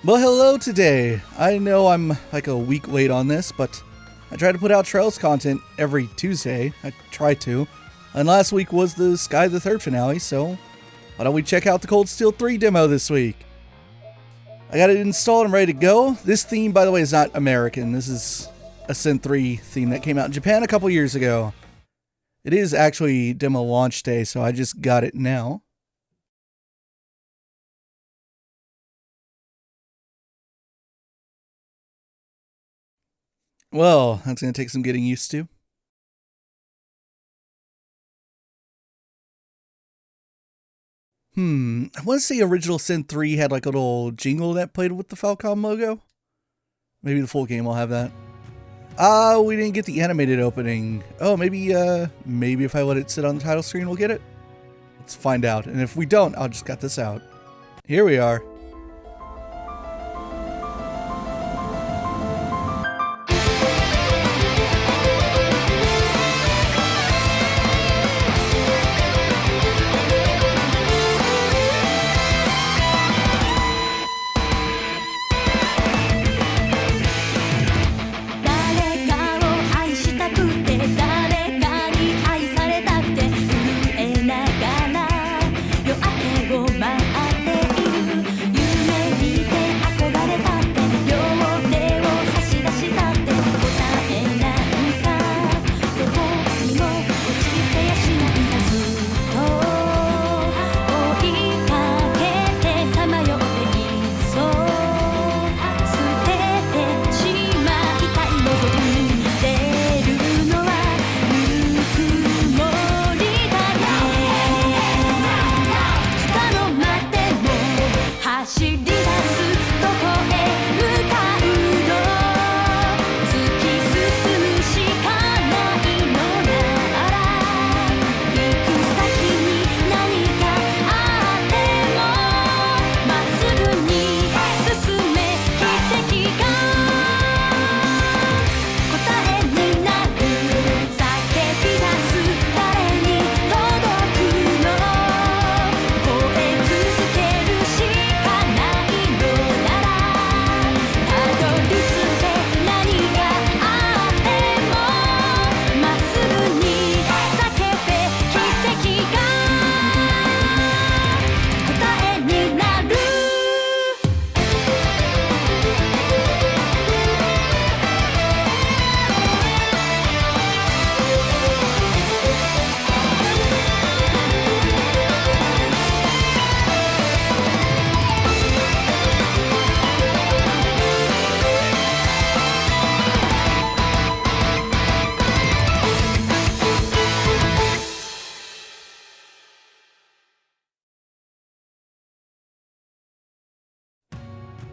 Well, hello today. I know I'm like a week late on this, but I try to put out Trails content every Tuesday. I try to. And last week was the Sky the Third finale, so why don't we check out the Cold Steel 3 demo this week? I got it installed and ready to go. This theme, by the way, is not American. This is a Sin 3 theme that came out in Japan a couple years ago. It is actually demo launch day, so I just got it now. Well, that's going to take some getting used to. I want to say original Sin 3 had like a little jingle that played with the Falcom logo. Maybe the full game will have that. We didn't get the animated opening. Oh, maybe if I let it sit on the title screen, we'll get it? Let's find out. And if we don't, I'll just cut this out. Here we are.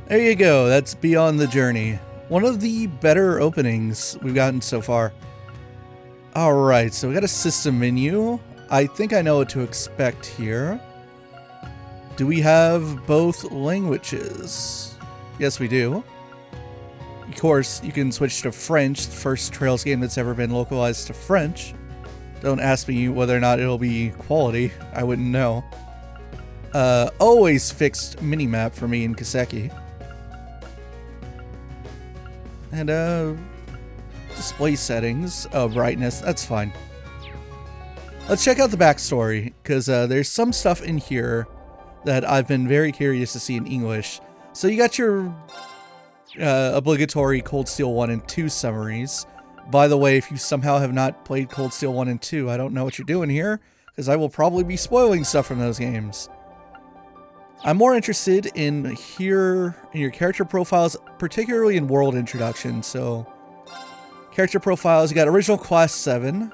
There you go, that's Beyond the Journey. One of the better openings we've gotten so far. Alright, so we got a system menu. I think I know what to expect here. Do we have both languages? Yes, we do. Of course, you can switch to French, the first Trails game that's ever been localized to French. Don't ask me whether or not it'll be quality, I wouldn't know. Always fixed minimap for me in Kiseki. And, display settings. Oh, brightness. That's fine. Let's check out the backstory, because there's some stuff in here that I've been very curious to see in English. So you got your obligatory Cold Steel 1 and 2 summaries. By the way, if you somehow have not played Cold Steel 1 and 2, I don't know what you're doing here, because I will probably be spoiling stuff from those games. I'm more interested in your character profiles, particularly in world introduction. So, character profiles, you got original class 7,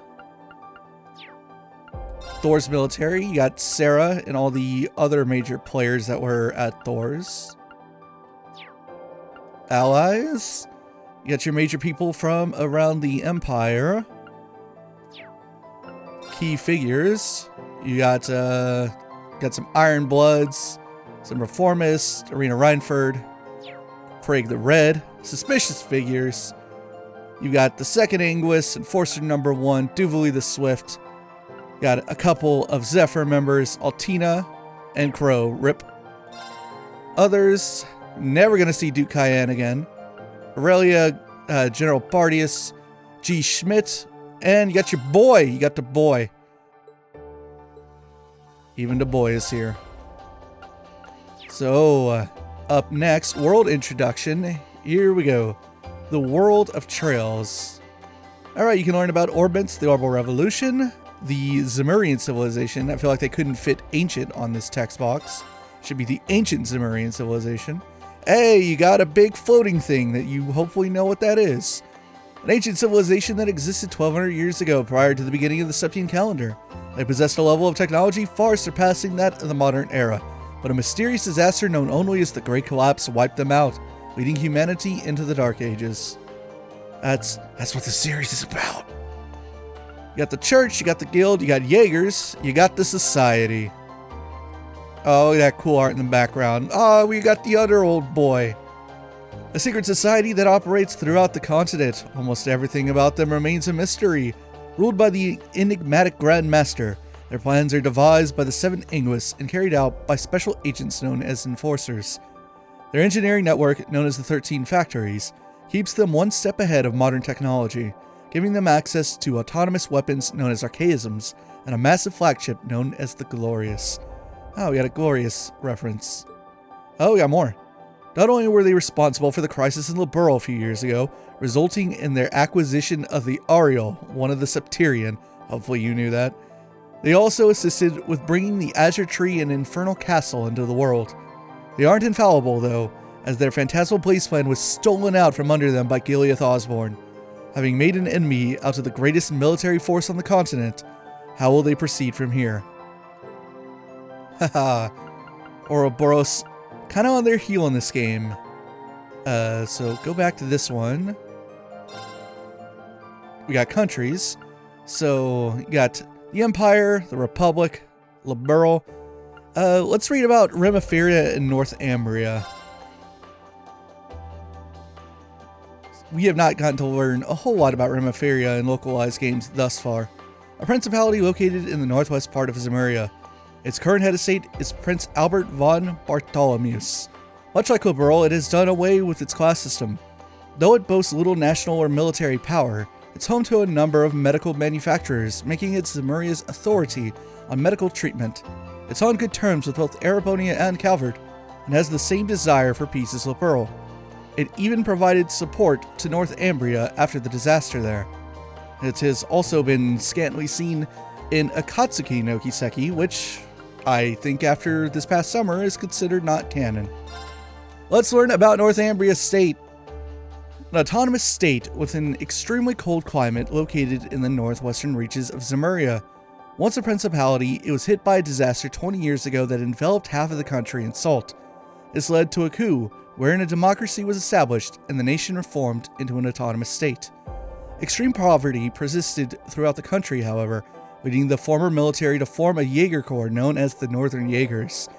Thor's military, you got Sarah and all the other major players that were at Thor's. Allies, you got your major people from around the Empire. Key figures, you got some Iron Bloods, some Reformists, Arena Reinford, Craig the Red, suspicious figures. You got the second Anguis, Enforcer number 1, Duvali the Swift. Got a couple of Zephyr members, Altina and Crow. Rip. Others, Never gonna see Duke Cayenne again. Aurelia, General Bardius, G. Schmidt, and you got your boy. You got the boy. Even the boy is here. So, up next, world introduction. Here we go. The World of Trails. Alright, you can learn about Orbits, the Orbital Revolution, the Zemurian civilization. I feel like they couldn't fit ancient on this text box. Should be the ancient Zemurian civilization. Hey, you got a big floating thing that you hopefully know what that is. An ancient civilization that existed 1200 years ago prior to the beginning of the Septian calendar. They possessed a level of technology far surpassing that of the modern era, but a mysterious disaster known only as the Great Collapse wiped them out, leading humanity into the Dark Ages. That's what the series is about. You got the church, you got the guild, you got Jaegers, you got the society. Oh, look at that cool art in the background. Oh, we got the other old boy. A secret society that operates throughout the continent. Almost everything about them remains a mystery. Ruled by the enigmatic Grand Master, their plans are devised by the Seven Inguis and carried out by special agents known as Enforcers. Their engineering network, known as the 13 Factories, keeps them one step ahead of modern technology, giving them access to autonomous weapons known as Archaisms and a massive flagship known as the Glorious. Oh, we got a Glorious reference. Oh, we got more. Not only were they responsible for the crisis in Liberl a few years ago, resulting in their acquisition of the Ariel, one of the Septirian, hopefully you knew that, they also assisted with bringing the Azure Tree and Infernal Castle into the world. They aren't infallible, though, as their phantasmal place plan was stolen out from under them by Gileath Osborne. Having made an enemy out of the greatest military force on the continent, how will they proceed from here? Haha, Ouroboros kind of on their heel in this game. So go back to this one. We got countries. So you got the Empire, the Republic, Liberl. Let's read about Remiferia and Northumbria. We have not gotten to learn a whole lot about Remiferia in localized games thus far. A principality located in the northwest part of Zemuria. Its current head of state is Prince Albert von Bartholomeus. Much like Liberl, it has done away with its class system. Though it boasts little national or military power, it's home to a number of medical manufacturers, making it Zemuria's authority on medical treatment. It's on good terms with both Erebonia and Calvert, and has the same desire for peace as Liberl. It even provided support to Northumbria after the disaster there. It has also been scantily seen in Akatsuki no Kiseki, which I think after this past summer is considered not canon. Let's learn about Northumbria State. An autonomous state with an extremely cold climate located in the northwestern reaches of Zemuria. Once a principality, it was hit by a disaster 20 years ago that enveloped half of the country in salt. This led to a coup, wherein a democracy was established and the nation reformed into an autonomous state. Extreme poverty persisted throughout the country, however, leading the former military to form a Jaeger Corps known as the Northern Jaegers.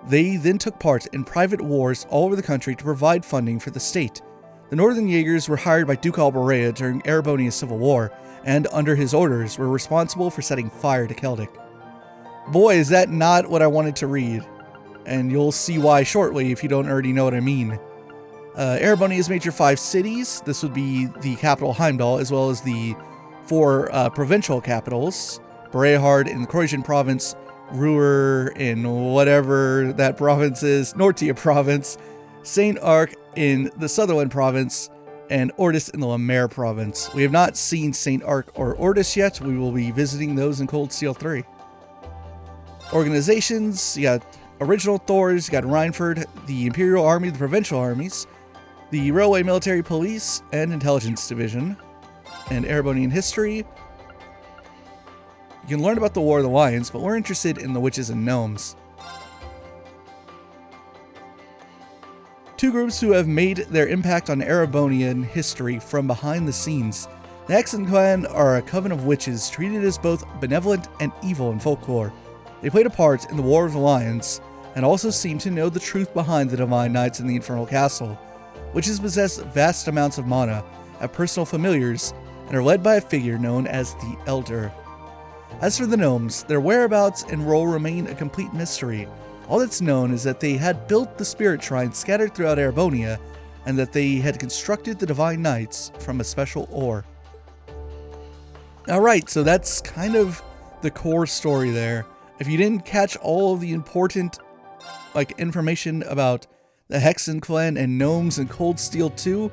They then took part in private wars all over the country to provide funding for the state. The Northern Jaegers were hired by Duke Alborea during Erebonia's civil war, and under his orders were responsible for setting fire to Celtic. Boy, is that not what I wanted to read, and you'll see why shortly if you don't already know what I mean. Erebonia's major 5 cities, this would be the capital Heimdall, as well as the 4 provincial capitals, Berehard in the Croatian province, Ruhr in whatever that province is, Nortia province, Saint Arc in the Sutherland province, and Ordis in the Lemaire province. We have not seen Saint Arc or Ordis yet. We will be visiting those in Cold Steel 3. Organizations, you got Original Thors, you got Rhineford, the Imperial Army, the Provincial Armies, the Railway Military Police, and Intelligence Division. And Erebonian history. You can learn about the War of the Lions, but we're interested in the Witches and Gnomes. 2 groups who have made their impact on Erebonian history from behind the scenes. The Hexen clan are a coven of witches treated as both benevolent and evil in folklore. They played a part in the War of the Lions, and also seem to know the truth behind the Divine Knights in the Infernal Castle. Witches possess vast amounts of mana, have personal familiars, and are led by a figure known as the Elder. As for the gnomes, their whereabouts and role remain a complete mystery. All that's known is that they had built the spirit shrine scattered throughout Erebonia, and that they had constructed the Divine Knights from a special ore. Alright, so that's kind of the core story there. If you didn't catch all of the important information about the Hexen clan and gnomes and Cold Steel 2,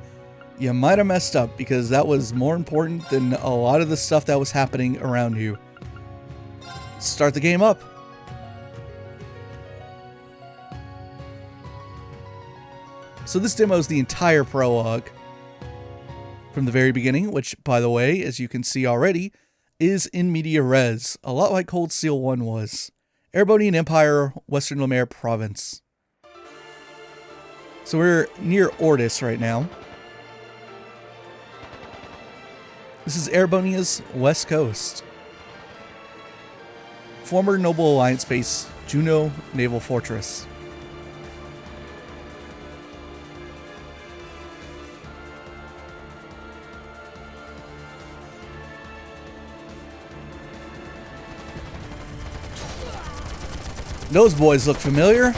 you might have messed up, because that was more important than a lot of the stuff that was happening around you. Start the game up. So this demo is the entire prologue from the very beginning, which, by the way, as you can see already, is in media res, a lot like Cold Steel 1 was. Erebonian Empire, Western Lemare Province. So we're near Ortis right now. This is Erebonia's west coast. Former Noble Alliance base, Juno Naval Fortress. Those boys look familiar.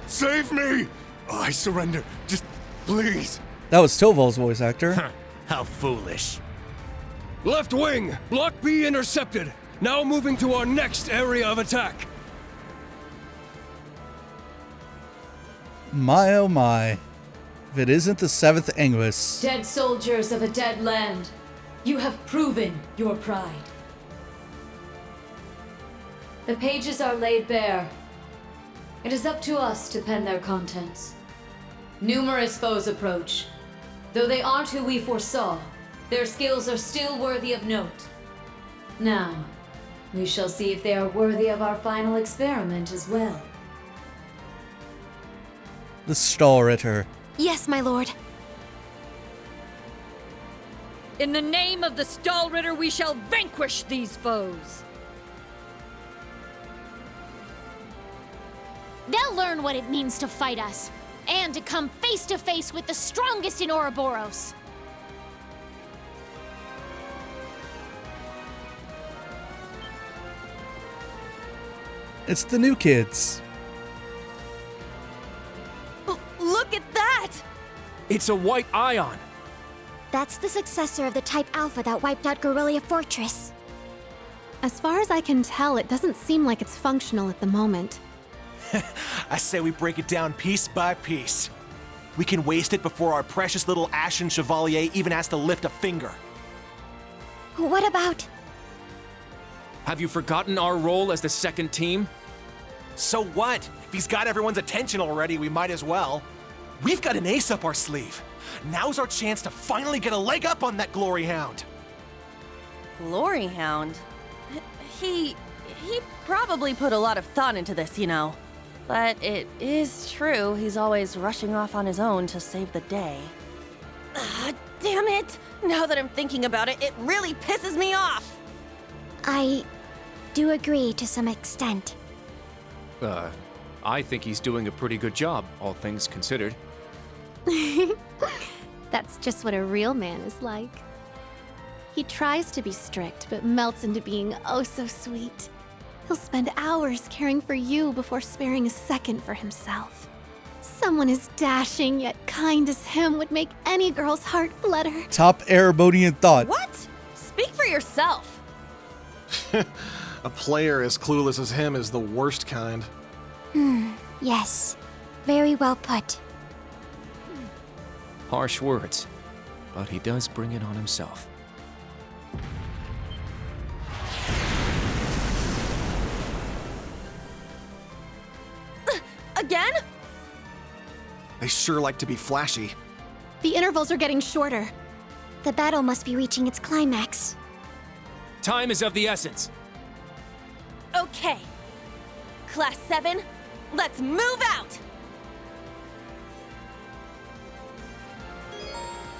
Save me! Oh, I surrender. Just please. That was Toval's voice actor. How foolish. Left wing, Block B intercepted. Now moving to our next area of attack. My oh my. If it isn't the 7th Anguis. Dead soldiers of a dead land, you have proven your pride. The pages are laid bare. It is up to us to pen their contents. Numerous foes approach. Though they aren't who we foresaw, their skills are still worthy of note. Now, we shall see if they are worthy of our final experiment as well. The Stahlritter. Yes, my lord. In the name of the Stahlritter, we shall vanquish these foes. They'll learn what it means to fight us, and to come face to face with the strongest in Ouroboros. It's the new kids. Look at that! It's a white ion. That's the successor of the Type Alpha that wiped out Guerrilla Fortress. As far as I can tell, it doesn't seem like it's functional at the moment. I say we break it down piece by piece. We can waste it before our precious little Ashen Chevalier even has to lift a finger. What about... Have you forgotten our role as the second team? So what? If he's got everyone's attention already, we might as well. We've got an ace up our sleeve. Now's our chance to finally get a leg up on that Glory Hound. Glory Hound? He probably put a lot of thought into this, you know. But it is true, he's always rushing off on his own to save the day. Damn it! Now that I'm thinking about it, it really pisses me off! I do agree to some extent. I think he's doing a pretty good job, all things considered. That's just what a real man is like. He tries to be strict, but melts into being oh so sweet. He'll spend hours caring for you before sparing a second for himself. Someone as dashing yet kind as him would make any girl's heart flutter. Top Erebonian thought. What? Speak for yourself! A player as clueless as him is the worst kind. Yes. Very well put. Harsh words, but he does bring it on himself. Again? They sure like to be flashy. The intervals are getting shorter. The battle must be reaching its climax. Time is of the essence. Okay. Class 7, let's move out!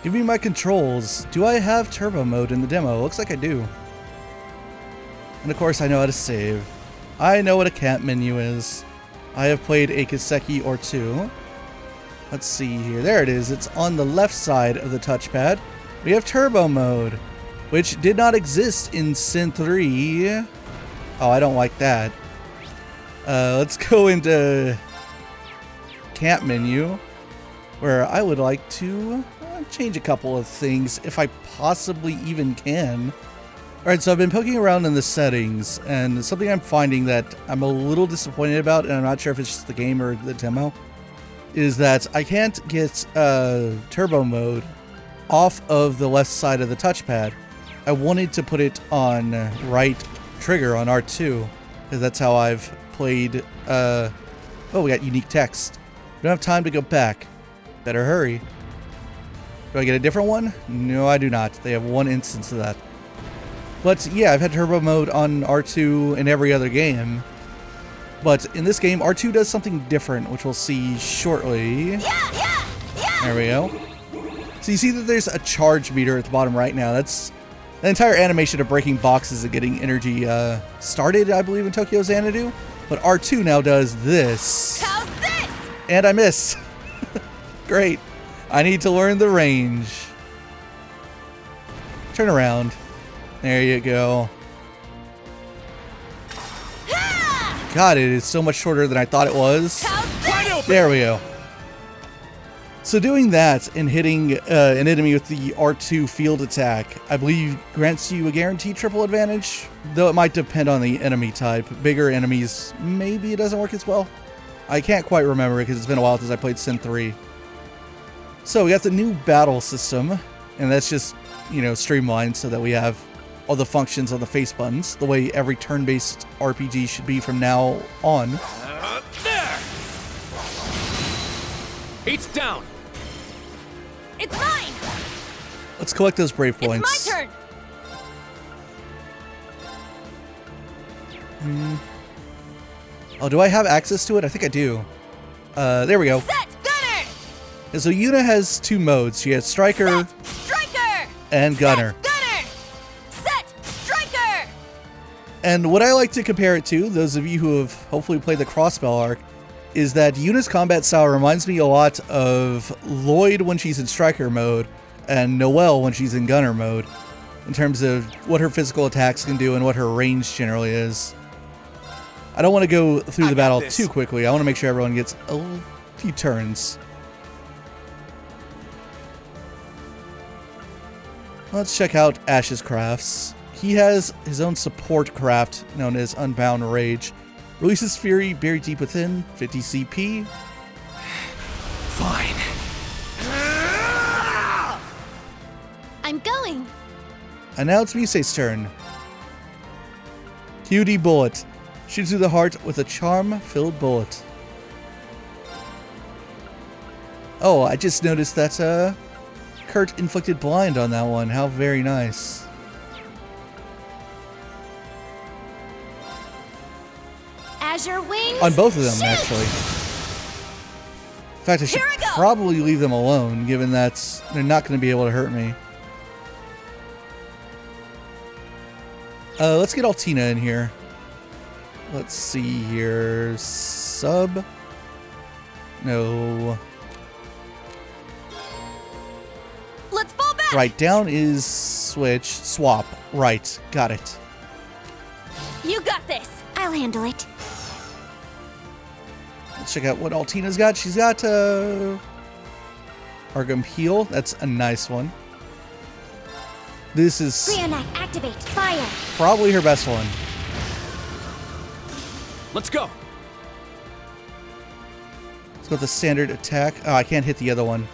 Give me my controls. Do I have turbo mode in the demo? Looks like I do. And of course I know how to save. I know what a cat menu is. I have played a Kiseki or two. Let's see here. There it is. It's on the left side of the touchpad. We have turbo mode, which did not exist in Sin 3. Oh, I don't like that. Let's go into camp menu, where I would like to change a couple of things if I possibly even can. Alright, so I've been poking around in the settings, and something I'm finding that I'm a little disappointed about, and I'm not sure if it's just the game or the demo, is that I can't get turbo mode off of the left side of the touchpad. I wanted to put it on right trigger on R2, because that's how I've played. Oh, we got unique text. Don't have time to go back. Better hurry. Do I get a different one? No, I do not. They have one instance of that. But yeah, I've had turbo mode on R2 in every other game. But in this game, R2 does something different, which we'll see shortly. There we go. So you see that there's a charge meter at the bottom right now. That's the entire animation of breaking boxes and getting energy started, I believe, in Tokyo Xanadu. But R2 now does this. How's this? And I missed. Great. I need to learn the range. Turn around. There you go. God, it is so much shorter than I thought it was. There we go. So doing that and hitting an enemy with the R2 field attack, I believe grants you a guaranteed triple advantage, though it might depend on the enemy type. Bigger enemies, maybe it doesn't work as well. I can't quite remember it because it's been a while since I played Sin 3. So we got the new battle system, and that's just, you know, streamlined so that we have all the functions on the face buttons, the way every turn-based RPG should be from now on. There! Heat's down! It's mine! Let's collect those brave points. It's my turn! Oh, do I have access to it? I think I do. There we go. Set! Gunner! And so Yuna has two modes. She has Striker Set! Striker! and Gunner. Set! Gunner! Set! Striker! And what I like to compare it to, those of you who have hopefully played the Crossbell arc, is that Yuna's combat style reminds me a lot of Lloyd when she's in Striker mode and Noelle when she's in Gunner mode, in terms of what her physical attacks can do and what her range generally is. I don't want to go through the battle too quickly. I want to make sure everyone gets a few turns. Let's check out Ash's crafts. He has his own support craft known as Unbound Rage. Releases Fury buried deep within, 50 CP. Fine. I'm going. And now it's Misei's turn. QD Bullet. Shoots through the heart with a charm-filled bullet. Oh, I just noticed that Kurt inflicted blind on that one. How very nice. Azure wings. On both of them, shoot! actually. In fact, I should probably leave them alone, given that they're not going to be able to hurt me. Let's get Altina in here. Let's see here. Sub. No. Let's fall back! Right, down is switch. Swap. Right, got it. You got this! I'll handle it. Let's check out what Altina's got. She's got Argum Heal. That's a nice one. This is Rean, activate. Fire. probably her best one. Let's go! Let's go with the standard attack. Oh, I can't hit the other one.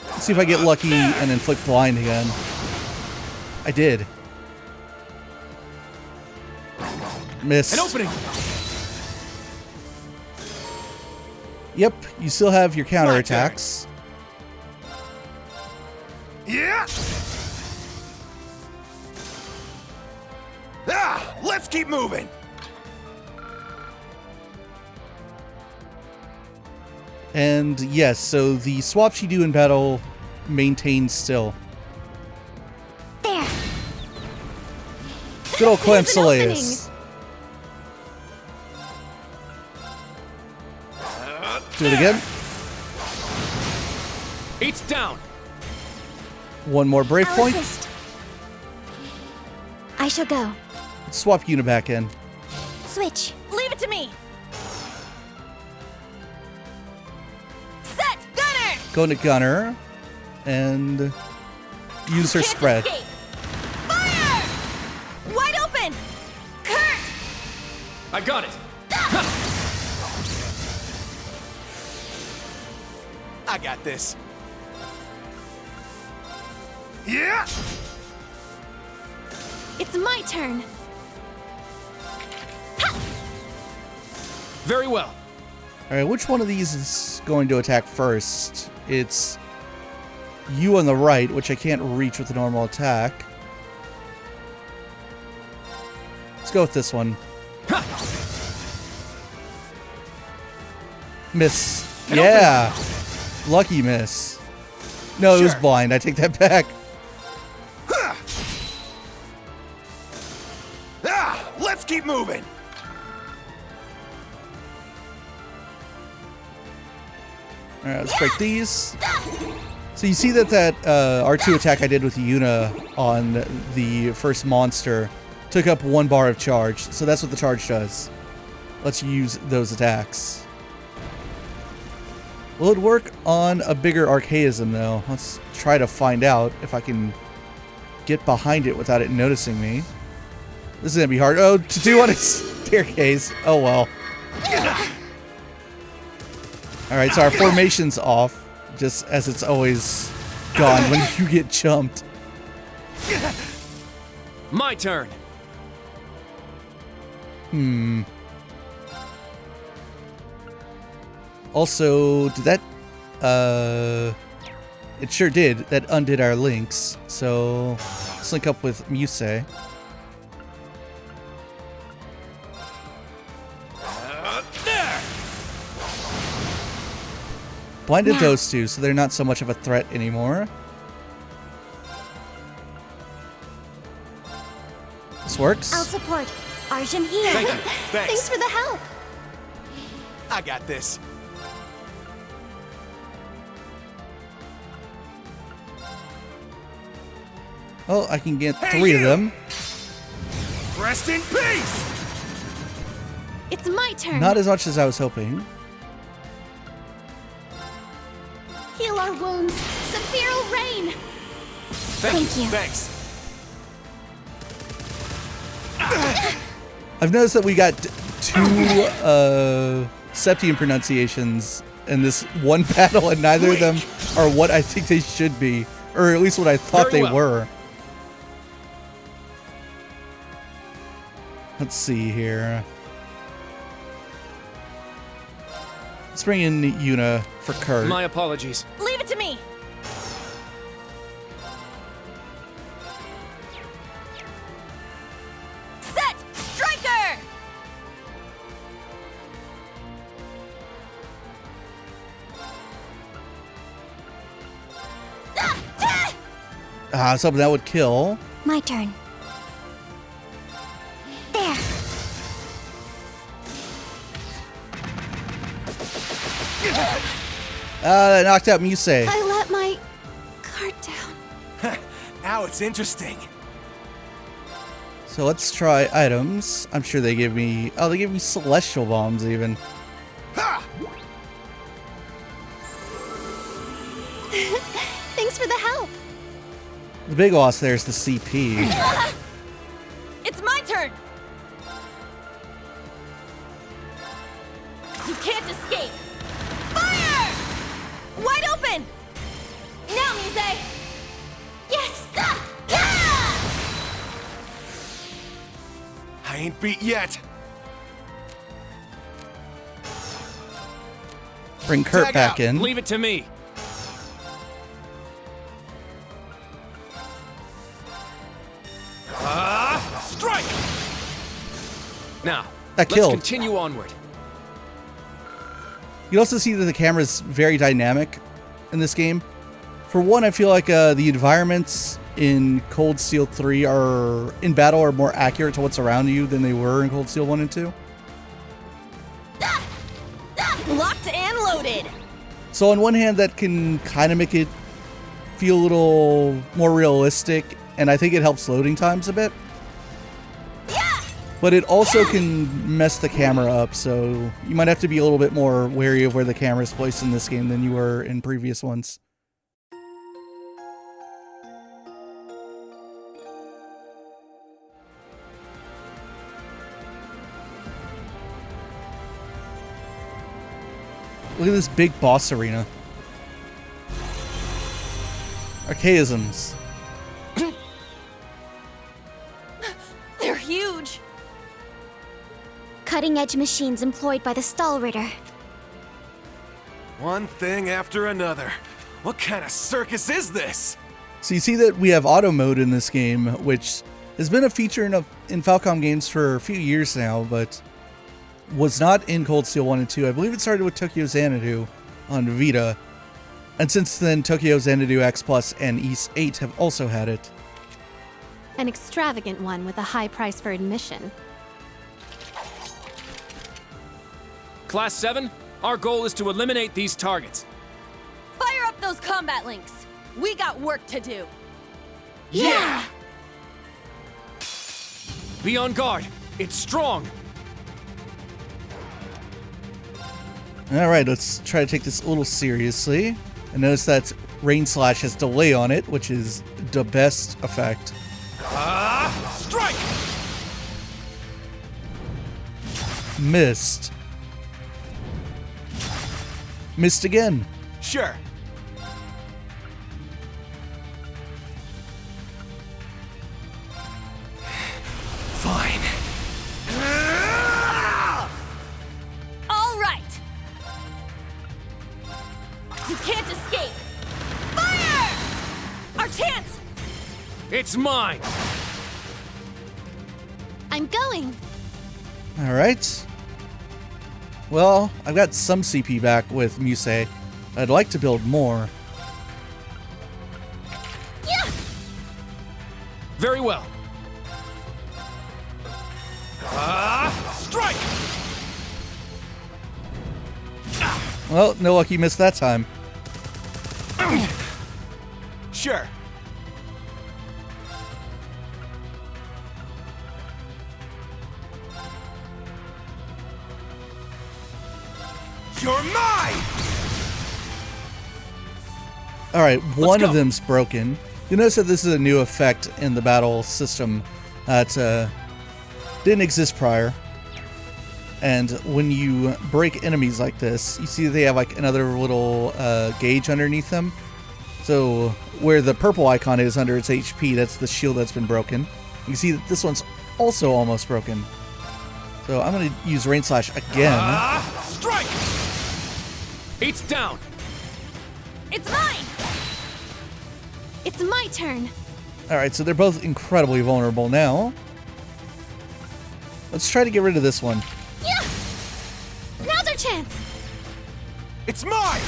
Let's see if I get lucky and inflict blind again. I did. Missed. An opening. Yep, you still have your counterattacks. Yeah. Let's keep moving. And yes, so the swaps you do in battle maintain still. There. Good old Clem There's an Soleus. Do it again. It's down. One more brave I'll point. assist. I shall go. Let's swap Yuna back in. Switch. Leave it to me. Set, Gunner. Go into Gunner and use her Can't spread. escape. Fire! Wide open. Kurt. I got it. I got this. Yeah! It's my turn. Very well. All right, which one of these is going to attack first? It's you on the right, which I can't reach with a normal attack. Let's go with this one. Miss. Yeah. Lucky miss. No, it was blind. I take that back. Let's keep moving. All right, let's break these. So you see that R2 attack I did with Yuna on the first monster took up 1 bar of charge. So that's what the charge does. Let's use those attacks. Will it work on a bigger archaism though? Let's try to find out if I can get behind it without it noticing me. This is gonna be hard. Oh, to do on a staircase. Oh well. Alright, so our formation's off, just as it's always gone when you get jumped. My turn. Also, did that, it sure did. That undid our links. So, let's link up with Muse. There. Blinded those two, so they're not so much of a threat anymore. This works. I'll support. Arjun here. Thank you. Thanks. Thanks for the help. I got this. Oh, I can get 3 of them. Rest in peace. It's my turn. Not as much as I was hoping. Heal our wounds. Sephiral rain. Thank you. Thanks. I've noticed that we got 2 Septian pronunciations in this one battle, and neither of them are what I think they should be, or at least what I thought Very they well. were. Let's see here. Let's bring in Yuna for Kurt. My apologies. Leave it to me. Set, Striker. Something that would kill. My turn. There. That knocked out Muse. I let my guard down. Now it's interesting. So let's try items. I'm sure they give me... Oh, they give me celestial bombs even. Ha! Thanks for the help. The big loss there is the CP. It's my turn. You can't escape. Fire! Wide open. Now, Mise. Yes. I ain't beat yet. Bring Kurt Tag back out. in. Leave it to me. Strike! Now, That let's killed. continue onward. You also see that the camera is very dynamic in this game. For one, I feel like the environments in Cold Steel 3 are in battle are more accurate to what's around you than they were in Cold Steel 1 and 2. Locked and loaded. So on one hand, that can kind of make it feel a little more realistic, and I think it helps loading times a bit. But it also can mess the camera up, so you might have to be a little bit more wary of where the camera is placed in this game than you were in previous ones. Look at this big boss arena. Archaisms. They're huge. Cutting-edge machines employed by the Stahlritter. One thing after another. What kind of circus is this? So you see that we have auto mode in this game, which has been a feature in Falcom games for a few years now, but was not in Cold Steel 1 and 2. I believe it started with Tokyo Xanadu on Vita, and since then Tokyo Xanadu X Plus and Ys 8 have also had it. An extravagant one with a high price for admission. Class 7, our goal is to eliminate these targets. Fire up those combat links. We got work to do. Yeah! Be on guard. It's strong. Alright, let's try to take this a little seriously. And notice that Rain Slash has delay on it, which is the best effect. Strike! Missed. Missed again. Sure. Fine. All right. You can't escape. Fire! Our chance! It's mine. I'm going. Alright. Well, I've got some CP back with Musei. I'd like to build more. Yeah! Very well. Strike! Well, no lucky missed that time. Sure. You're mine! Alright, one go. of them's broken. You notice that this is a new effect in the battle system that didn't exist prior. And when you break enemies like this, you see that they have like another little gauge underneath them. So where the purple icon is under its HP, that's the shield that's been broken. You can see that this one's also almost broken. So I'm going to use Rain Slash again. Strike! It's down. It's mine! It's my turn. Alright, so they're both incredibly vulnerable now. Let's try to get rid of this one. Yeah! Now's our chance. It's mine!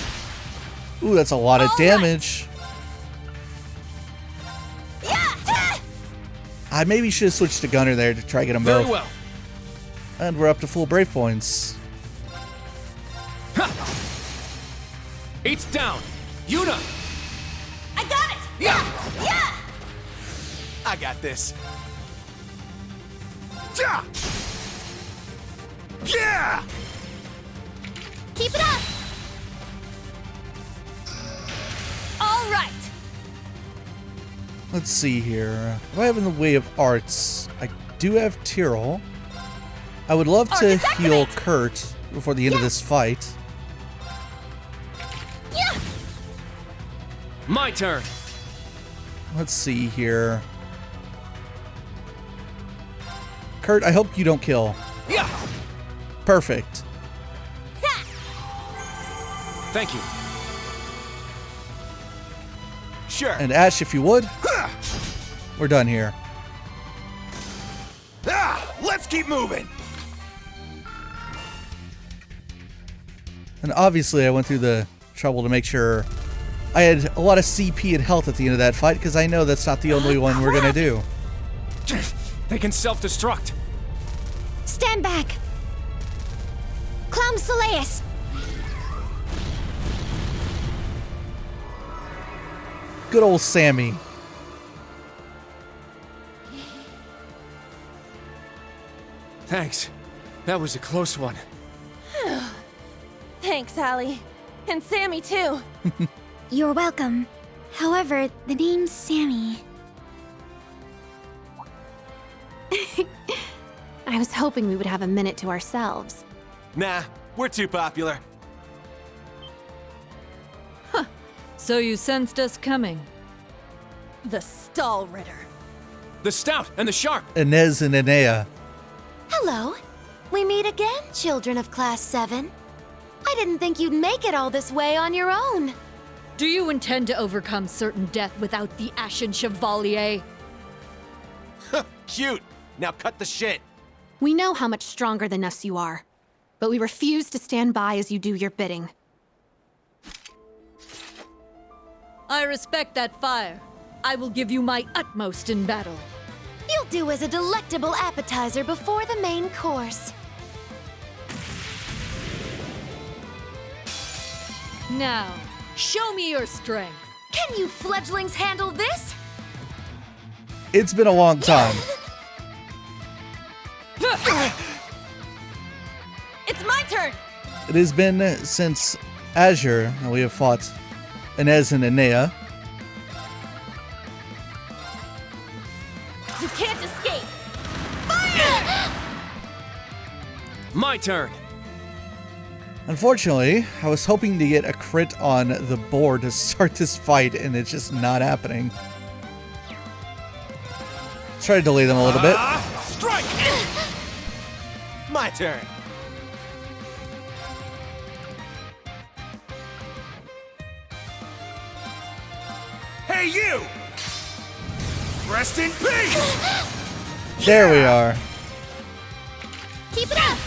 Ooh, that's a lot of All damage. Yeah! I maybe should have switched to Gunner there to try to get them Very both. well. And we're up to full Brave points. It's down. Yuna. I got it! Yeah! Yeah! I got this. Yeah! Yeah! Keep it up! All right. Let's see here. What do I have in the way of arts? I do have Tyrrell. I would love to Arcus heal activate! Kurt before the end of this fight. Yeah! My turn. Let's see here. Kurt, I hope you don't kill. Yeah. Perfect. Thank you. Sure. And Ash, if you would. We're done here. Let's keep moving. And obviously I went through the trouble to make sure I had a lot of CP and health at the end of that fight, because I know that's not the only one we're going to do. They can self-destruct. Stand back! Clown Soleus! Good old Sammy. Thanks. That was a close one. Thanks, Allie. And Sammy, too. You're welcome. However, the name's Sammy. I was hoping we would have a minute to ourselves. Nah, we're too popular. So you sensed us coming. The Stall Ritter. The Stout and the Sharp. Inez and Enea. Hello. We meet again, children of Class 7. I didn't think you'd make it all this way on your own. Do you intend to overcome certain death without the Ashen Chevalier? Cute. Now cut the shit. We know how much stronger than us you are, but we refuse to stand by as you do your bidding. I respect that fire. I will give you my utmost in battle. You'll do as a delectable appetizer before the main course. Now, show me your strength. Can you fledglings handle this? It's been a long time. It's my turn! It has been since Azure and we have fought Inez and Enea. You can't escape! Fire! My turn. Unfortunately, I was hoping to get a crit on the board to start this fight, and it's just not happening. Let's try to delay them a little bit. Strike! My turn. Hey, you! Rest in peace! There we are. Keep it up!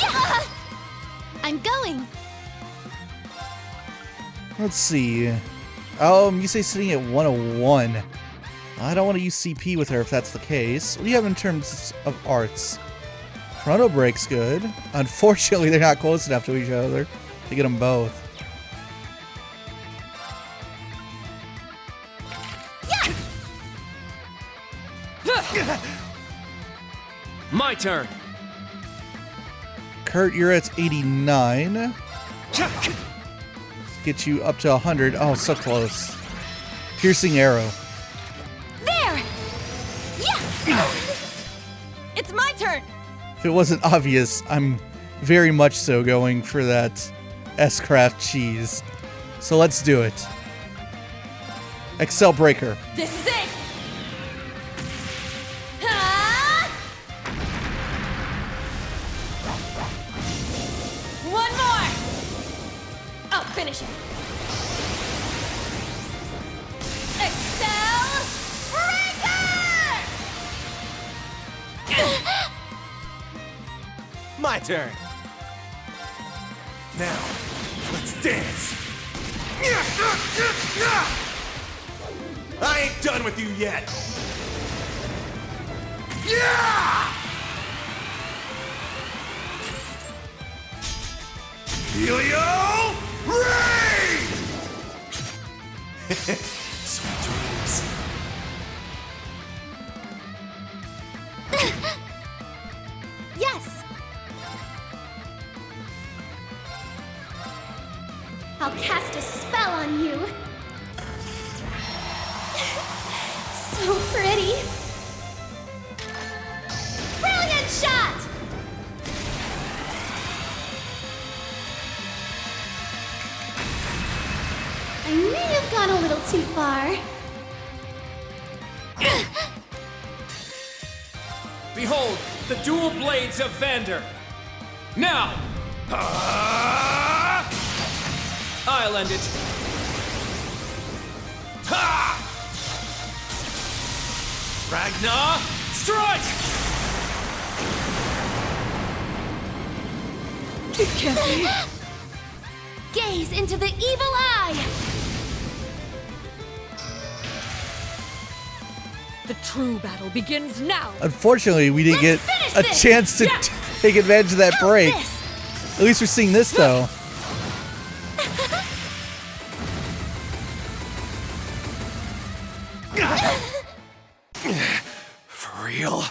Yeah! I'm going. Let's see. You say sitting at 101. I don't want to use CP with her if that's the case. What do you have in terms of arts? Chrono Break's good. Unfortunately, they're not close enough to each other to get them both. My turn. Kurt, you're at 89. Get you up to 100. Oh, so close. Piercing arrow. There! Yeah! It's my turn! If it wasn't obvious, I'm very much so going for that S-Craft cheese. So let's do it. Excel Breaker. This is it! Ah! One more! I'll finish it. Excel Breaker! My turn. Now, let's dance. I ain't done with you yet. Yeah! Helio Ray! Sweet dreams. Yes! I'll cast a spell on you. So pretty. Brilliant shot! I may have gone a little too far. Behold, the dual blades of Vander. Now! I'll end it. Ha! Ragnar, strike! It can't be. Gaze into the evil eye! The true battle begins now. Unfortunately, we didn't get finish a this! chance to take advantage of that break. This! At least we're seeing this, though. Kill.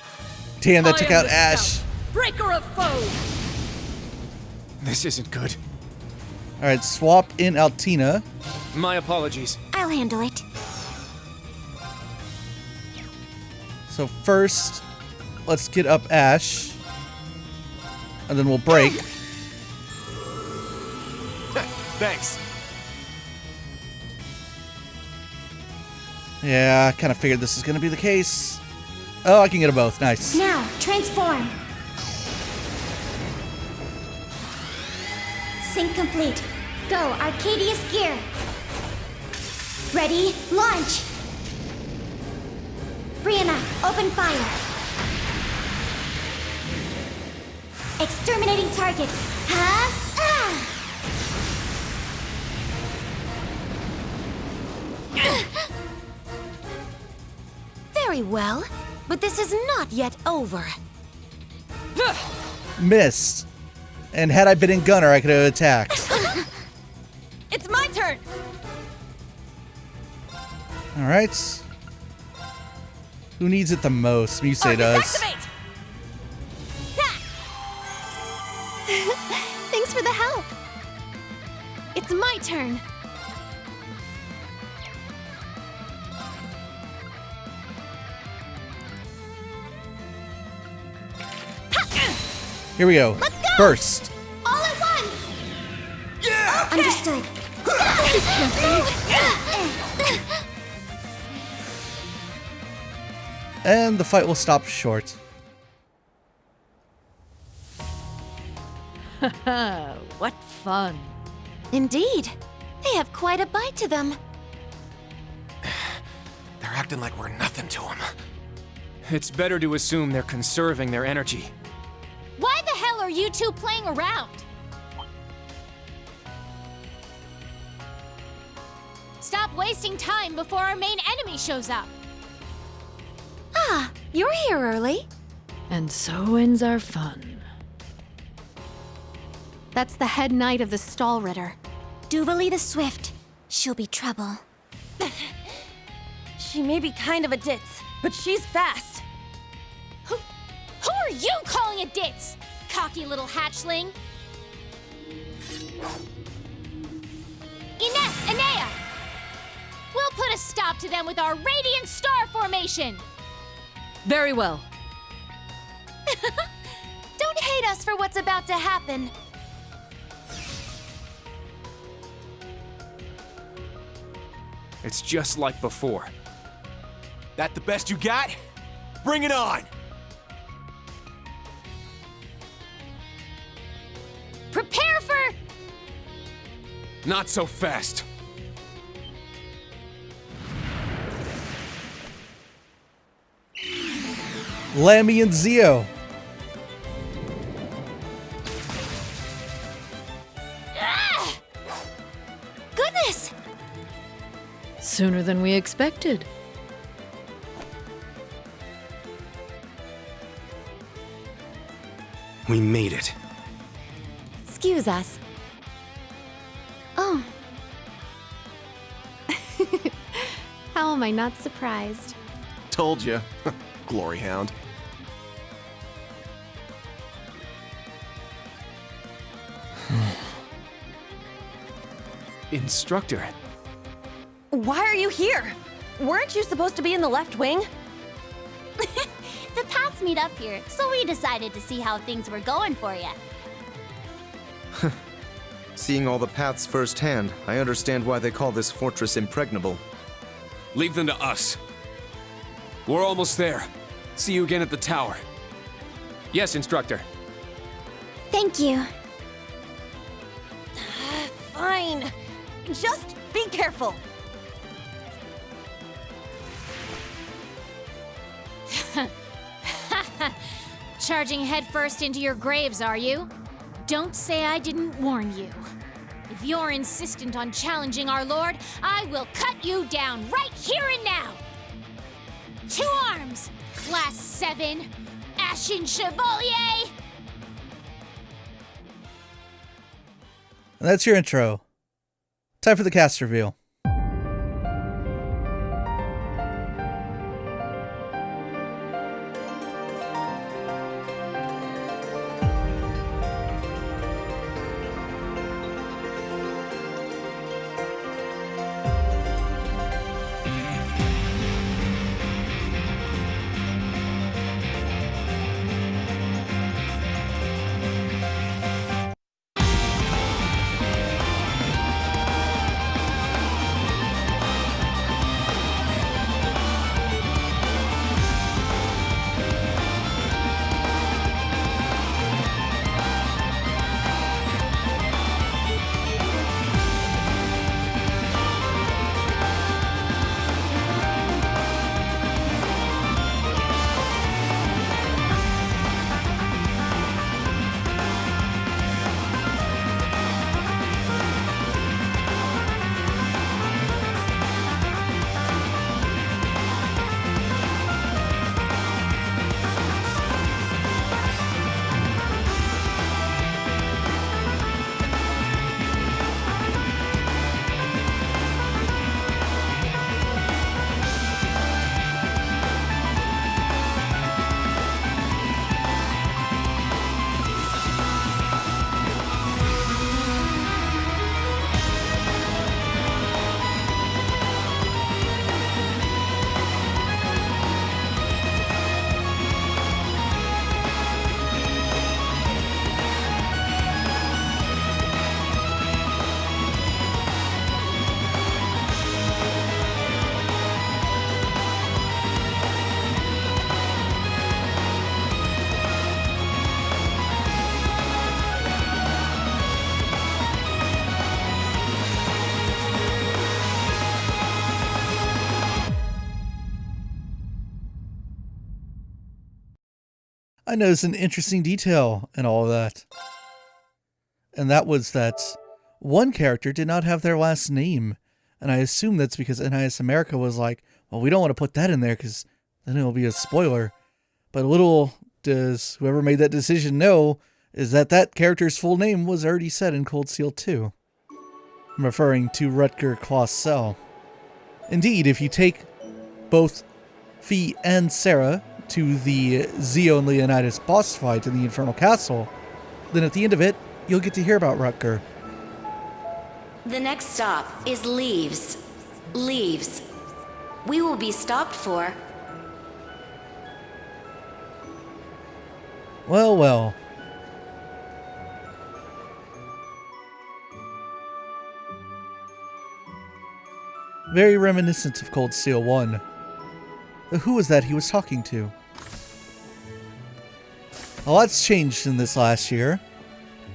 Damn, that I took am out the Ash. scout, breaker of foes. This isn't good. All right, swap in Altina. My apologies. I'll handle it. So first, let's get up Ash. And then we'll break. Thanks. Yeah, I kind of figured this is going to be the case. Oh, I can get them both. Nice. Now, transform. Sync complete. Go, Arcadius gear. Ready, launch. Brianna, open fire. Exterminating target. Huh? Ah! Very well, but this is not yet over. Missed. And had I been in Gunner, I could have attacked. It's my turn! All right. Who needs it the most? Muse does. Activate! Thanks for the help. It's my turn. Here we go. Let's go! Burst. All at once! Yeah! Understood. And the fight will stop short. What fun. Indeed. They have quite a bite to them. They're acting like we're nothing to them. It's better to assume they're conserving their energy. Why the hell are you two playing around? Stop wasting time before our main enemy shows up. Ah, you're here early. And so ends our fun. That's the head knight of the Stall Ritter. Duvalie the Swift. She'll be trouble. She may be kind of a ditz, but she's fast. Who are you calling a ditz? Cocky little hatchling. Ines, Anea! We'll put a stop to them with our Radiant Star Formation! Very well. Don't hate us for what's about to happen. It's just like before. That the best you got? Bring it on! Prepare for... Not so fast. Lammy and Zio. Ah! Goodness! Sooner than we expected. We made it. Excuse us. Oh. How am I not surprised? Told you. Glory Hound. Instructor. Why are you here? Weren't you supposed to be in the left wing? The paths meet up here, so we decided to see how things were going for you. Seeing all the paths firsthand, I understand why they call this fortress impregnable. Leave them to us. We're almost there. See you again at the tower. Yes, Instructor. Thank you. Fine. Just be careful. Charging headfirst into your graves, are you? Don't say I didn't warn you. If you're insistent on challenging our lord, I will cut you down right here and now! 2 arms! Class 7! Ashen Chevalier! And that's your intro. Time for the cast reveal. I noticed an interesting detail in all of that. And that was that one character did not have their last name. And I assume that's because NIS America was like, well, we don't want to put that in there because then it'll be a spoiler. But little does whoever made that decision know is that that character's full name was already said in Cold Steel 2. I'm referring to Rutger Claus-Sell. Indeed, if you take both Fee and Sarah to the Zio and Leonidas boss fight in the Infernal Castle, then at the end of it, you'll get to hear about Rutger. The next stop is Leaves. Leaves. We will be stopped for... Well, well. Very reminiscent of Cold Steel 1. But who was that he was talking to? A lot's changed in this last year.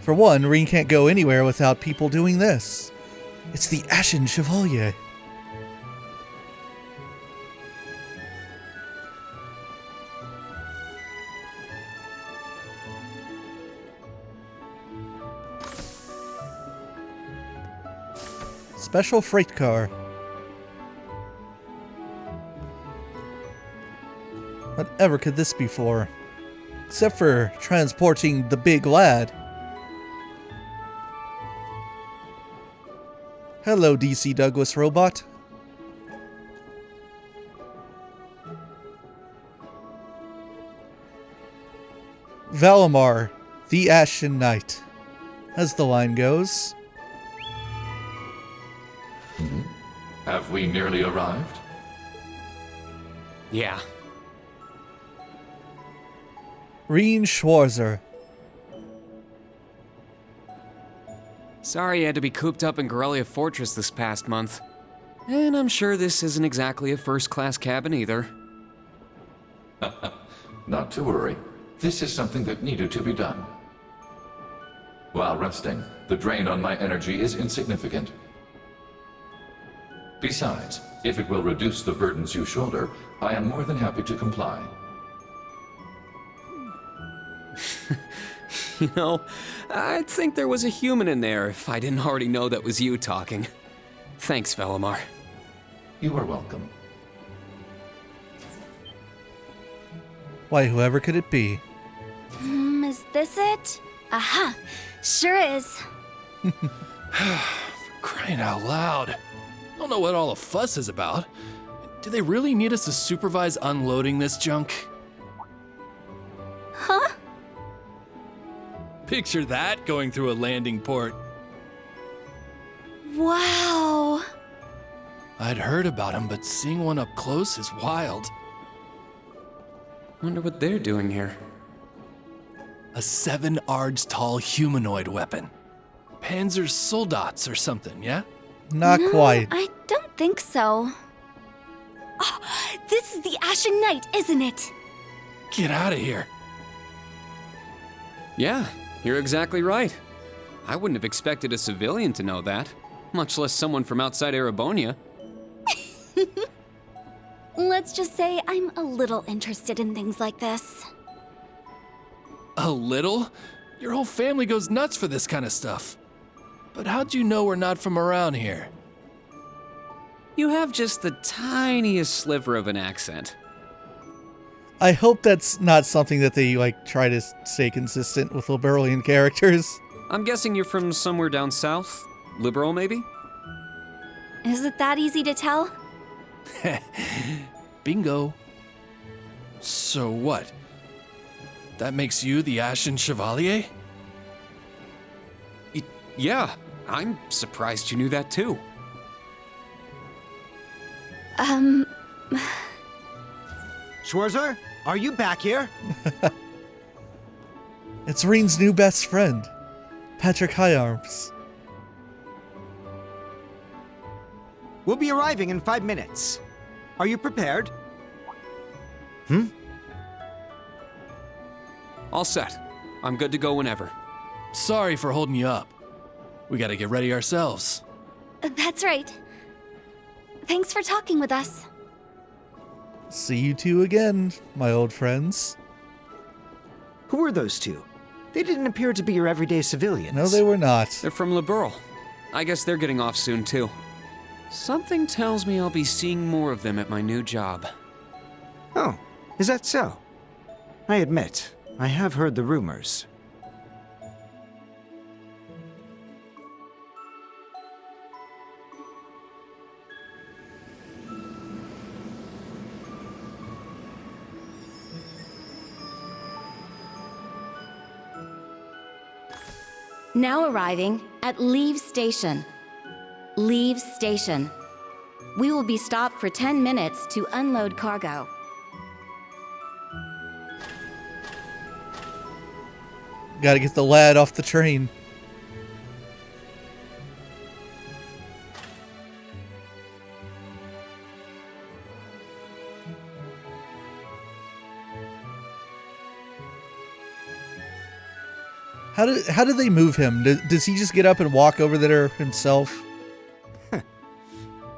For one, Rean can't go anywhere without people doing this. It's the Ashen Chevalier. Special freight car. Whatever could this be for? Except for transporting the big lad. Hello, DC Douglas robot. Valimar, the Ashen Knight. As the line goes. Have we nearly arrived? Yeah. Rean Schwarzer. Sorry you had to be cooped up in Corellia Fortress this past month. And I'm sure this isn't exactly a first-class cabin either. Not to worry. This is something that needed to be done. While resting, the drain on my energy is insignificant. Besides, if it will reduce the burdens you shoulder, I am more than happy to comply. You know, I'd think there was a human in there if I didn't already know that was you talking. Thanks, Valimar. You are welcome. Why, whoever could it be? Is this it? Aha! Sure is. Crying out loud. Don't know what all the fuss is about. Do they really need us to supervise unloading this junk? Huh? Picture that going through a landing port. Wow. I'd heard about them, but seeing one up close is wild. Wonder what they're doing here. A 7 ards tall humanoid weapon. Panzer Soldats or something, yeah? Not quite. I don't think so. Oh, this is the Ashen Knight, isn't it? Get out of here. Yeah, you're exactly right. I wouldn't have expected a civilian to know that, much less someone from outside Erebonia. Let's just say I'm a little interested in things like this. A little? Your whole family goes nuts for this kind of stuff. But how'd you know we're not from around here? You have just the tiniest sliver of an accent. I hope that's not something that they try to stay consistent with Liberalian characters. I'm guessing you're from somewhere down south? Liberal, maybe? Is it that easy to tell? Bingo. So what? That makes you the Ashen Chevalier? Yeah, I'm surprised you knew that too. Schwarzer, are you back here? It's Rean's new best friend, Patrick Higharms. We'll be arriving in 5 minutes. Are you prepared? All set. I'm good to go whenever. Sorry for holding you up. We gotta get ready ourselves. That's right. Thanks for talking with us. See you two again, my old friends. Who were those two? They didn't appear to be your everyday civilians. No, they were not. They're from Liberl. I guess they're getting off soon, too. Something tells me I'll be seeing more of them at my new job. Oh, is that so? I admit, I have heard the rumors. Now arriving at Leave Station. Leave Station. We will be stopped for 10 minutes to unload cargo. Gotta get the lad off the train. How do they move him? Does he just get up and walk over there himself?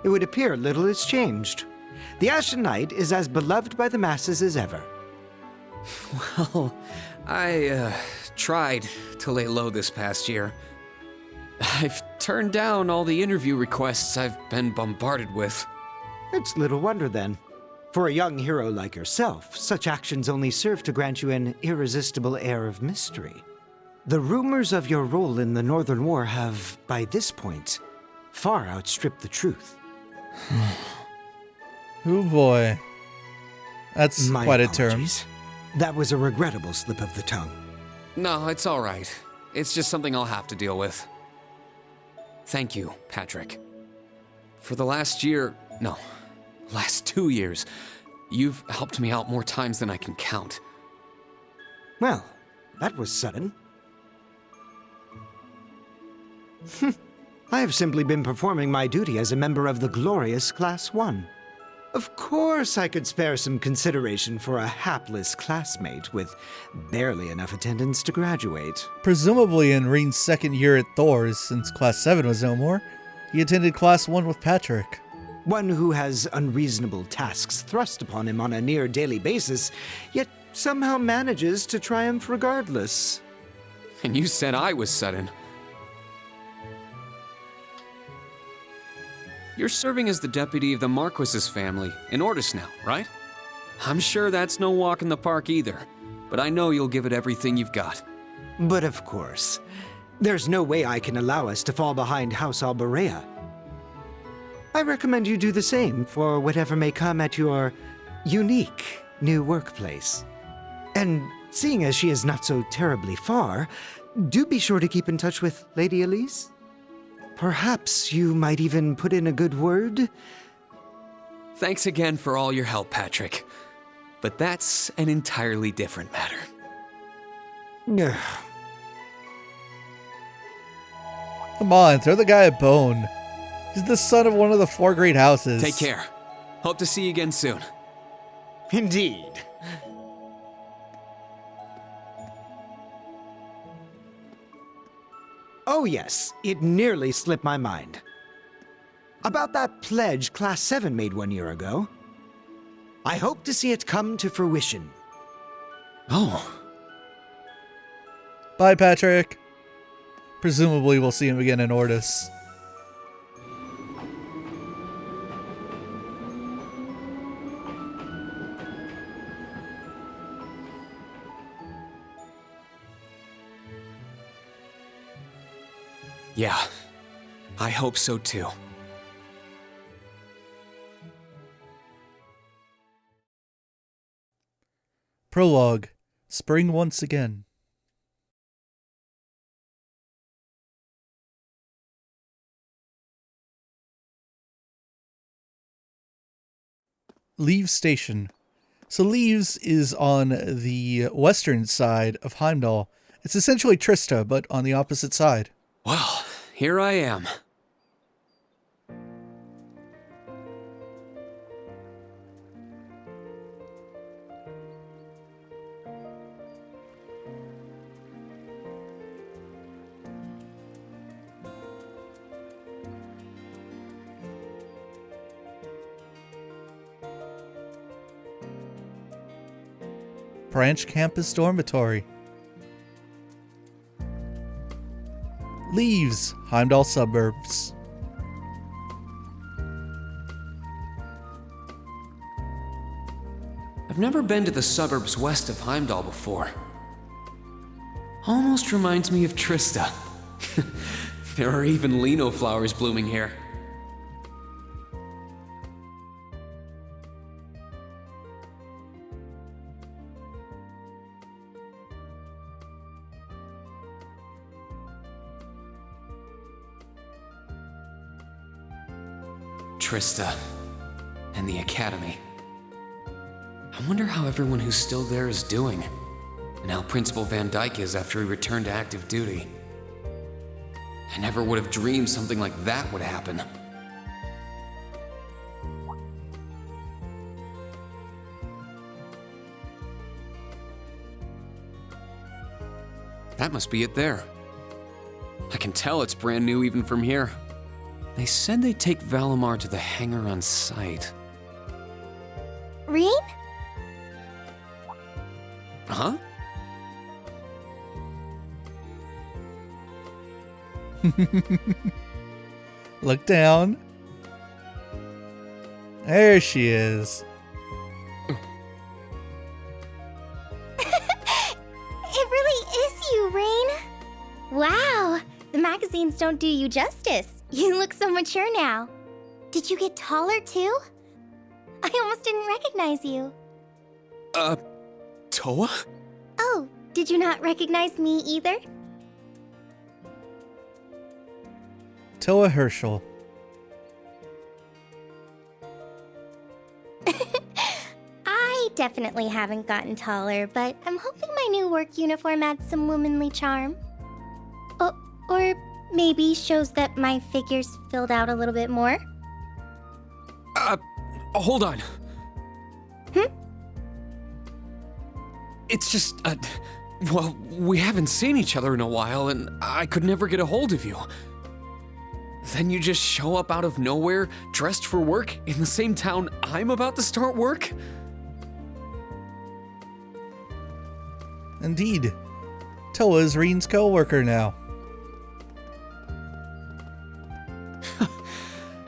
It would appear little has changed. The Ashen Knight is as beloved by the masses as ever. Well, I tried to lay low this past year. I've turned down all the interview requests I've been bombarded with. It's little wonder then. For a young hero like yourself, such actions only serve to grant you an irresistible air of mystery. The rumors of your role in the Northern War have, by this point, far outstripped the truth. Oh boy. That's My quite apologies. a term. That was a regrettable slip of the tongue. No, it's all right. It's just something I'll have to deal with. Thank you, Patrick. For the last 2 years, you've helped me out more times than I can count. Well, that was sudden. I have simply been performing my duty as a member of the glorious Class 1. Of course I could spare some consideration for a hapless classmate with barely enough attendance to graduate. Presumably in Rean's second year at Thor's, since Class 7 was no more, he attended Class 1 with Patrick. One who has unreasonable tasks thrust upon him on a near daily basis, yet somehow manages to triumph regardless. And you said I was sudden. You're serving as the deputy of the Marquis's family in Ordis now, right? I'm sure that's no walk in the park either, but I know you'll give it everything you've got. But of course, there's no way I can allow us to fall behind House Alberea. I recommend you do the same for whatever may come at your unique new workplace. And seeing as she is not so terribly far, do be sure to keep in touch with Lady Elise. Perhaps you might even put in a good word? Thanks again for all your help, Patrick. But that's an entirely different matter. Come on, throw the guy a bone. He's the son of one of the 4 great houses. Take care. Hope to see you again soon. Indeed. Oh yes, it nearly slipped my mind. About that pledge Class 7 made 1 year ago. I hope to see it come to fruition. Oh. Bye, Patrick. Presumably we'll see him again in Ordis. Yeah, I hope so too. Prologue. Spring once again. Leave Station. So Leaves is on the western side of Heimdall. It's essentially Trista, but on the opposite side. Well, here I am. Branch Campus Dormitory. Leaves, Heimdall suburbs. I've never been to the suburbs west of Heimdall before. Almost reminds me of Trista. There are even lino flowers blooming here. Trista and the Academy. I wonder how everyone who's still there is doing, and how Principal Van Dyke is after he returned to active duty. I never would have dreamed something like that would happen. That must be it there. I can tell it's brand new even from here. They said they'd take Valimar to the hangar on site. Rean? Huh? Look down. There she is. It really is you, Rean. Wow, the magazines don't do you justice. You look so mature now. Did you get taller too? I almost didn't recognize you. Toa? Oh, did you not recognize me either? Toa Herschel. I definitely haven't gotten taller, but I'm hoping my new work uniform adds some womanly charm. Or maybe shows that my figure's filled out a little bit more. Hold on. Hmm? It's just, well, we haven't seen each other in a while, and I could never get a hold of you. Then you just show up out of nowhere, dressed for work, in the same town I'm about to start work? Indeed. Toa is Rean's co-worker now.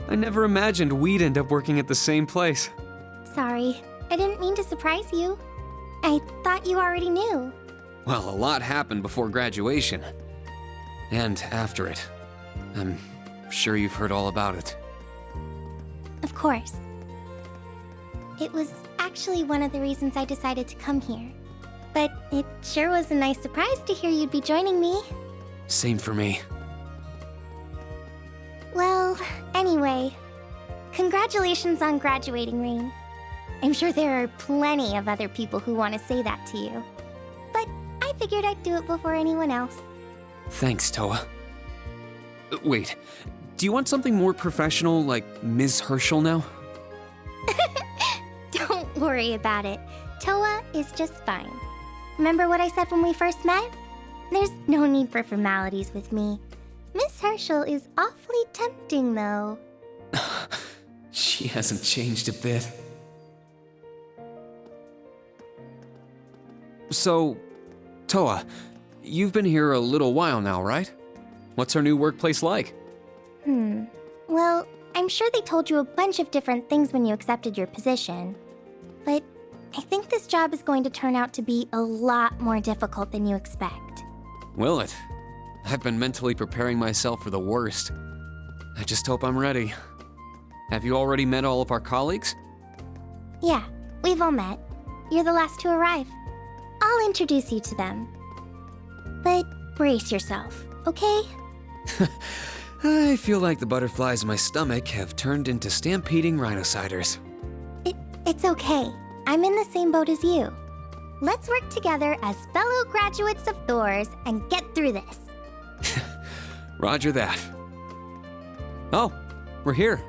I never imagined we'd end up working at the same place. Sorry, I didn't mean to surprise you. I thought you already knew. Well, a lot happened before graduation. And after it. I'm sure you've heard all about it. Of course. It was actually one of the reasons I decided to come here. But it sure was a nice surprise to hear you'd be joining me. Same for me. Well, anyway, congratulations on graduating, Rean. I'm sure there are plenty of other people who want to say that to you. But I figured I'd do it before anyone else. Thanks, Toa. Wait, do you want something more professional, like Ms. Herschel now? Don't worry about it. Toa is just fine. Remember what I said when we first met? There's no need for formalities with me. Miss Herschel is awfully tempting, though. She hasn't changed a bit. So, Toa, you've been here a little while now, right? What's our new workplace like? Well, I'm sure they told you a bunch of different things when you accepted your position. But I think this job is going to turn out to be a lot more difficult than you expect. Will it? I've been mentally preparing myself for the worst. I just hope I'm ready. Have you already met all of our colleagues? Yeah, we've all met. You're the last to arrive. I'll introduce you to them. But brace yourself, okay? I feel like the butterflies in my stomach have turned into stampeding rhinociders. It's okay. I'm in the same boat as you. Let's work together as fellow graduates of Thors and get through this. Roger that. Oh, we're here.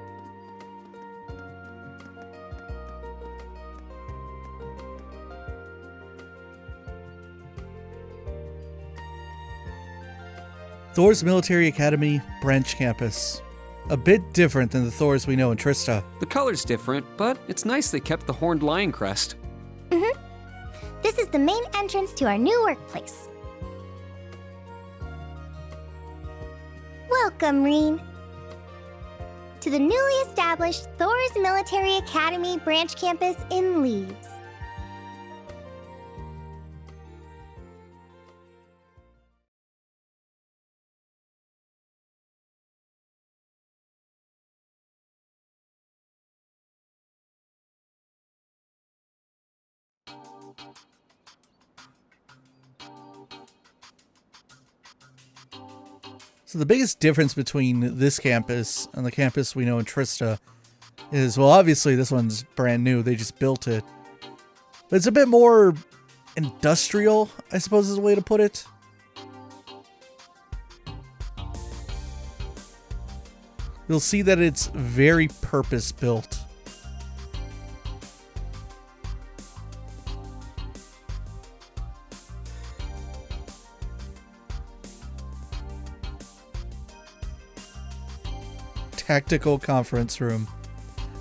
Thor's Military Academy branch campus. A bit different than the Thors we know in Trista. The color's different, but it's nice they kept the horned lion crest. This is the main entrance to our new workplace. Welcome, Rean, to the newly established Thor's Military Academy branch campus in Leaves. So the biggest difference between this campus and the campus we know in Trista is, well, obviously this one's brand new. They just built it. But it's a bit more industrial, I suppose is a way to put it. You'll see that it's very purpose-built. Tactical conference room.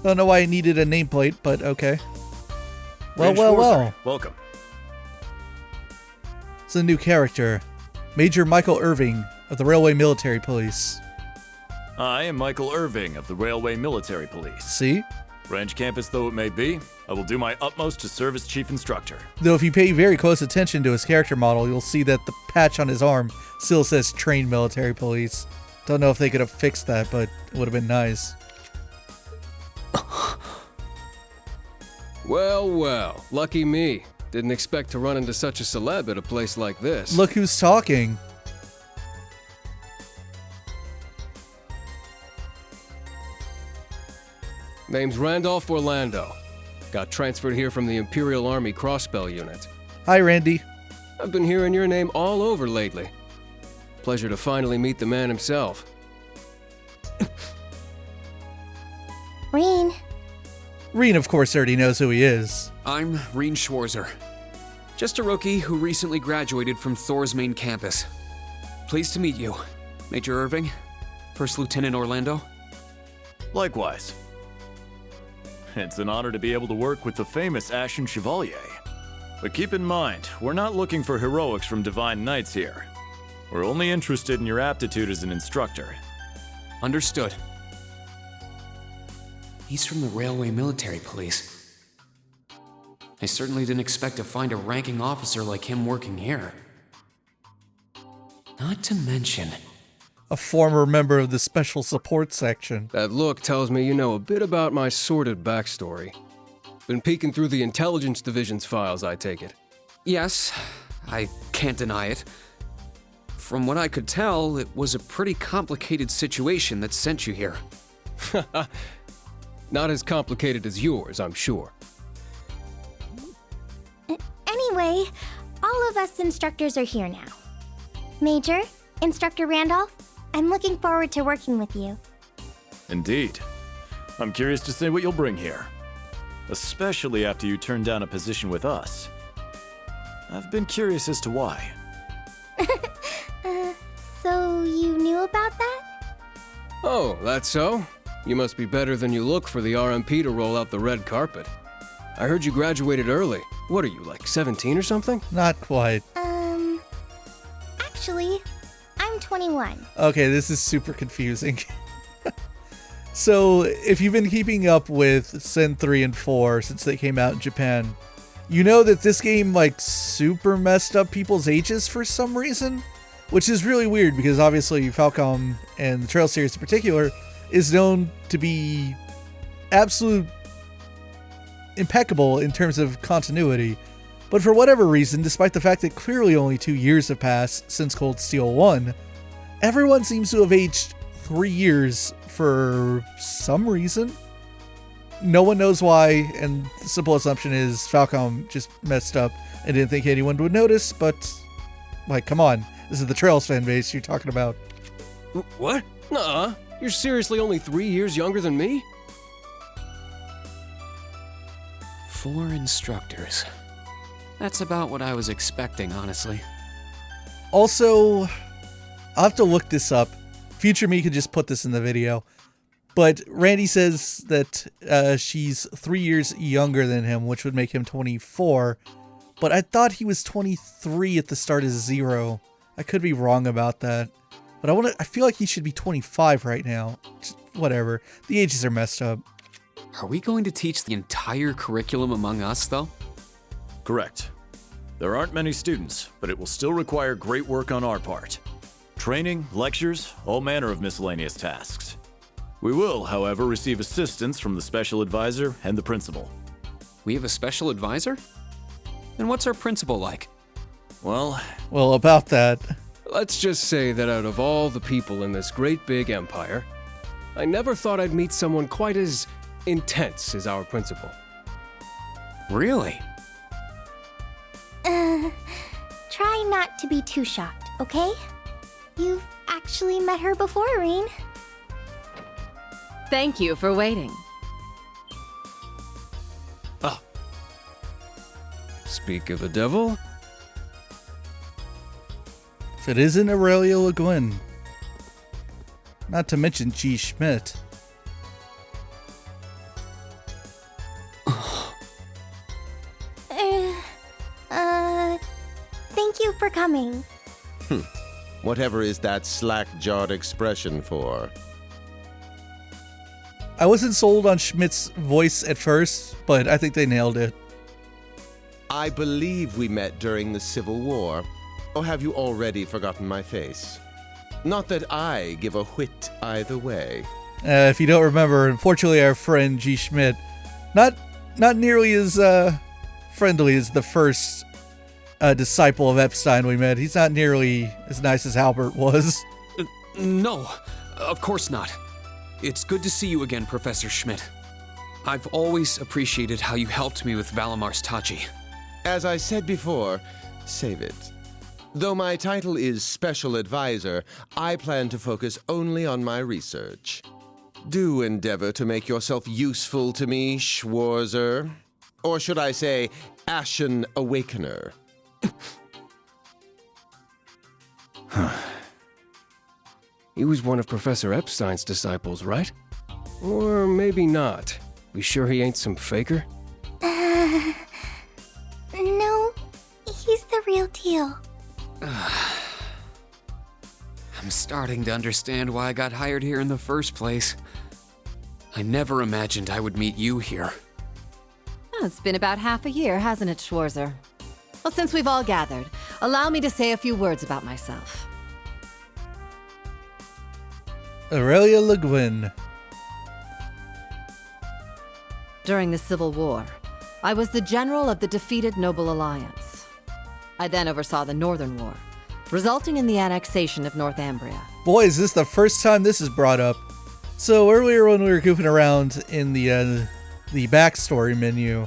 Don't know why I needed a nameplate, but okay. Well, Rean well, Schwarzer, well. Welcome. It's a new character. Major Michael Irving of the Railway Military Police. I am Michael Irving of the Railway Military Police. See? Branch campus though it may be, I will do my utmost to serve as Chief Instructor. Though if you pay very close attention to his character model, you'll see that the patch on his arm still says Trained Military Police. Don't know if they could have fixed that, but it would have been nice. Well, well, lucky me. Didn't expect to run into such a celeb at a place like this. Look who's talking. Name's Randolph Orlando. Got transferred here from the Imperial Army Crossbell Unit. Hi, Randy. I've been hearing your name all over lately. Pleasure to finally meet the man himself. Rean. Rean, of course, already knows who he is. I'm Rean Schwarzer. Just a rookie who recently graduated from Thor's main campus. Pleased to meet you, Major Irving, First Lieutenant Orlando. Likewise. It's an honor to be able to work with the famous Ashen Chevalier. But keep in mind, we're not looking for heroics from Divine Knights here. We're only interested in your aptitude as an instructor. Understood. He's from the Railway Military Police. I certainly didn't expect to find a ranking officer like him working here. Not to mention... a former member of the Special Support Section. That look tells me you know a bit about my sordid backstory. Been peeking through the Intelligence Division's files, I take it. Yes, I can't deny it. From what I could tell, it was a pretty complicated situation that sent you here. Not as complicated as yours, I'm sure. Anyway, all of us instructors are here now. Major, Instructor Randolph, I'm looking forward to working with you. Indeed. I'm curious to see what you'll bring here. Especially after you turn down a position with us. I've been curious as to why. So you knew about that? Oh, that's so? You must be better than you look for the RMP to roll out the red carpet. I heard you graduated early. What are you, like 17 or something? Not quite. Actually, I'm 21. Okay, this is super confusing. So, if you've been keeping up with Sen 3 and 4 since they came out in Japan, you know that this game, like, super messed up people's ages for some reason? Which is really weird because obviously Falcom and the Trail series in particular is known to be absolute impeccable in terms of continuity. But for whatever reason, despite the fact that clearly only 2 years have passed since Cold Steel 1, everyone seems to have aged 3 years for some reason. No one knows why, and the simple assumption is Falcom just messed up and didn't think anyone would notice, but, like, come on. This is the Trails fan base you're talking about. What? Nuh-uh. You're seriously only 3 years younger than me? 4 instructors. That's about what I was expecting, honestly. Also, I'll have to look this up. Future me could just put this in the video. But Randy says that she's 3 years younger than him, which would make him 24. But I thought he was 23 at the start of Zero. I could be wrong about that. But I feel like he should be 25 right now. Just whatever. The ages are messed up. Are we going to teach the entire curriculum among us, though? Correct. There aren't many students, but it will still require great work on our part. Training, lectures, all manner of miscellaneous tasks. We will, however, receive assistance from the special advisor and the principal. We have a special advisor? And what's our principal like? Well, about that. Let's just say that out of all the people in this great big empire, I never thought I'd meet someone quite as intense as our principal. Really? Try not to be too shocked, okay? You've actually met her before, Rean. Thank you for waiting. Speak of the devil. If it isn't Aurelia Le Guin. Not to mention G. Schmidt. Thank you for coming. Whatever is that slack-jawed expression for? I wasn't sold on Schmidt's voice at first, but I think they nailed it. I believe we met during the Civil War. Or have you already forgotten my face? Not that I give a whit either way. If you don't remember, unfortunately our friend G. Schmidt, not nearly as friendly as the first disciple of Epstein we met. He's not nearly as nice as Albert was. No, of course not. It's good to see you again, Professor Schmidt. I've always appreciated how you helped me with Valamar's Tachi. As I said before, save it. Though my title is Special Advisor, I plan to focus only on my research. Do endeavor to make yourself useful to me, Schwarzer. Or should I say, Ashen Awakener. He was one of Professor Epstein's disciples, right? Or maybe not. We sure he ain't some faker? No, he's the real deal. I'm starting to understand why I got hired here in the first place. I never imagined I would meet you here. Oh, it's been about half a year, hasn't it, Schwarzer? Well, since we've all gathered, allow me to say a few words about myself. Aurelia Le Guin. During the Civil War, I was the general of the defeated Noble Alliance. I then oversaw the Northern War, resulting in the annexation of Northumbria. Boy, is this the first time this is brought up. So earlier when we were goofing around in the backstory menu,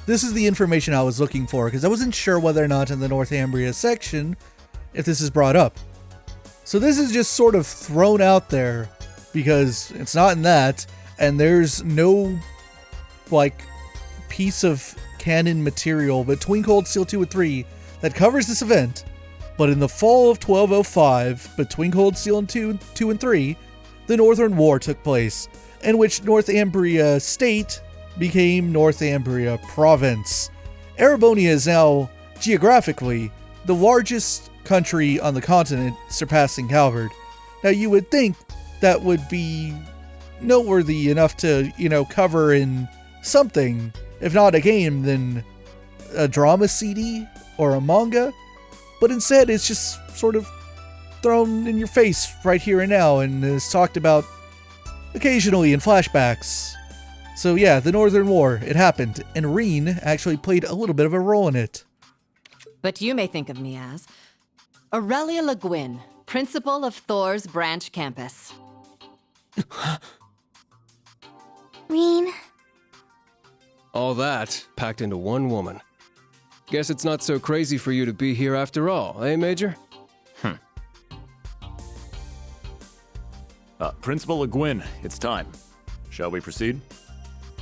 this is the information I was looking for, because I wasn't sure whether or not in the Northumbria section if this is brought up. So this is just sort of thrown out there, because it's not in that, and there's no, piece of canon material between Cold Steel 2 and 3 that covers this event. But in the fall of 1205, between Cold Steel 2 and 3, the Northern War took place, in which Northumbria State became Northumbria Province. Erebonia is now, geographically, the largest country on the continent, surpassing Calvard. Now you would think that would be noteworthy enough to, cover in something, if not a game, then a drama CD or a manga, but instead it's just sort of thrown in your face right here and now and is talked about occasionally in flashbacks. So yeah, the Northern War, it happened, and Rean actually played a little bit of a role in it. But you may think of me as Aurelia Le Guin, principal of Thor's branch campus. Rean. All that packed into one woman. Guess it's not so crazy for you to be here after all, eh, Major? Principal Le Guin, it's time. Shall we proceed?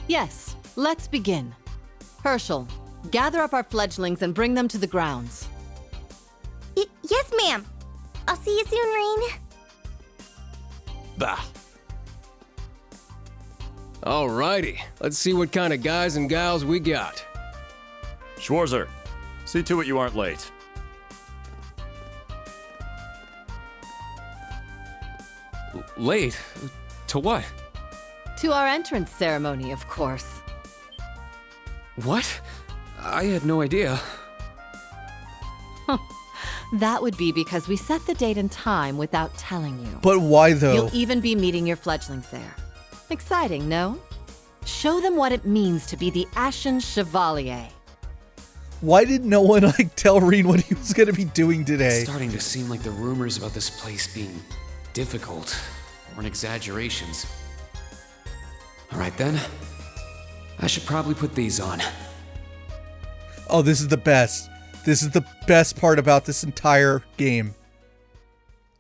Yes, let's begin. Herschel, gather up our fledglings and bring them to the grounds. Yes, ma'am. I'll see you soon, Rean. Bah. Alrighty, let's see what kind of guys and gals we got. Schwarzer, see to it you aren't late. Late? To what? To our entrance ceremony, of course. What? I had no idea. That would be because we set the date and time without telling you. But why though? You'll even be meeting your fledglings there. Exciting, no? Show them what it means to be the Ashen Chevalier. Why did no one tell Rean what he was gonna be doing today? It's starting to seem like the rumors about this place being difficult or exaggerations. Alright then. I should probably put these on. Oh, this is the best. This is the best part about this entire game.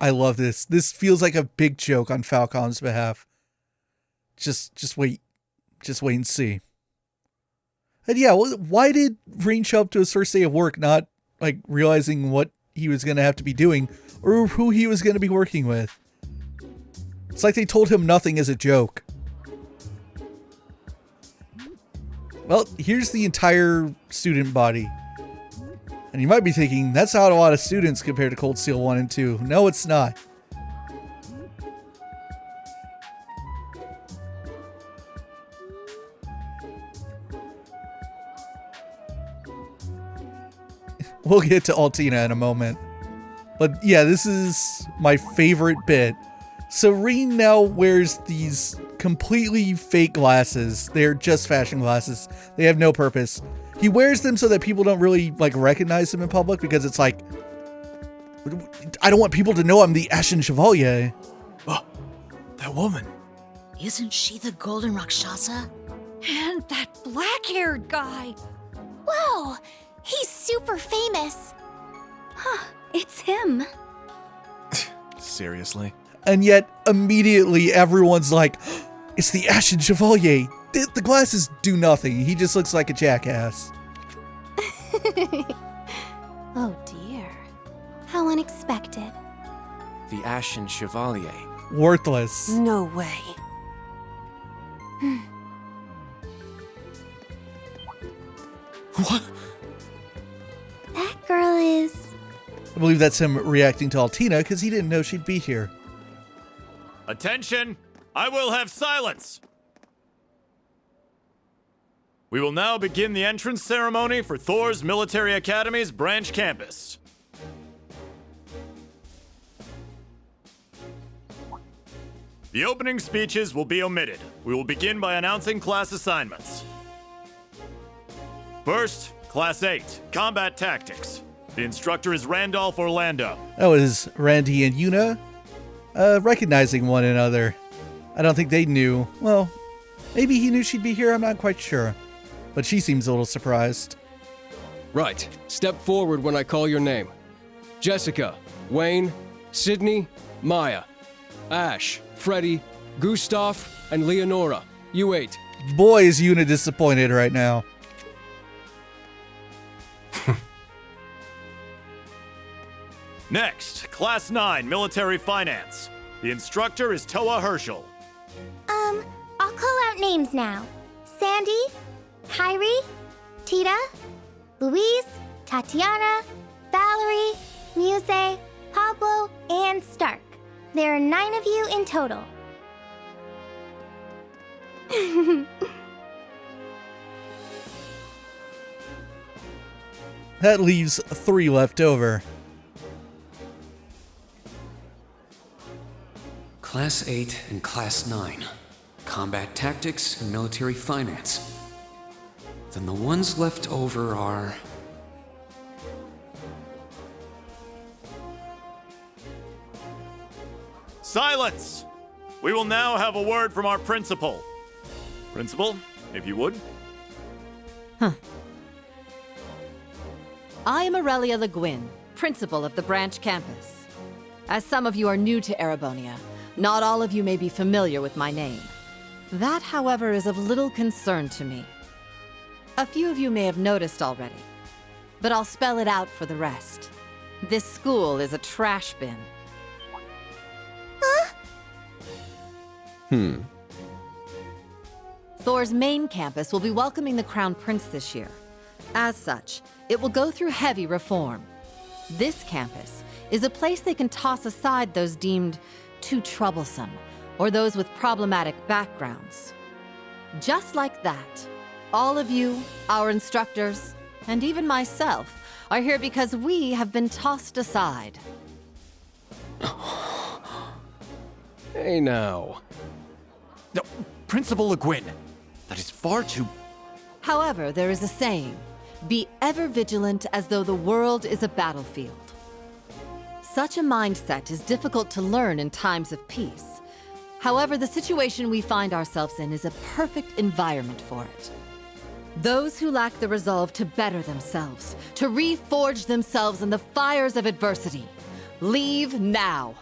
I love this. This feels like a big joke on Falcom's behalf. Just wait. Just wait and see. And yeah, why did Rean show up to his first day of work not, realizing what he was going to have to be doing or who he was going to be working with? It's like they told him nothing as a joke. Well, here's the entire student body. And you might be thinking, that's not a lot of students compared to Cold Steel 1 and 2. No, it's not. We'll get to Altina in a moment. But yeah, this is my favorite bit. So Rean now wears these completely fake glasses. They're just fashion glasses. They have no purpose. He wears them so that people don't really recognize him in public because it's I don't want people to know I'm the Ashen Chevalier. Oh, that woman. Isn't she the Golden Rakshasa? And that black-haired guy. Whoa, he's super famous. Huh, it's him. Seriously? And yet, immediately, everyone's like, it's the Ashen Chevalier. The glasses do nothing. He just looks like a jackass. Oh dear. How unexpected. The Ashen Chevalier. Worthless. No way. What? That girl is... I believe that's him reacting to Altina because he didn't know she'd be here. Attention! I will have silence! We will now begin the entrance ceremony for Thor's Military Academy's branch campus. The opening speeches will be omitted. We will begin by announcing class assignments. First, Class 8, Combat Tactics. The instructor is Randolph Orlando. That was Randy and Yuna recognizing one another. I don't think they knew. Well, maybe he knew she'd be here, I'm not quite sure. But she seems a little surprised. Right. Step forward when I call your name. Jessica, Wayne, Sydney, Maya, Ash, Freddy, Gustav, and Leonora. You 8. Boy, is Yuna disappointed right now. Next, Class 9, Military Finance. The instructor is Toa Herschel. I'll call out names now. Sandy, Kyrie, Tita, Louise, Tatiana, Valerie, Muse, Pablo, and Stark. There are 9 of you in total. That leaves 3 left over. Class 8 and Class 9. Combat Tactics and Military Finance. Then the ones left over are... Silence! We will now have a word from our principal. Principal, if you would. I am Aurelia Le Guin, principal of the branch campus. As some of you are new to Erebonia, not all of you may be familiar with my name. That, however, is of little concern to me. A few of you may have noticed already, but I'll spell it out for the rest. This school is a trash bin. Thor's main campus will be welcoming the Crown Prince this year. As such, it will go through heavy reform. This campus is a place they can toss aside those deemed too troublesome, or those with problematic backgrounds. Just like that, all of you, our instructors, and even myself, are here because we have been tossed aside. Hey now. No, Principal Le Guin, that is far too... However, there is a saying, be ever vigilant as though the world is a battlefield. Such a mindset is difficult to learn in times of peace. However, the situation we find ourselves in is a perfect environment for it. Those who lack the resolve to better themselves, to reforge themselves in the fires of adversity, leave now,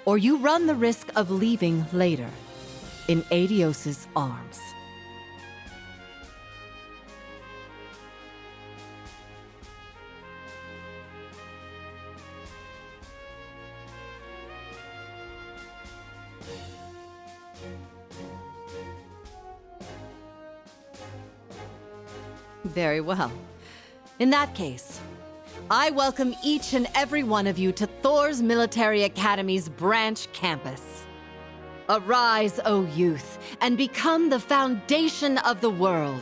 or you run the risk of leaving later, in Adios's arms. Very well. In that case, I welcome each and every one of you to Thor's Military Academy's branch campus. Arise, O youth, and become the foundation of the world.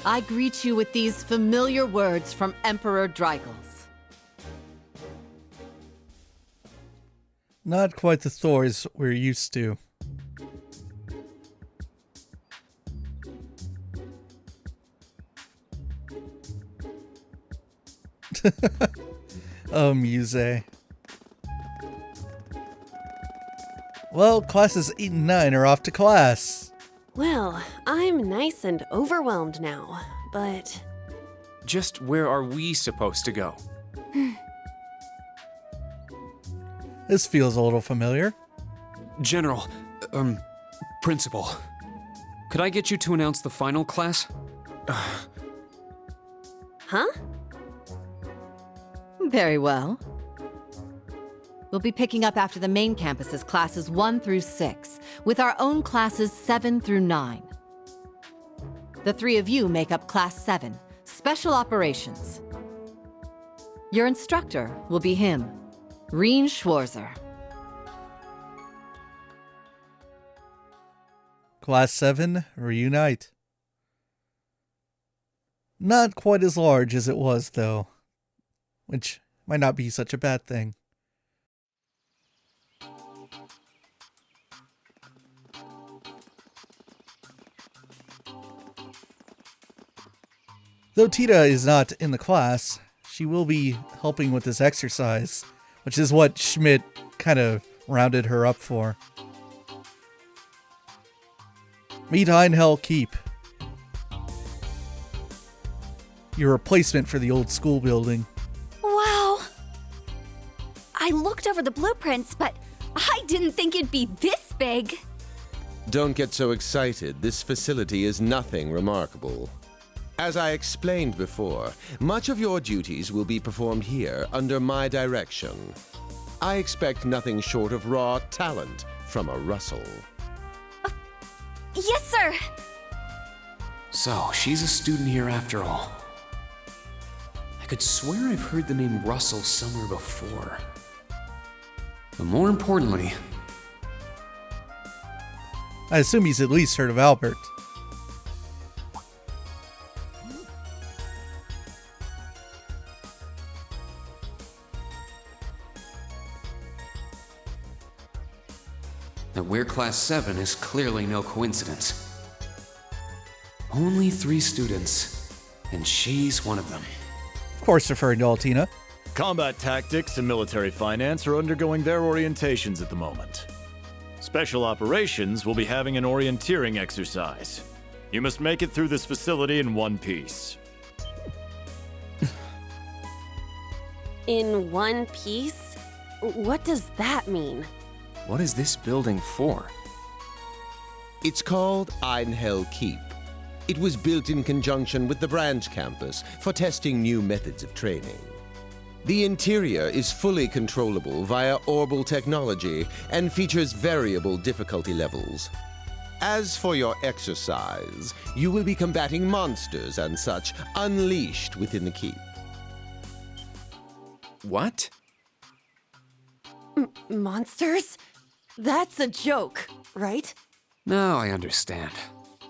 I greet you with these familiar words from Emperor Dreigels. Not quite the Thors we're used to. Oh, Muse. Well, classes 8 and 9 are off to class. Well, I'm nice and overwhelmed now, but... Just where are we supposed to go? This feels a little familiar. General, Principal, could I get you to announce the final class? Huh? Very well. We'll be picking up after the main campus's classes 1 through 6, with our own classes 7 through 9. The 3 of you make up Class 7, Special Operations. Your instructor will be him, Rean Schwarzer. Class 7, reunite. Not quite as large as it was, though, which might not be such a bad thing. Though Tita is not in the class, she will be helping with this exercise, which is what Schmidt kind of rounded her up for. Meet Einhell Keep, your replacement for the old school building. Wow! I looked over the blueprints, but I didn't think it'd be this big. Don't get so excited. This facility is nothing remarkable. As I explained before, much of your duties will be performed here under my direction. I expect nothing short of raw talent from a Russell. Yes, sir! So, she's a student here after all. I could swear I've heard the name Russell somewhere before. But more importantly... I assume he's at least heard of Albert. That we're Class 7 is clearly no coincidence. Only 3 students, and she's one of them. Of course, referring to Altina. Combat tactics and military finance are undergoing their orientations at the moment. Special operations will be having an orienteering exercise. You must make it through this facility in one piece. In one piece? What does that mean? What is this building for? It's called Einhell Keep. It was built in conjunction with the branch campus for testing new methods of training. The interior is fully controllable via orbal technology and features variable difficulty levels. As for your exercise, you will be combating monsters and such unleashed within the keep. What? Monsters? That's a joke, right? Now I understand.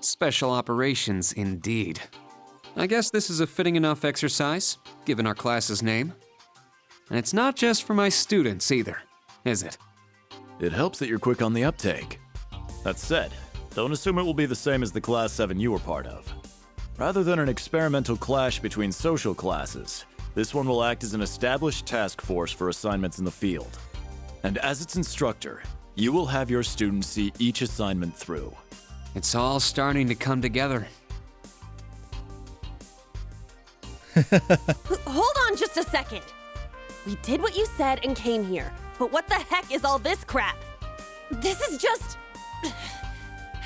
Special operations, indeed. I guess this is a fitting enough exercise, given our class's name. And it's not just for my students either, is it? It helps that you're quick on the uptake. That said, don't assume it will be the same as the Class 7 you were part of. Rather than an experimental clash between social classes, this one will act as an established task force for assignments in the field. And as its instructor, you will have your students see each assignment through. It's all starting to come together. Hold on just a second. We did what you said and came here, but what the heck is all this crap? This is just...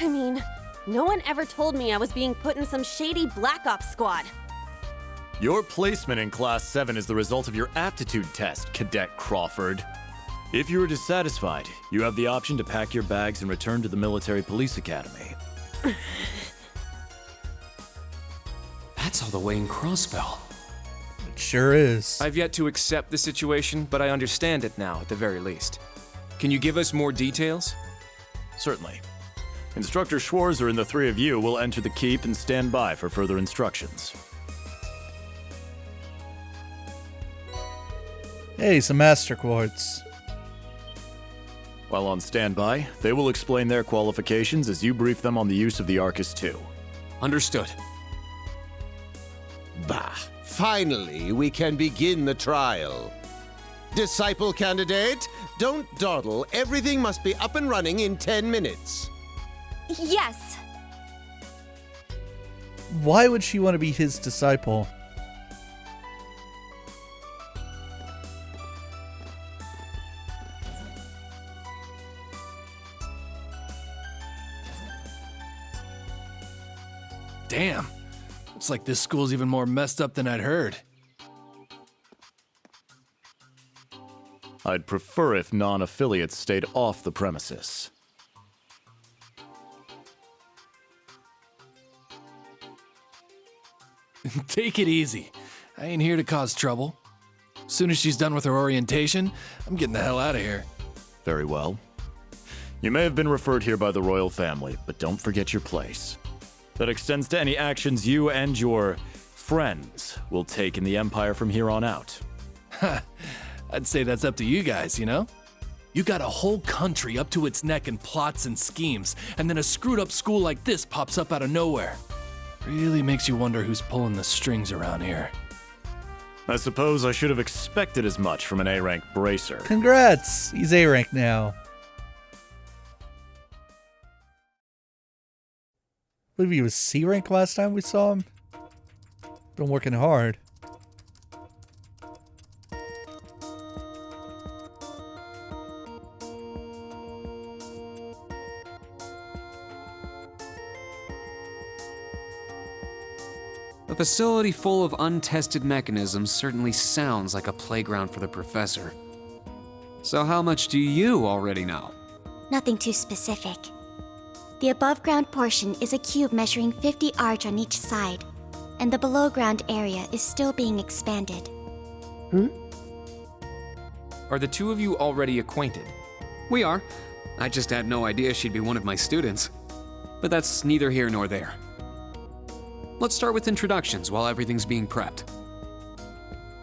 I mean, no one ever told me I was being put in some shady Black Ops squad. Your placement in Class 7 is the result of your aptitude test, Cadet Crawford. If you are dissatisfied, you have the option to pack your bags and return to the Military Police Academy. That's all the way in Crossbell. It sure is. I've yet to accept the situation, but I understand it now, at the very least. Can you give us more details? Certainly. Instructor Schwarzer and the three of you will enter the keep and stand by for further instructions. Hey, some Master Quartz. While on standby, they will explain their qualifications as you brief them on the use of the Arcus II. Understood. Bah! Finally, we can begin the trial. Disciple candidate, don't dawdle. Everything must be up and running in 10 minutes. Yes. Why would she want to be his disciple? Damn. Looks like this school's even more messed up than I'd heard. I'd prefer if non-affiliates stayed off the premises. Take it easy. I ain't here to cause trouble. Soon as she's done with her orientation, I'm getting the hell out of here. Very well. You may have been referred here by the royal family, but don't forget your place. That extends to any actions you and your friends will take in the Empire from here on out. I'd say that's up to you guys, you know? You got a whole country up to its neck in plots and schemes, and then a screwed up school like this pops up out of nowhere. Really makes you wonder who's pulling the strings around here. I suppose I should have expected as much from an A-rank bracer. Congrats! He's A-rank now. I believe he was C-rank last time we saw him. Been working hard. A facility full of untested mechanisms certainly sounds like a playground for the professor. So how much do you already know? Nothing too specific. The above-ground portion is a cube measuring 50 arch on each side, and the below-ground area is still being expanded. Are the two of you already acquainted? We are. I just had no idea she'd be one of my students. But that's neither here nor there. Let's start with introductions while everything's being prepped.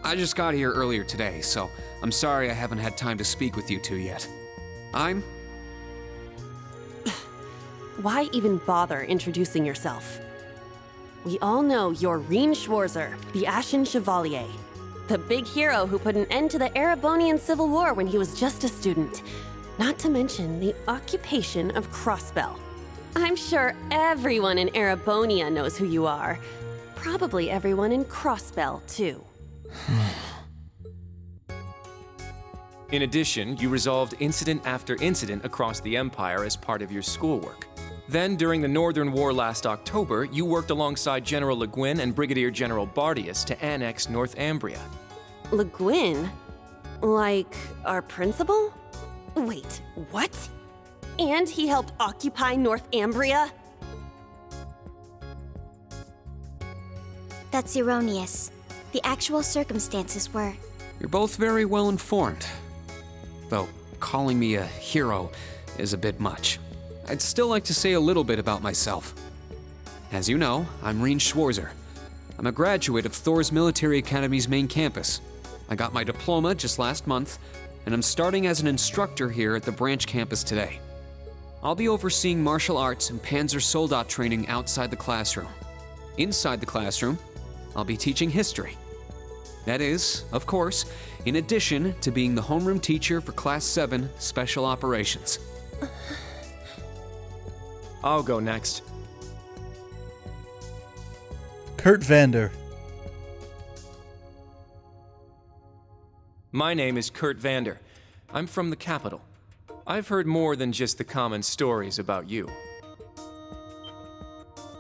I just got here earlier today, so I'm sorry I haven't had time to speak with you two yet. I'm... Why even bother introducing yourself? We all know you're Rean Schwarzer, the Ashen Chevalier. The big hero who put an end to the Erebonian Civil War when he was just a student. Not to mention the occupation of Crossbell. I'm sure everyone in Erebonia knows who you are. Probably everyone in Crossbell, too. In addition, you resolved incident after incident across the Empire as part of your schoolwork. Then, during the Northern War last October, you worked alongside General Le Guin and Brigadier General Bardius to annex Northumbria. Le Guin? Like, our principal? Wait, what? And he helped occupy Northumbria? That's erroneous. The actual circumstances were... You're both very well informed. Though calling me a hero is a bit much. I'd still like to say a little bit about myself. As you know, I'm Rean Schwarzer. I'm a graduate of Thor's Military Academy's main campus. I got my diploma just last month, and I'm starting as an instructor here at the branch campus today. I'll be overseeing martial arts and Panzer Soldat training outside the classroom. Inside the classroom, I'll be teaching history. That is, of course, in addition to being the homeroom teacher for Class 7 Special Operations. I'll go next. Kurt Vander. My name is Kurt Vander. I'm from the capital. I've heard more than just the common stories about you.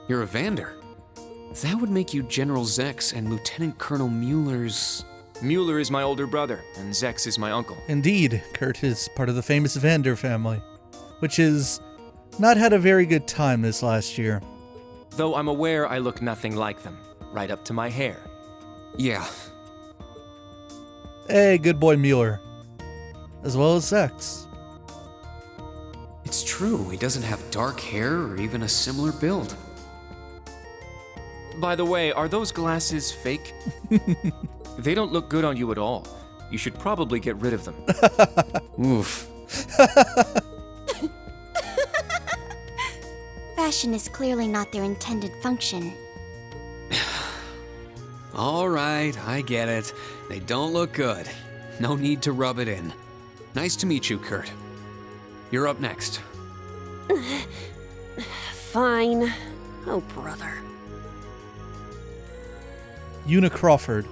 You're a Vander. That would make you General Zex and Lieutenant Colonel Mueller's... Mueller is my older brother, and Zex is my uncle. Indeed, Kurt is part of the famous Vander family, which has not had a very good time this last year. Though I'm aware I look nothing like them, right up to my hair. Yeah. Hey, good boy Mueller. As well as Zex. It's true, he doesn't have dark hair or even a similar build. By the way, are those glasses fake? They don't look good on you at all. You should probably get rid of them. Oof. Fashion is clearly not their intended function. All right, I get it. They don't look good. No need to rub it in. Nice to meet you, Kurt. You're up next. Fine. Oh, brother. Una Crawford.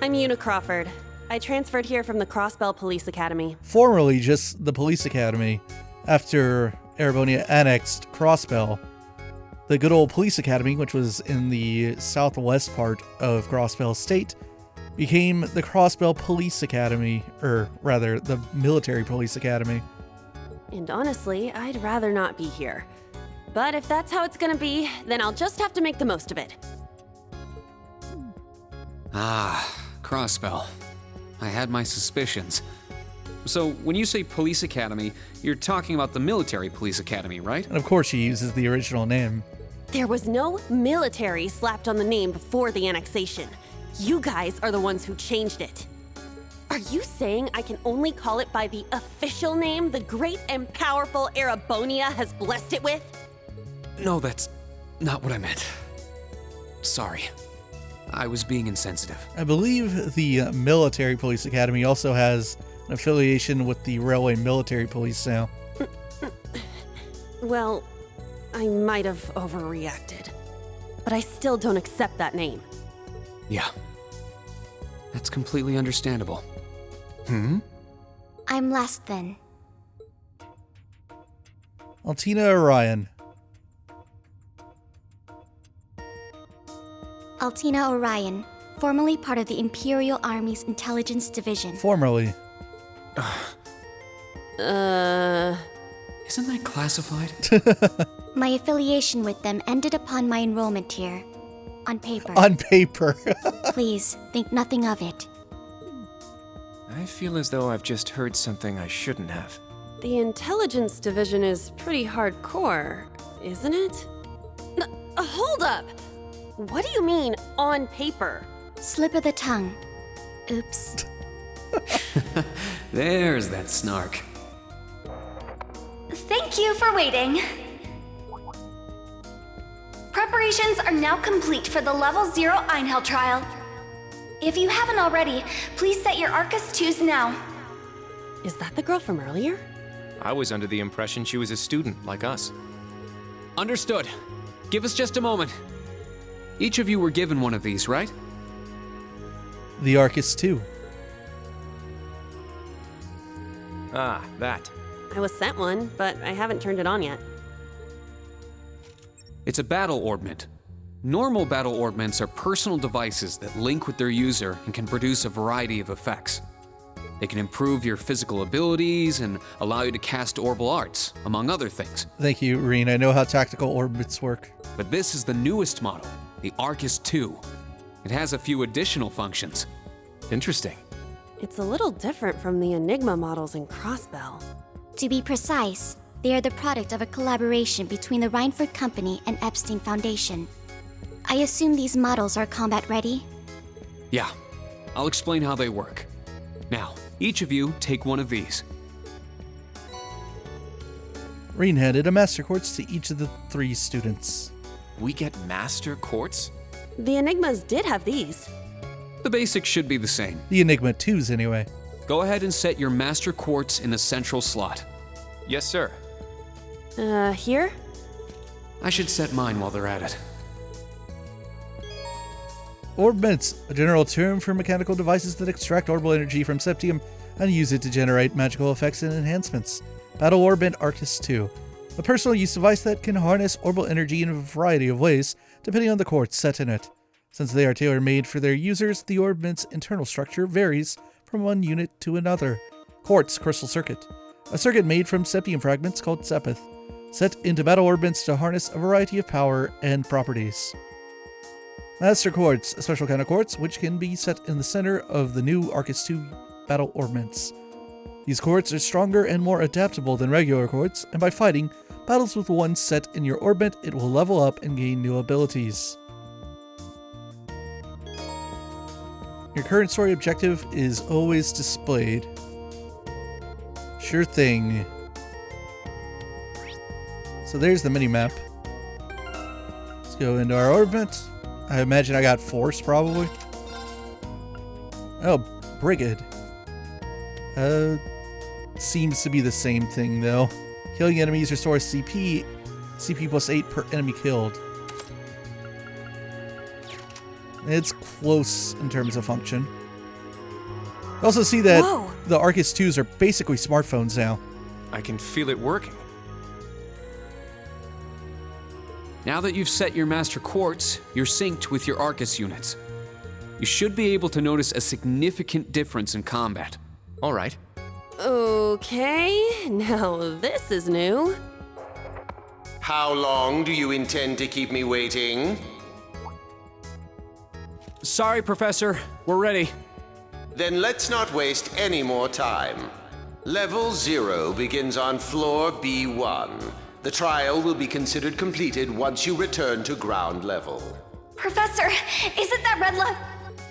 I'm Una Crawford. I transferred here from the Crossbell Police Academy. Formerly just the Police Academy, after Erebonia annexed Crossbell. The good old Police Academy, which was in the southwest part of Crossbell State, became the Crossbell Police Academy, or rather, the Military Police Academy. And honestly, I'd rather not be here. But if that's how it's gonna be, then I'll just have to make the most of it. Ah, Crossbell. I had my suspicions. So, when you say Police Academy, you're talking about the Military Police Academy, right? And of course she uses the original name. There was no military slapped on the name before the annexation. You guys are the ones who changed it. Are you saying I can only call it by the official name the great and powerful Erebonia has blessed it with? No, that's not what I meant. Sorry. I was being insensitive. I believe the Military Police Academy also has an affiliation with the Railway Military Police now. Well, I might have overreacted. But I still don't accept that name. Yeah. That's completely understandable. I'm last then. Altina Orion. Altina Orion, formerly part of the Imperial Army's Intelligence Division. Formerly. Isn't that classified? My affiliation with them ended upon my enrollment here. On paper. On paper. Please, think nothing of it. I feel as though I've just heard something I shouldn't have. The Intelligence Division is pretty hardcore, isn't it? Hold up! What do you mean, on paper? Slip of the tongue. Oops. There's that snark. Thank you for waiting. Preparations are now complete for the Level 0 Einhell trial. If you haven't already, please set your Arcus 2s now. Is that the girl from earlier? I was under the impression she was a student like us. Understood. Give us just a moment. Each of you were given one of these, right? The Arcus 2. Ah, that. I was sent one, but I haven't turned it on yet. It's a battle orbment. Normal battle orbments are personal devices that link with their user and can produce a variety of effects. They can improve your physical abilities and allow you to cast orbital arts, among other things. Thank you, Rean. I know how tactical orbits work. But this is the newest model, the Arcus 2. It has a few additional functions. Interesting. It's a little different from the Enigma models in Crossbell. To be precise, they are the product of a collaboration between the Reinford Company and Epstein Foundation. I assume these models are combat ready? Yeah, I'll explain how they work. Now, each of you take one of these. Rean handed a Master Quartz to each of the 3 students. We get Master Quartz? The Enigmas did have these. The basics should be the same. The Enigma 2s, anyway. Go ahead and set your Master Quartz in the central slot. Yes, sir. Here? I should set mine while they're at it. Orbments, a general term for mechanical devices that extract orbital energy from septium and use it to generate magical effects and enhancements. Battle Orbment Arcus 2, a personal use device that can harness orbital energy in a variety of ways, depending on the quartz set in it. Since they are tailor-made for their users, the Orbment's internal structure varies from one unit to another. Quartz Crystal Circuit, a circuit made from septium fragments called Sepith, set into battle orbments to harness a variety of power and properties. Master Quartz, a special kind of quartz which can be set in the center of the new Arcus 2 battle orbments. These quartz are stronger and more adaptable than regular quartz, and by fighting battles with one set in your orbment, it will level up and gain new abilities. Your current story objective is always displayed. Sure thing. So there's the mini-map. Let's go into our orbit. I imagine I got Force, probably. Oh, Brigade. Seems to be the same thing, though. Killing enemies restores CP. CP plus 8 per enemy killed. It's close in terms of function. You also see that the Arcus 2s are basically smartphones now. I can feel it working. Now that you've set your Master Quartz, you're synced with your Arcus units. You should be able to notice a significant difference in combat. All right. Okay, now this is new. How long do you intend to keep me waiting? Sorry, Professor. We're ready. Then let's not waste any more time. Level 0 begins on floor B1. The trial will be considered completed once you return to ground level. Professor, isn't that red love?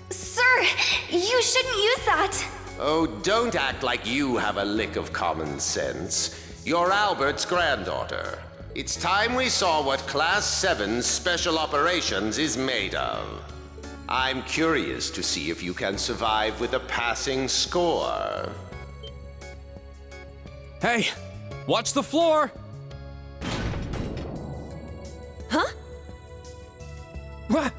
Sir, you shouldn't use that. Oh, don't act like you have a lick of common sense. You're Albert's granddaughter. It's time we saw what Class 7's Special Operations is made of. I'm curious to see if you can survive with a passing score. Hey, watch the floor! Huh? What?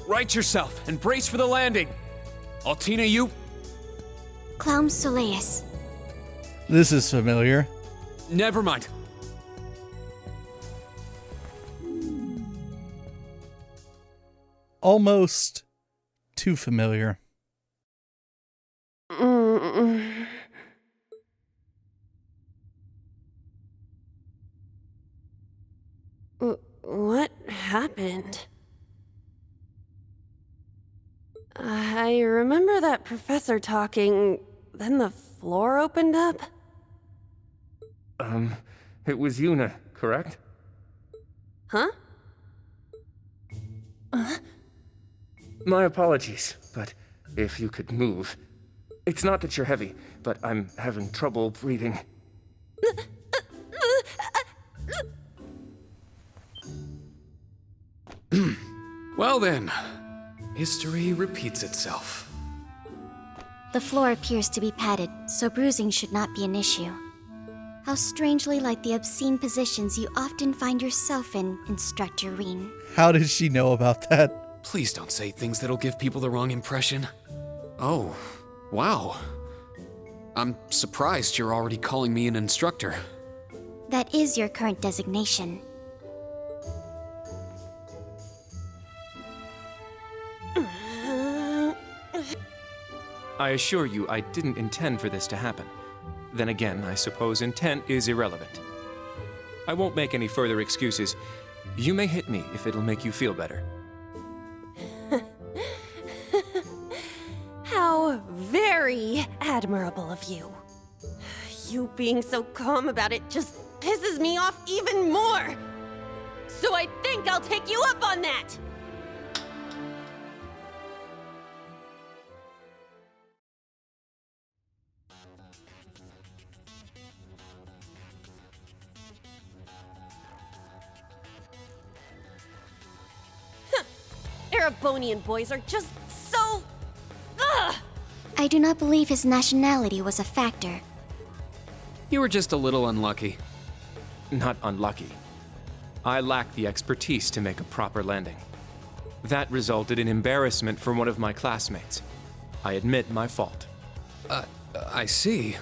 Right yourself and brace for the landing. Altina, you... Clown Soleus. This is familiar. Never mind. Almost too familiar. What happened? I remember that professor talking, then the floor opened up. It was Yuna, correct? Huh? My apologies, but if you could move. It's not that you're heavy, but I'm having trouble breathing. Well then, history repeats itself. The floor appears to be padded, so bruising should not be an issue. How strangely like the obscene positions you often find yourself in, Instructor Rean. How did she know about that? Please don't say things that'll give people the wrong impression. Oh, wow. I'm surprised you're already calling me an instructor. That is your current designation. I assure you, I didn't intend for this to happen. Then again, I suppose intent is irrelevant. I won't make any further excuses. You may hit me if it'll make you feel better. very admirable of you. You being so calm about it just pisses me off even more. So I think I'll take you up on that. Erebonian boys are just so... Ugh! I do not believe his nationality was a factor. You were just a little unlucky. Not unlucky. I lacked the expertise to make a proper landing. That resulted in embarrassment for one of my classmates. I admit my fault. I see.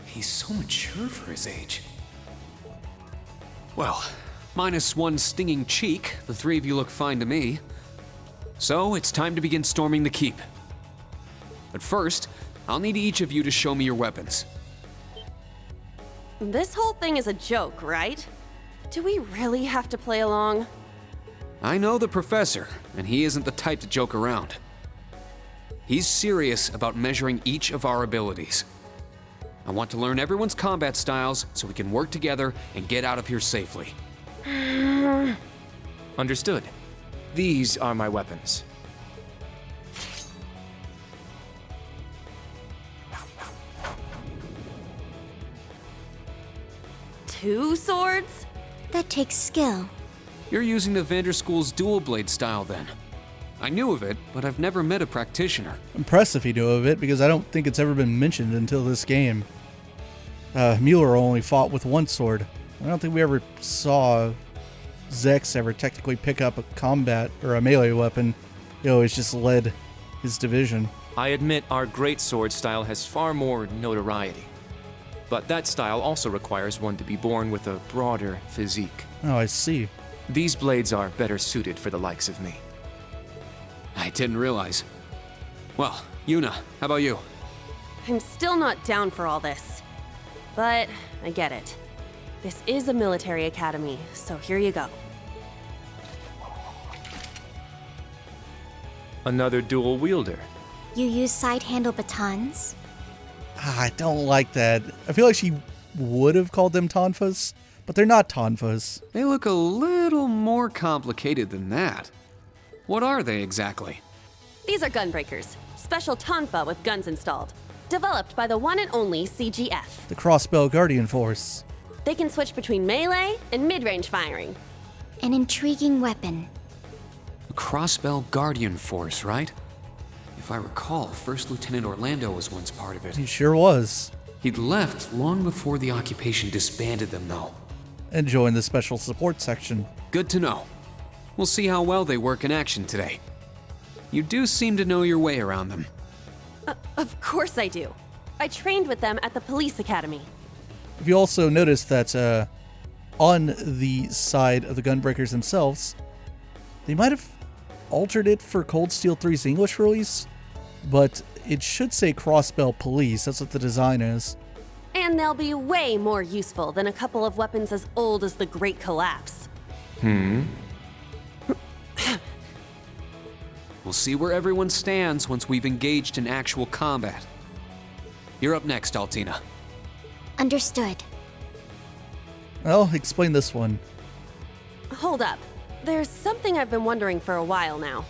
He's so mature for his age. Well, minus one stinging cheek, the three of you look fine to me. So, it's time to begin storming the keep. But first, I'll need each of you to show me your weapons. This whole thing is a joke, right? Do we really have to play along? I know the professor, and he isn't the type to joke around. He's serious about measuring each of our abilities. I want to learn everyone's combat styles so we can work together and get out of here safely. Understood. These are my weapons. Two swords? That takes skill. You're using the Vanderschool's dual blade style then. I knew of it, but I've never met a practitioner. Impressed if you knew of it, because I don't think it's ever been mentioned until this game. Mueller only fought with one sword. I don't think we ever saw Zex ever technically pick up a combat or a melee weapon. He always just led his division. I admit our great sword style has far more notoriety. But that style also requires one to be born with a broader physique. Oh, I see. These blades are better suited for the likes of me. I didn't realize. Well, Yuna, how about you? I'm still not down for all this. But I get it. This is a military academy, so here you go. Another dual wielder. You use side-handle batons? I don't like that. I feel like she would have called them tonfas, but they're not tonfas. They look a little more complicated than that. What are they exactly? These are gunbreakers. Special tonfa with guns installed. Developed by the one and only CGF. The Crossbow Guardian Force. They can switch between melee and mid-range firing. An intriguing weapon. A Crossbow Guardian Force, right? If I recall, First Lieutenant Orlando was once part of it. He sure was. He'd left long before the occupation disbanded them, though. And joined the special support section. Good to know. We'll see how well they work in action today. You do seem to know your way around them. Of course I do. I trained with them at the police academy. If you also notice that on the side of the gunbreakers themselves, they might have altered it for Cold Steel 3's English release, but it should say Crossbell Police. That's what the design is. And they'll be way more useful than a couple of weapons as old as the Great Collapse. We'll see where everyone stands once we've engaged in actual combat. You're up next, Altina. Understood. Well, explain this one. Hold up. There's something I've been wondering for a while now.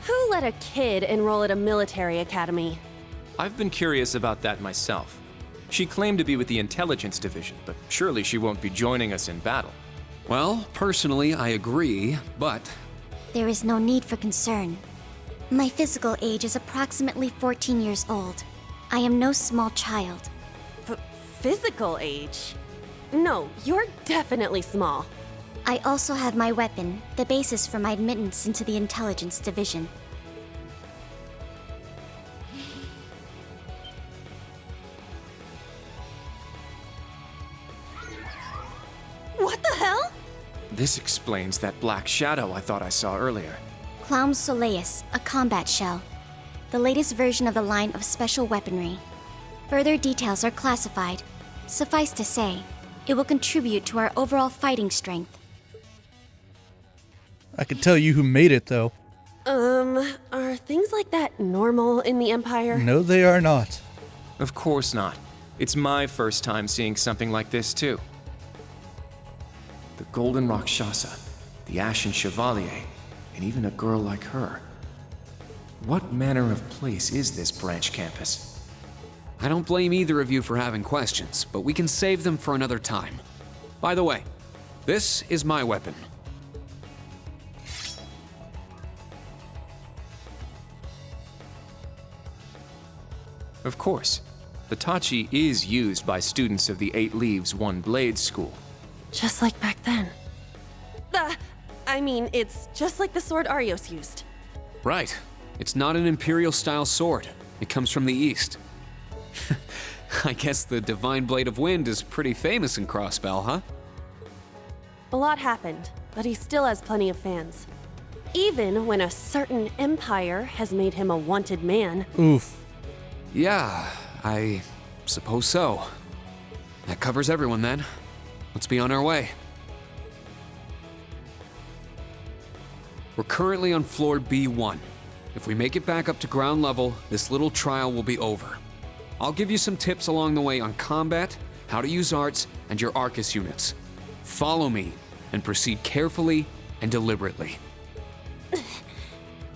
Who let a kid enroll at a military academy? I've been curious about that myself. She claimed to be with the intelligence division, but surely she won't be joining us in battle. Well, personally, I agree, but... There is no need for concern. My physical age is approximately 14 years old. I am no small child. Physical age? No, you're definitely small. I also have my weapon, the basis for my admittance into the intelligence division. What the hell? This explains that black shadow I thought I saw earlier. Clown Soleus, a combat shell. The latest version of the line of special weaponry. Further details are classified. Suffice to say, it will contribute to our overall fighting strength. I can tell you who made it, though. Are Are things like that normal in the Empire? No, they are not. Of course not. It's my first time seeing something like this, too. The Golden Rakshasa, the Ashen Chevalier, and even a girl like her. What manner of place is this branch campus? I don't blame either of you for having questions, but we can save them for another time. By the way, this is my weapon. Of course. The Tachi is used by students of the 8 Leaves, 1 Blade school. Just like back then. I mean, it's just like the sword Arios used. Right. It's not an Imperial-style sword. It comes from the East. I guess the Divine Blade of Wind is pretty famous in Crossbell, huh? A lot happened, but he still has plenty of fans. Even when a certain empire has made him a wanted man. Oof. Yeah, I suppose so. That covers everyone then. Let's be on our way. We're currently on floor B1. If we make it back up to ground level, this little trial will be over. I'll give you some tips along the way on combat, how to use arts, and your Arcus units. Follow me, and proceed carefully and deliberately.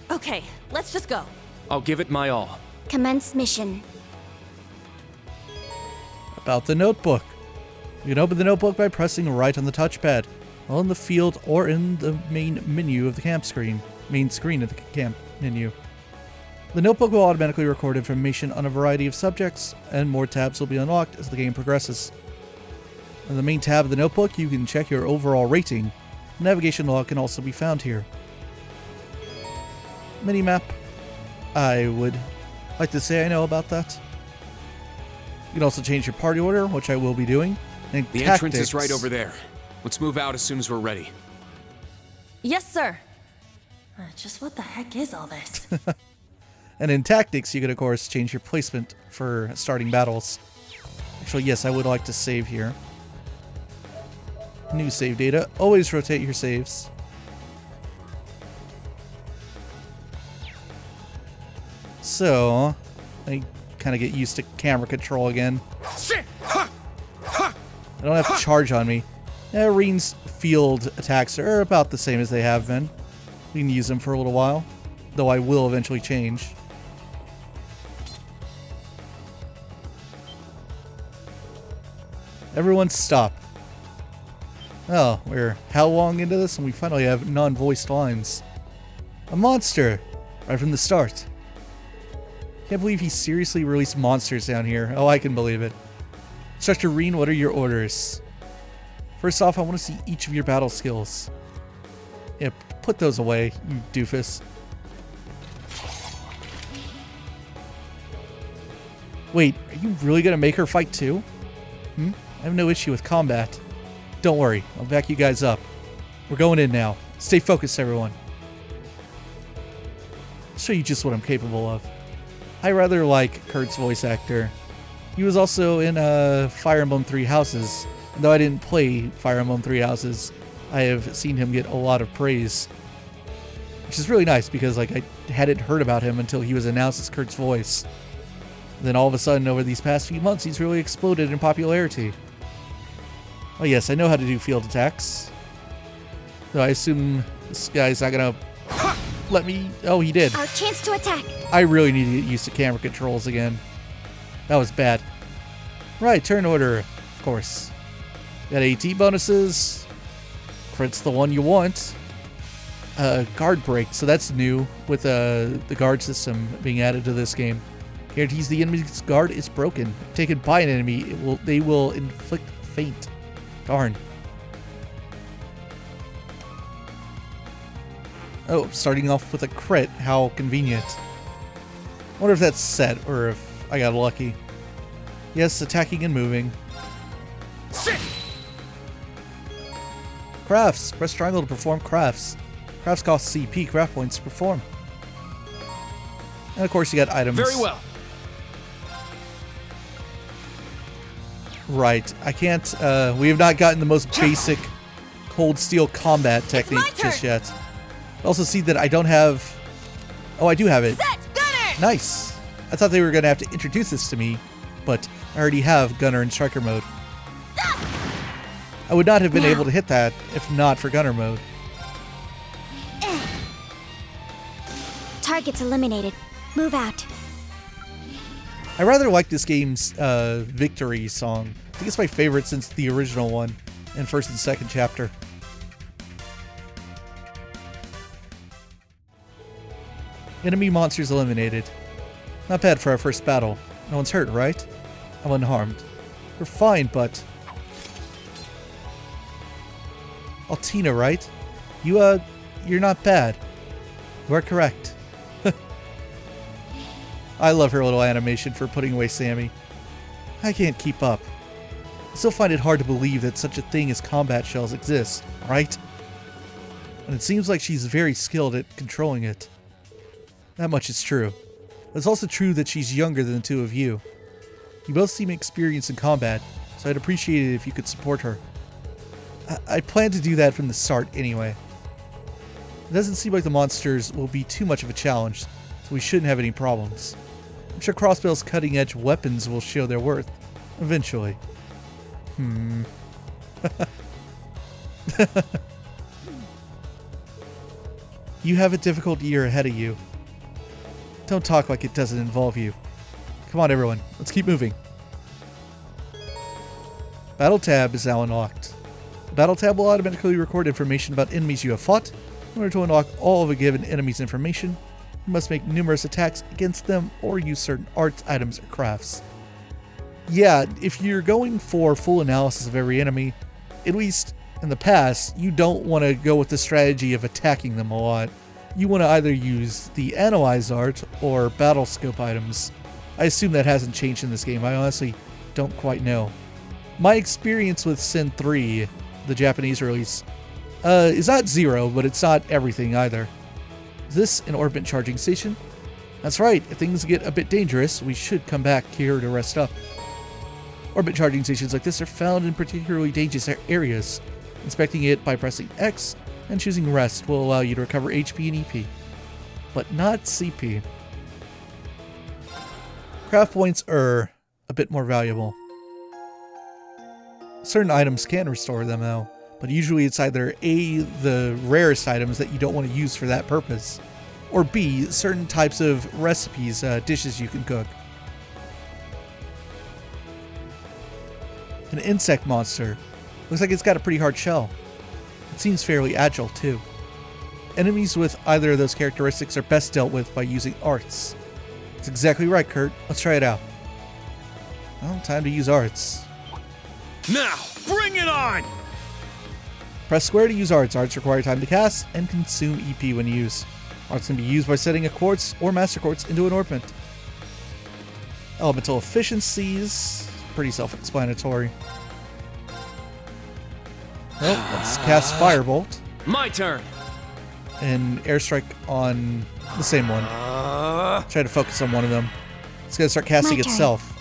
Okay, let's just go. I'll give it my all. Commence mission. About the notebook. You can open the notebook by pressing right on the touchpad, while in the field or in the main menu of the camp screen. Main screen of the camp menu. The notebook will automatically record information on a variety of subjects, and more tabs will be unlocked as the game progresses. In the main tab of the notebook, you can check your overall rating. The navigation log can also be found here. Minimap. I would like to say I know about that. You can also change your party order, which I will be doing. And the entrance is right over there. Let's move out as soon as we're ready. Yes, sir. Just what the heck is all this? And in tactics, you can of course change your placement for starting battles. Actually, yes, I would like to save here. New save data. Always rotate your saves. So, I kind of get used to camera control again. I don't have charge on me. Rean's field attacks are about the same as they have been. We can use them for a little while, though I will eventually change. Everyone stop. Oh, we're how long into this and we finally have non-voiced lines. A monster! Right from the start. Can't believe he seriously released monsters down here. Oh, I can believe it. Instructor Rean, what are your orders? First off, I want to see each of your battle skills. Yeah, put those away, you doofus. Wait, are you really gonna make her fight too? I have no issue with combat. Don't worry, I'll back you guys up. We're going in now. Stay focused, everyone. I'll show you just what I'm capable of. I rather like Kurt's voice actor. He was also in Fire Emblem 3 Houses. And though I didn't play Fire Emblem 3 Houses, I have seen him get a lot of praise. Which is really nice because like I hadn't heard about him until he was announced as Kurt's voice. Then all of a sudden, over these past few months, he's really exploded in popularity. Oh yes, I know how to do field attacks. So I assume this guy's not gonna let me... Oh, he did. Our chance to attack. I really need to get used to camera controls again. That was bad. Right, turn order, of course. Got AT bonuses. Crit's the one you want. Guard break, so that's new with the guard system being added to this game. Guarantees the enemy's guard is broken. Taken by an enemy, they will inflict fate. Darn. Oh, starting off with a crit. How convenient. Wonder if that's set or if I got lucky. Yes, attacking and moving. Crafts. Press triangle to perform crafts. Crafts cost CP craft points to perform. And of course you got items. Very well. Right. I can't, we have not gotten the most basic cold steel combat technique just yet. I also see that I don't have Oh, I do have it. Set, Gunner! Nice. I thought they were going to have to introduce this to me, but I already have Gunner in Striker mode. I would not have been able to hit that if not for Gunner mode. Target's eliminated. Move out. I rather like this game's victory song. I think it's my favorite since the original one in first and second chapter. Enemy monsters eliminated. Not bad for our first battle. No one's hurt, right? I'm unharmed. We're fine, but... Altina, right? You're not bad. You are correct. I love her little animation for putting away Sammy. I can't keep up. I still find it hard to believe that such a thing as combat shells exists, right? And it seems like she's very skilled at controlling it. That much is true. But it's also true that she's younger than the two of you. You both seem experienced in combat, so I'd appreciate it if you could support her. I plan to do that from the start anyway. It doesn't seem like the monsters will be too much of a challenge, so we shouldn't have any problems. I'm sure Crossbell's cutting-edge weapons will show their worth, eventually. You have a difficult year ahead of you. Don't talk like it doesn't involve you. Come on, everyone. Let's keep moving. Battle tab is now unlocked. The battle tab will automatically record information about enemies you have fought. In order to unlock all of a given enemy's information, you must make numerous attacks against them or use certain arts, items, or crafts. Yeah, if you're going for full analysis of every enemy, at least in the past, you don't want to go with the strategy of attacking them a lot. You want to either use the Analyze art or Battle Scope items. I assume that hasn't changed in this game. I honestly don't quite know. My experience with Sin 3, the Japanese release, is not zero, but it's not everything either. Is this an orbit charging station? That's right, if things get a bit dangerous, we should come back here to rest up. Orbit charging stations like this are found in particularly dangerous areas. Inspecting it by pressing X and choosing rest will allow you to recover HP and EP, but not CP. Craft points are a bit more valuable. Certain items can restore them though, but usually it's either A, the rarest items that you don't want to use for that purpose, or B, certain types of recipes, dishes you can cook. An insect monster. Looks like it's got a pretty hard shell. It seems fairly agile too. Enemies with either of those characteristics are best dealt with by using arts. That's exactly right, Kurt. Let's try it out. Well, time to use arts. Now, bring it on! Press square to use arts. Arts require time to cast and consume EP when used. Arts can be used by setting a quartz or master quartz into an orbit. Elemental efficiencies. Pretty self-explanatory. Well, let's cast Firebolt. My turn! And Airstrike on the same one. Try to focus on one of them. It's gonna start casting itself.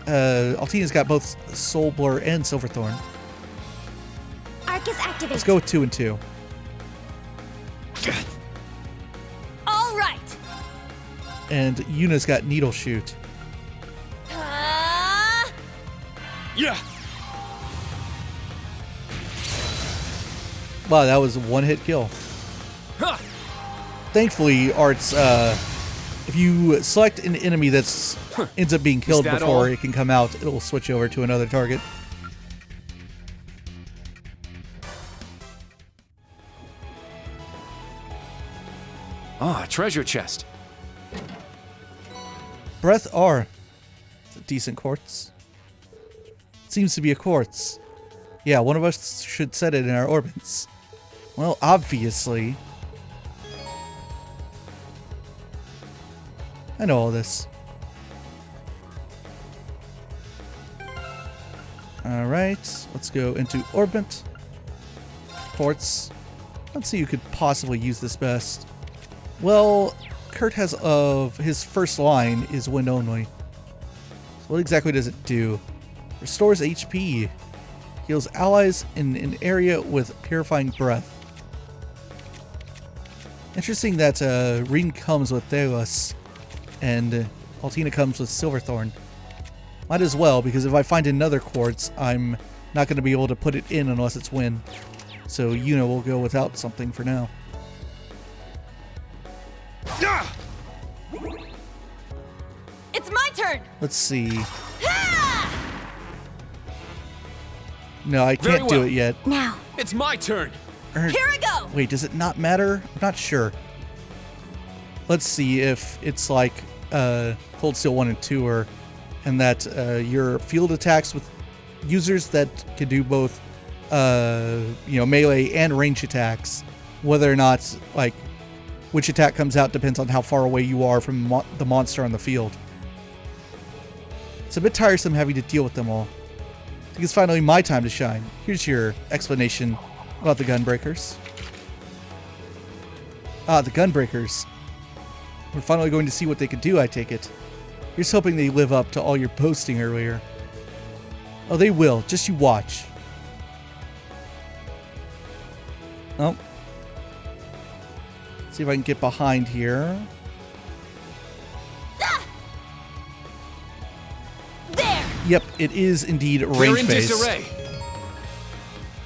Altina's got both Soul Blur and Silverthorn. Arcus activate. Let's go with 2 and 2. All right. And Yuna's got Needle Shoot. Yeah. Wow, that was a one-hit kill. Huh. Thankfully, arts, if you select an enemy that's ends up being killed before it can come out, it'll switch over to another target. Ah, treasure chest. Breath R. It's a decent quartz. It seems to be a quartz. Yeah, one of us should set it in our orbits. Well, obviously. I know all this. Alright, let's go into orbit. Quartz. Let's see who could possibly use this best. Well, Kurt has his first line is wind only. So what exactly does it do? Restores HP. Heals allies in an area with purifying breath. Interesting that Rean comes with Theos and Altina comes with Silverthorn. Might as well, because if I find another quartz, I'm not going to be able to put it in unless it's Win. So Yuna will go without something for now. It's my turn! Let's see. No, I can't do it yet. Now. It's my turn! Here I go! Wait, does it not matter? I'm not sure. Let's see if it's like Cold Steel 1 and 2 or and that your field attacks with users that can do both melee and range attacks, whether or not like which attack comes out depends on how far away you are from the monster on the field. It's a bit tiresome having to deal with them all. I think it's finally my time to shine. Here's your explanation about the Gunbreakers. Ah, the Gunbreakers. We're finally going to see what they could do, I take it. Here's hoping they live up to all your posting earlier. Oh, they will. Just you watch. Oh. See if I can get behind here. There! Yep, it is indeed range-based. Disarray.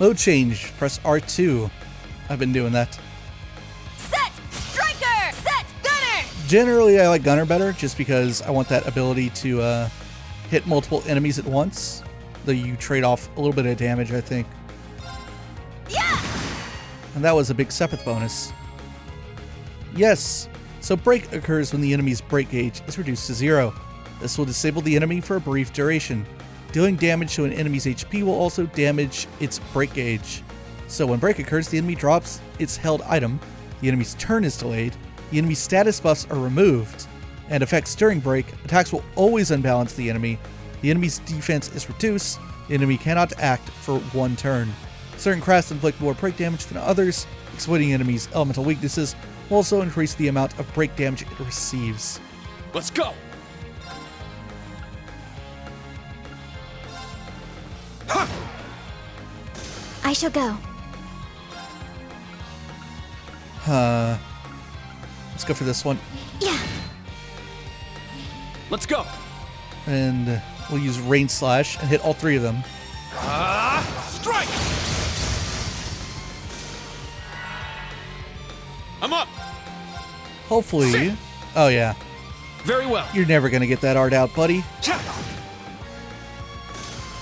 Mode change. Press R2. I've been doing that. Set! Striker! Set! Gunner! Generally, I like Gunner better, just because I want that ability to hit multiple enemies at once. Though you trade off a little bit of damage, I think. Yeah! And that was a big Sepith bonus. Yes! So break occurs when the enemy's break gauge is reduced to 0. This will disable the enemy for a brief duration. Dealing damage to an enemy's HP will also damage its break gauge. So when break occurs, the enemy drops its held item, the enemy's turn is delayed, the enemy's status buffs are removed, and effects during break, attacks will always unbalance the enemy's defense is reduced, the enemy cannot act for 1 turn. Certain crafts inflict more break damage than others, exploiting enemies' elemental weaknesses will also increase the amount of break damage it receives. Let's go! I shall go. Let's go for this one. Yeah. Let's go! And we'll use Rain Slash and hit all 3 of them. Strike! I'm up! Hopefully. Oh, yeah. Very well. You're never going to get that art out, buddy.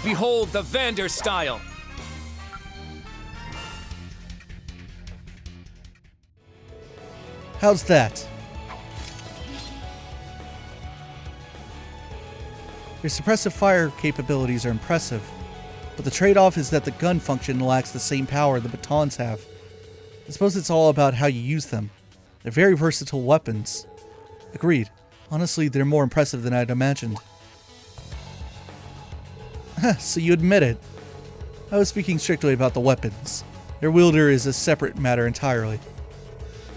Behold the Vander style! How's that? Your suppressive fire capabilities are impressive, but the trade-off is that the gun function lacks the same power the batons have. I suppose it's all about how you use them. They're very versatile weapons. Agreed. Honestly, they're more impressive than I'd imagined. So you admit it. I was speaking strictly about the weapons. Their wielder is a separate matter entirely.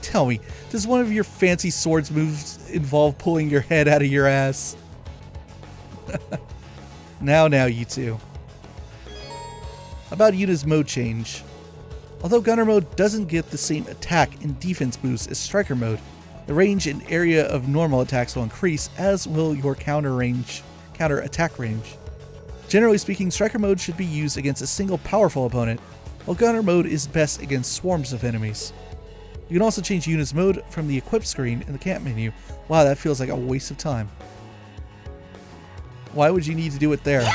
Tell me, does one of your fancy swords moves involve pulling your head out of your ass? Now, you two. About Yuna's mode change. Although Gunner mode doesn't get the same attack and defense boost as Striker mode, the range and area of normal attacks will increase, as will your counter attack range. Generally speaking, Striker mode should be used against a single powerful opponent, while Gunner mode is best against swarms of enemies. You can also change Yuna's mode from the equip screen in the camp menu. Wow, that feels like a waste of time. Why would you need to do it there?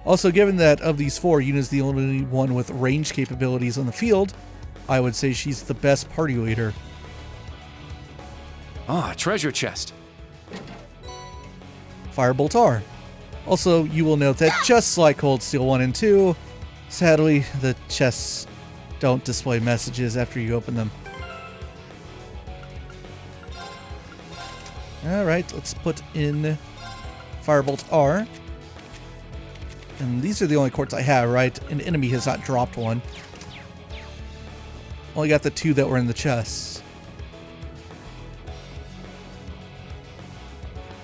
Also, given that of these 4, Yuna's the only one with range capabilities on the field, I would say she's the best party leader. Ah, treasure chest. Firebolt R. Also, you will note that just like Cold Steel 1 and 2, sadly, the chests don't display messages after you open them. Alright, let's put in Firebolt R. And these are the only quartz I have, right? An enemy has not dropped one. Only got the 2 that were in the chests.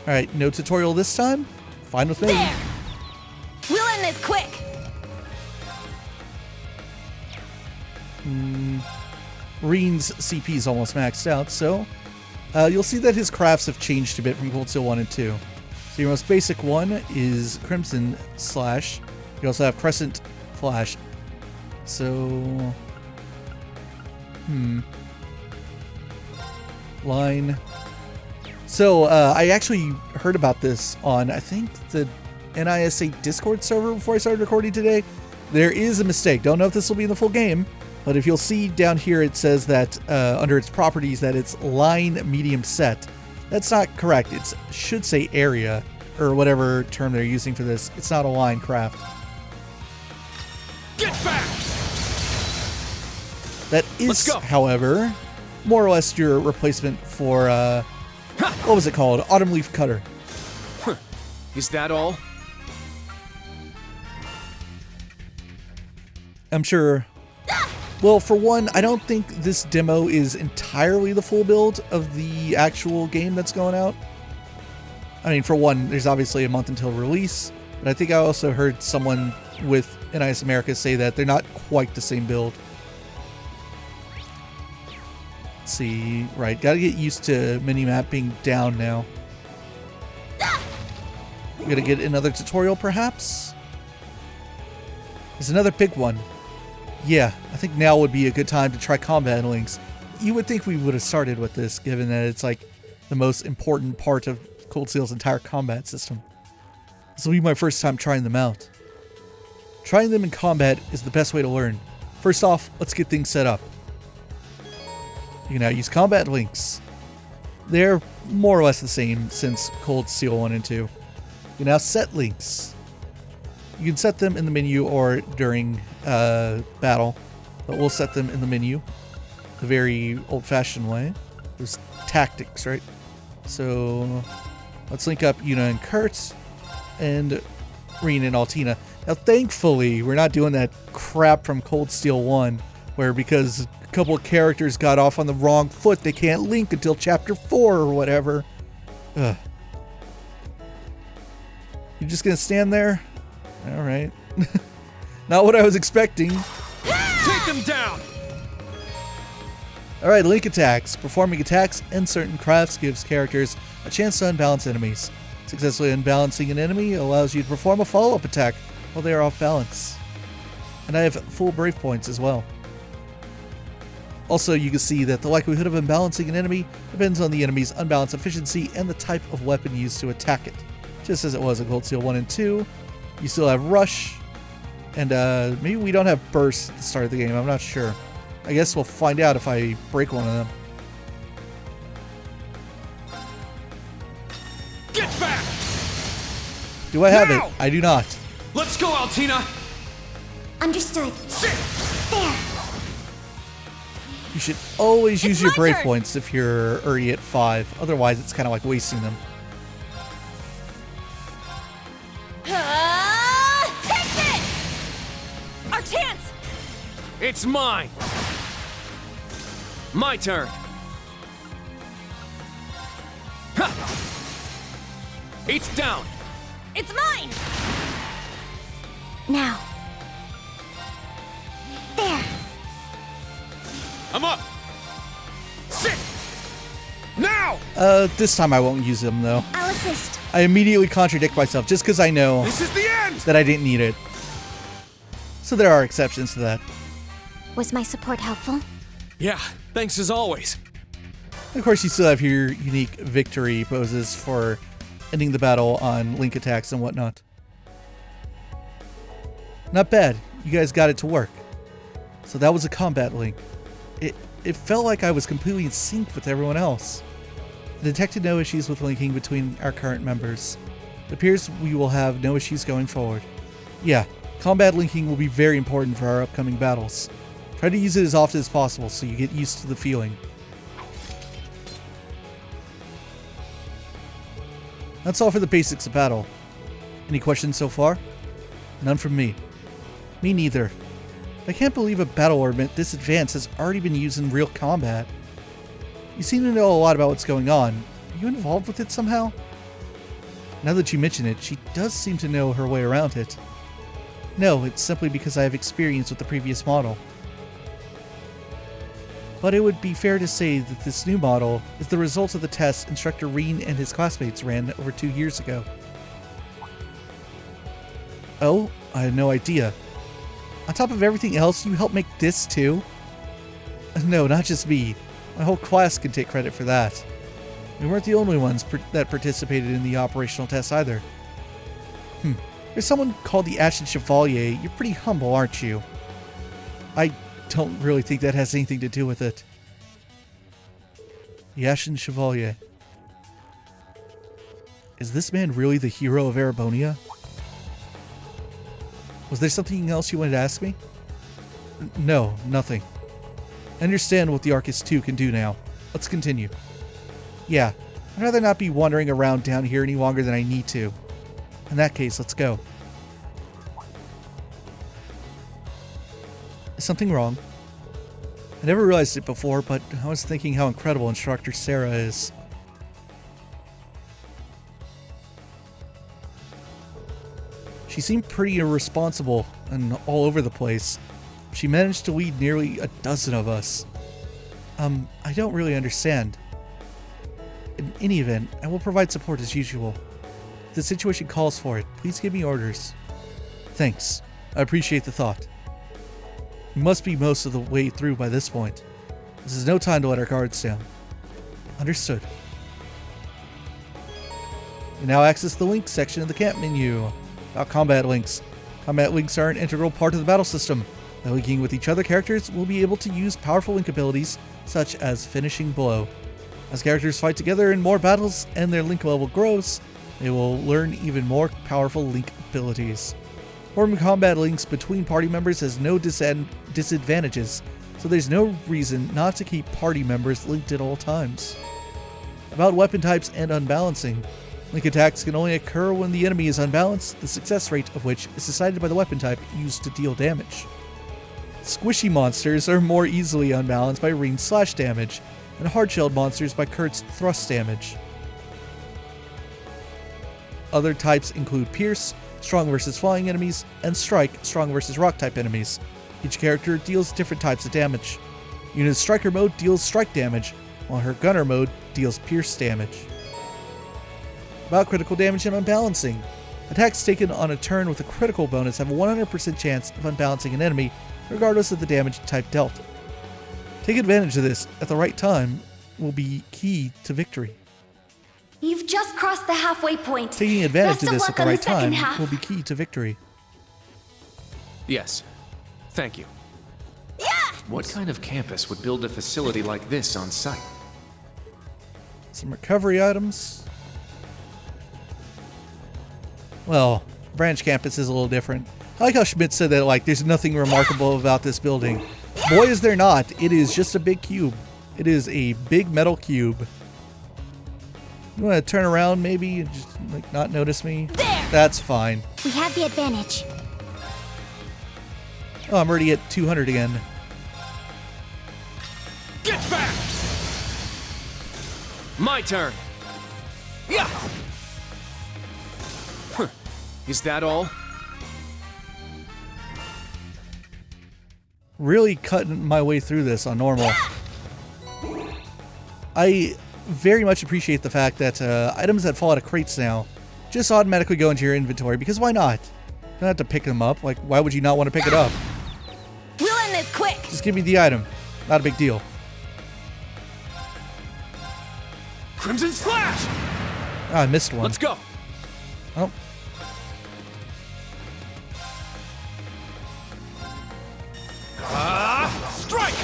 Alright, no tutorial this time? Fine with me. There! We'll end this quick! Rean's CP is almost maxed out, so you'll see that his crafts have changed a bit from Cold Steel 1 and 2. So your most basic one is Crimson Slash. You also have Crescent Flash. So... Line. So, I actually heard about this on, I think, the NISA Discord server before I started recording today. There is a mistake. Don't know if this will be in the full game, but if you'll see down here, it says that under its properties that it's line medium set. That's not correct. It should say area, or whatever term they're using for this. It's not a line craft. Get back! That is, however, more or less your replacement for, what was it called? Autumn Leaf Cutter. Is that all? I'm sure. Well, for one, I don't think this demo is entirely the full build of the actual game that's going out. I mean, for one, there's obviously a month until release, but I think I also heard someone with NIS America say that they're not quite the same build. Let's see, right, gotta get used to minimap being down now. We're gonna get another tutorial, perhaps? There's another big one. Yeah, I think now would be a good time to try combat links. You would think we would have started with this, given that it's like the most important part of Cold Steel's entire combat system. This will be my first time trying them out. Trying them in combat is the best way to learn. First off, let's get things set up. You can now use combat links. They're more or less the same since Cold Steel 1 and 2. You can now set links. You can set them in the menu or during battle, but we'll set them in the menu the very old-fashioned way. There's tactics, right? So let's link up Yuna and Kurt and Rean and Altina. Now, thankfully, we're not doing that crap from Cold Steel 1, where because a couple of characters got off on the wrong foot, they can't link until Chapter 4 or whatever. Ugh. You're just gonna stand there? Alright. Not what I was expecting. Take them down! Alright, link attacks. Performing attacks and certain crafts gives characters a chance to unbalance enemies. Successfully unbalancing an enemy allows you to perform a follow-up attack while they are off balance. And I have full brave points as well. Also, you can see that the likelihood of unbalancing an enemy depends on the enemy's unbalanced efficiency and the type of weapon used to attack it. Just as it was in Cold Steel 1 and 2, you still have Rush, and maybe we don't have Burst at the start of the game, I'm not sure. I guess we'll find out if I break one of them. Get back! Do I have it? I do not. Let's go, Altina! Understood. There. You should always use your brave points if you're already at 5, otherwise it's kind of like wasting them. Take this! Our chance! It's mine! My turn! Ha! It's down! It's mine! Now. There. I'm up! Sit! Now! This time I won't use them though. I'll assist. I immediately contradict myself just because I know This is the end! that I didn't need it. So there are exceptions to that. Was my support helpful? Yeah, thanks as always. Of course, you still have your unique victory poses for ending the battle on link attacks and whatnot. Not bad. You guys got it to work. So that was a combat link. It felt like I was completely in sync with everyone else. I detected no issues with linking between our current members. It appears we will have no issues going forward. Yeah, combat linking will be very important for our upcoming battles. Try to use it as often as possible so you get used to the feeling. That's all for the basics of battle. Any questions so far? None from me. Me neither. I can't believe a battle ornament this advanced has already been used in real combat. You seem to know a lot about what's going on. Are you involved with it somehow? Now that you mention it, she does seem to know her way around it. No, it's simply because I have experience with the previous model. but it would be fair to say that this new model is the result of the tests Instructor Rean and his classmates ran over 2 years ago. Oh, I had no idea. On top of everything else, you helped make this too? No, not just me. My whole class can take credit for that. We weren't the only ones that participated in the operational test either. There's someone called the Ashen Chevalier. You're pretty humble, aren't you? I don't really think that has anything to do with it. The Ashen Chevalier. Is this man really the hero of Erebonia? Was there something else you wanted to ask me? No, nothing. I understand what the Arcus 2 can do now. Let's continue. Yeah, I'd rather not be wandering around down here any longer than I need to. In that case, let's go. Is something wrong? I never realized it before, but I was thinking how incredible Instructor Sarah is. She seemed pretty irresponsible and all over the place. She managed to lead nearly a dozen of us. I don't really understand. In any event, I will provide support as usual. If the situation calls for it, please give me orders. Thanks. I appreciate the thought. We must be most of the way through by this point. This is no time to let our guards down. Understood. You now access the link section of the camp menu. About combat links. Combat links are an integral part of the battle system. By linking with each other, characters will be able to use powerful link abilities such as Finishing Blow. As characters fight together in more battles and their link level grows, they will learn even more powerful link abilities. Forming combat links between party members has no disadvantages, so there's no reason not to keep party members linked at all times. About weapon types and unbalancing. Link attacks can only occur when the enemy is unbalanced, the success rate of which is decided by the weapon type used to deal damage. Squishy monsters are more easily unbalanced by Rean's slash damage, and hard-shelled monsters by Kurt's thrust damage. Other types include Pierce, strong versus flying enemies, and Strike, strong versus rock type enemies. Each character deals different types of damage. Yuna's Striker mode deals strike damage, while her Gunner mode deals pierce damage. About critical damage and unbalancing. Attacks taken on a turn with a critical bonus have a 100% chance of unbalancing an enemy, regardless of the damage type dealt. Take advantage of this at the right time will be key to victory. You've just crossed the halfway point. Taking advantage Best of this at the luck on right time half. will be key to victory. Yes. Thank you. Yeah! What kind of campus would build a facility like this on site? Some recovery items. Well, branch campus is a little different. I like how Schmidt said that, like, there's nothing remarkable about this building. Boy, is there not. It is just a big cube. It is a big metal cube. You want to turn around, maybe, and just, like, not notice me? There! That's fine. We have the advantage. Oh, I'm already at 200 again. Get back! My turn. Yeah. Huh. Is that all? Really cutting my way through this on normal. I very much appreciate the fact that items that fall out of crates now just automatically go into your inventory, because why not? You don't have to pick them up. Like, why would you not want to pick it up? We'll end this quick. Just give me the item. Not a big deal. Crimson Slash! Ah, I missed one. Let's go. Oh. Strike!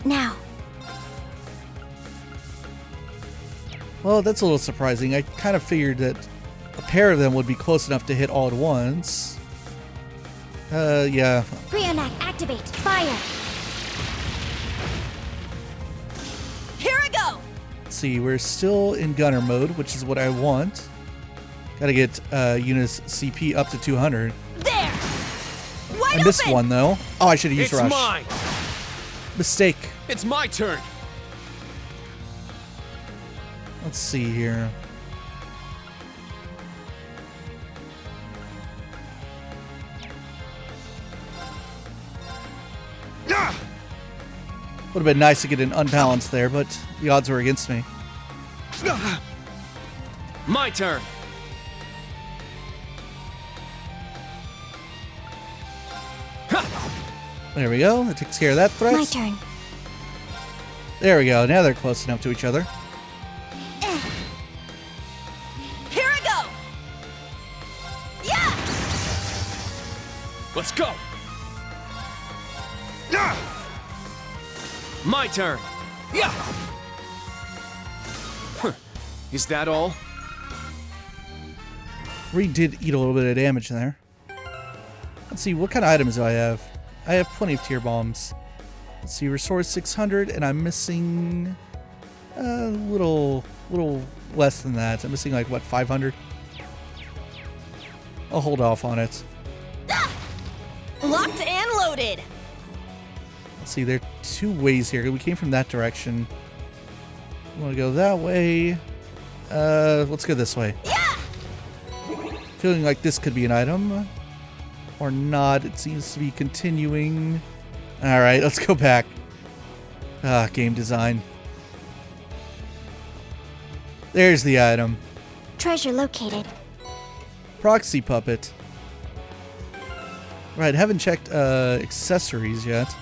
Now. Well, that's a little surprising. I kind of figured that a pair of them would be close enough to hit all at once. Yeah. Brionac, activate. Fire. Here I go. Let's see, we're still in gunner mode, which is what I want. Gotta get Yuna's CP up to 200. There. Wide I missed open. one though. Oh, I should have used It's rush. mine. Mistake. It's my turn. Let's see here. Would have been nice to get an unbalance there, but the odds were against me. My turn. There we go. That takes care of that threat. My turn. There we go. Now they're close enough to each other. Here I go! Yeah! Let's go. My turn. Yeah. Is that all? Rean did eat a little bit of damage there. Let's see, what kind of items do I have? I have plenty of tier bombs. Let's see, restore 600, and I'm missing a little less than that. I'm missing like, what, 500? I'll hold off on it. Locked and loaded! Let's see, there are two ways here. We came from that direction. I want to go that way. Let's go this way. Yeah! Feeling like this could be an item. Or not. It seems to be continuing. Alright, let's go back. Game design. There's the item. Treasure located. Proxy puppet. Right, haven't checked accessories yet.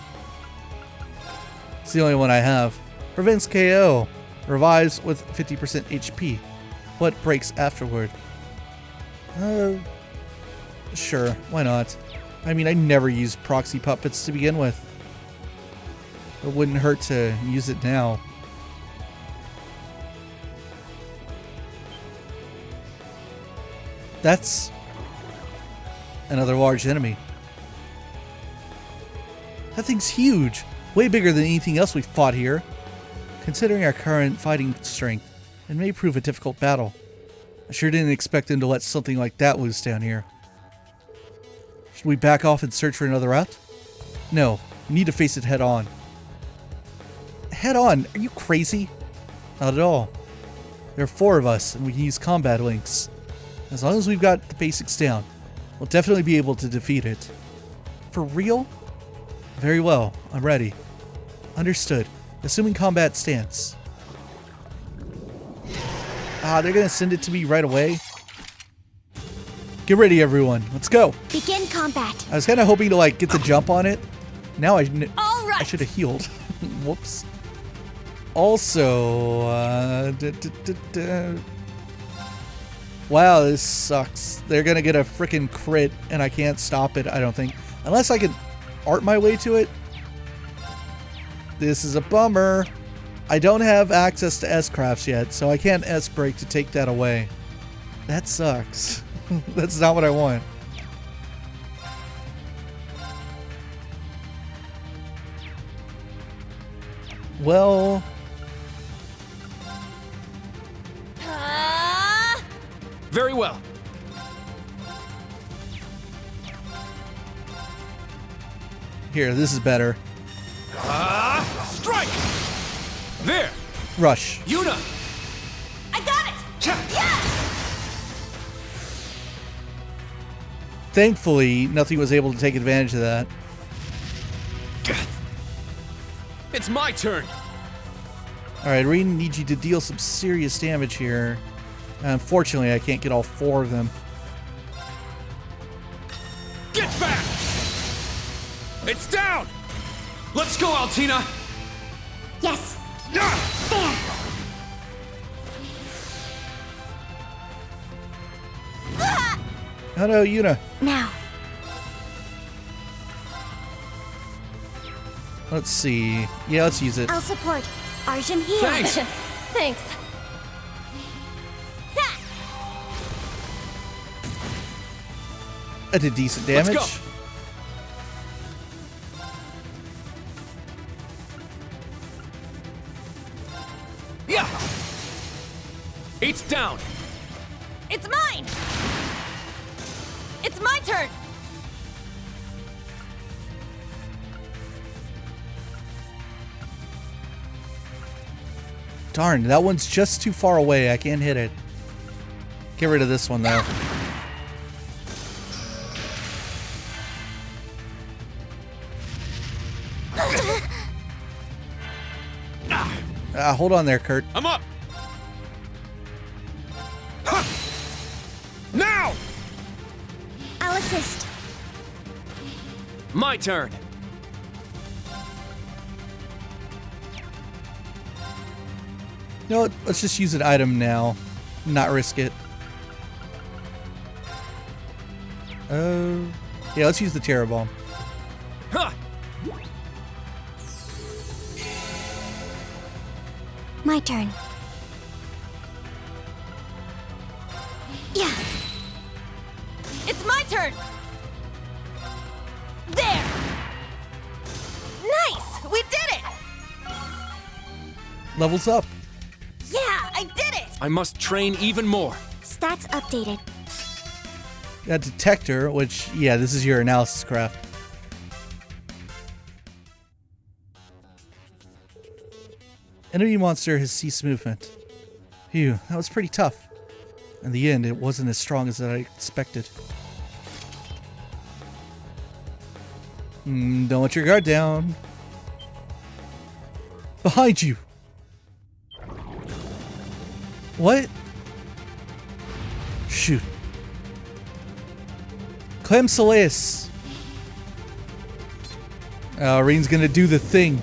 It's the only one I have. Prevents KO. Revives with 50% HP. But breaks afterward. Sure, why not? I mean, I never used proxy puppets to begin with. It wouldn't hurt to use it now. That's another large enemy. That thing's huge. Way bigger than anything else we've fought here. Considering our current fighting strength, it may prove a difficult battle. I sure didn't expect them to let something like that loose down here. Should we back off and search for another route? No, we need to face it head on. Head on? Are you crazy? Not at all. There are 4 of us, and we can use combat links. As long as we've got the basics down, we'll definitely be able to defeat it. For real? Very well, I'm ready. Understood. Assuming combat stance. They're gonna send it to me right away. Get ready, everyone. Let's go. Begin combat. I was kind of hoping to like get the jump on it. Now I should have healed. Whoops. Also, wow, this sucks. They're gonna get a freaking crit, and I can't stop it. I don't think, unless I can art my way to it. This is a bummer. I don't have access to S-Crafts yet, so I can't S-Break to take that away. That sucks. That's not what I want. Well... Very well. Here, this is better. Strike! There! Rush. Yuna! I got it! Yeah! Thankfully, nothing was able to take advantage of that. It's my turn! Alright, Rean needs you to deal some serious damage here. Unfortunately, I can't get all 4 of them. Get back! It's down! Let's go, Altina! Yes. There! Oh no, Yuna. Now. Let's see. Yeah, let's use it. I'll support. Arjun here. Thanks. Thanks. I did decent damage. Let's go. Yeah! It's down! It's mine! It's my turn! Darn, that one's just too far away. I can't hit it. Get rid of this one, though. Hold on there, Kurt. I'm up! Ha! Now! I'll assist. My turn. You know what? Let's just use an item now. Not risk it. Yeah, let's use the Terror Bomb. Huh. My turn. Yeah. It's my turn! There! Nice! We did it! Levels up. Yeah, I did it! I must train even more. Stats updated. Got Detector, which, yeah, this is your analysis craft. Enemy monster has ceased movement. Phew, that was pretty tough. In the end, it wasn't as strong as I expected. Don't let your guard down. Behind you! What? Shoot. Clem Soleus. Rean's gonna do the thing.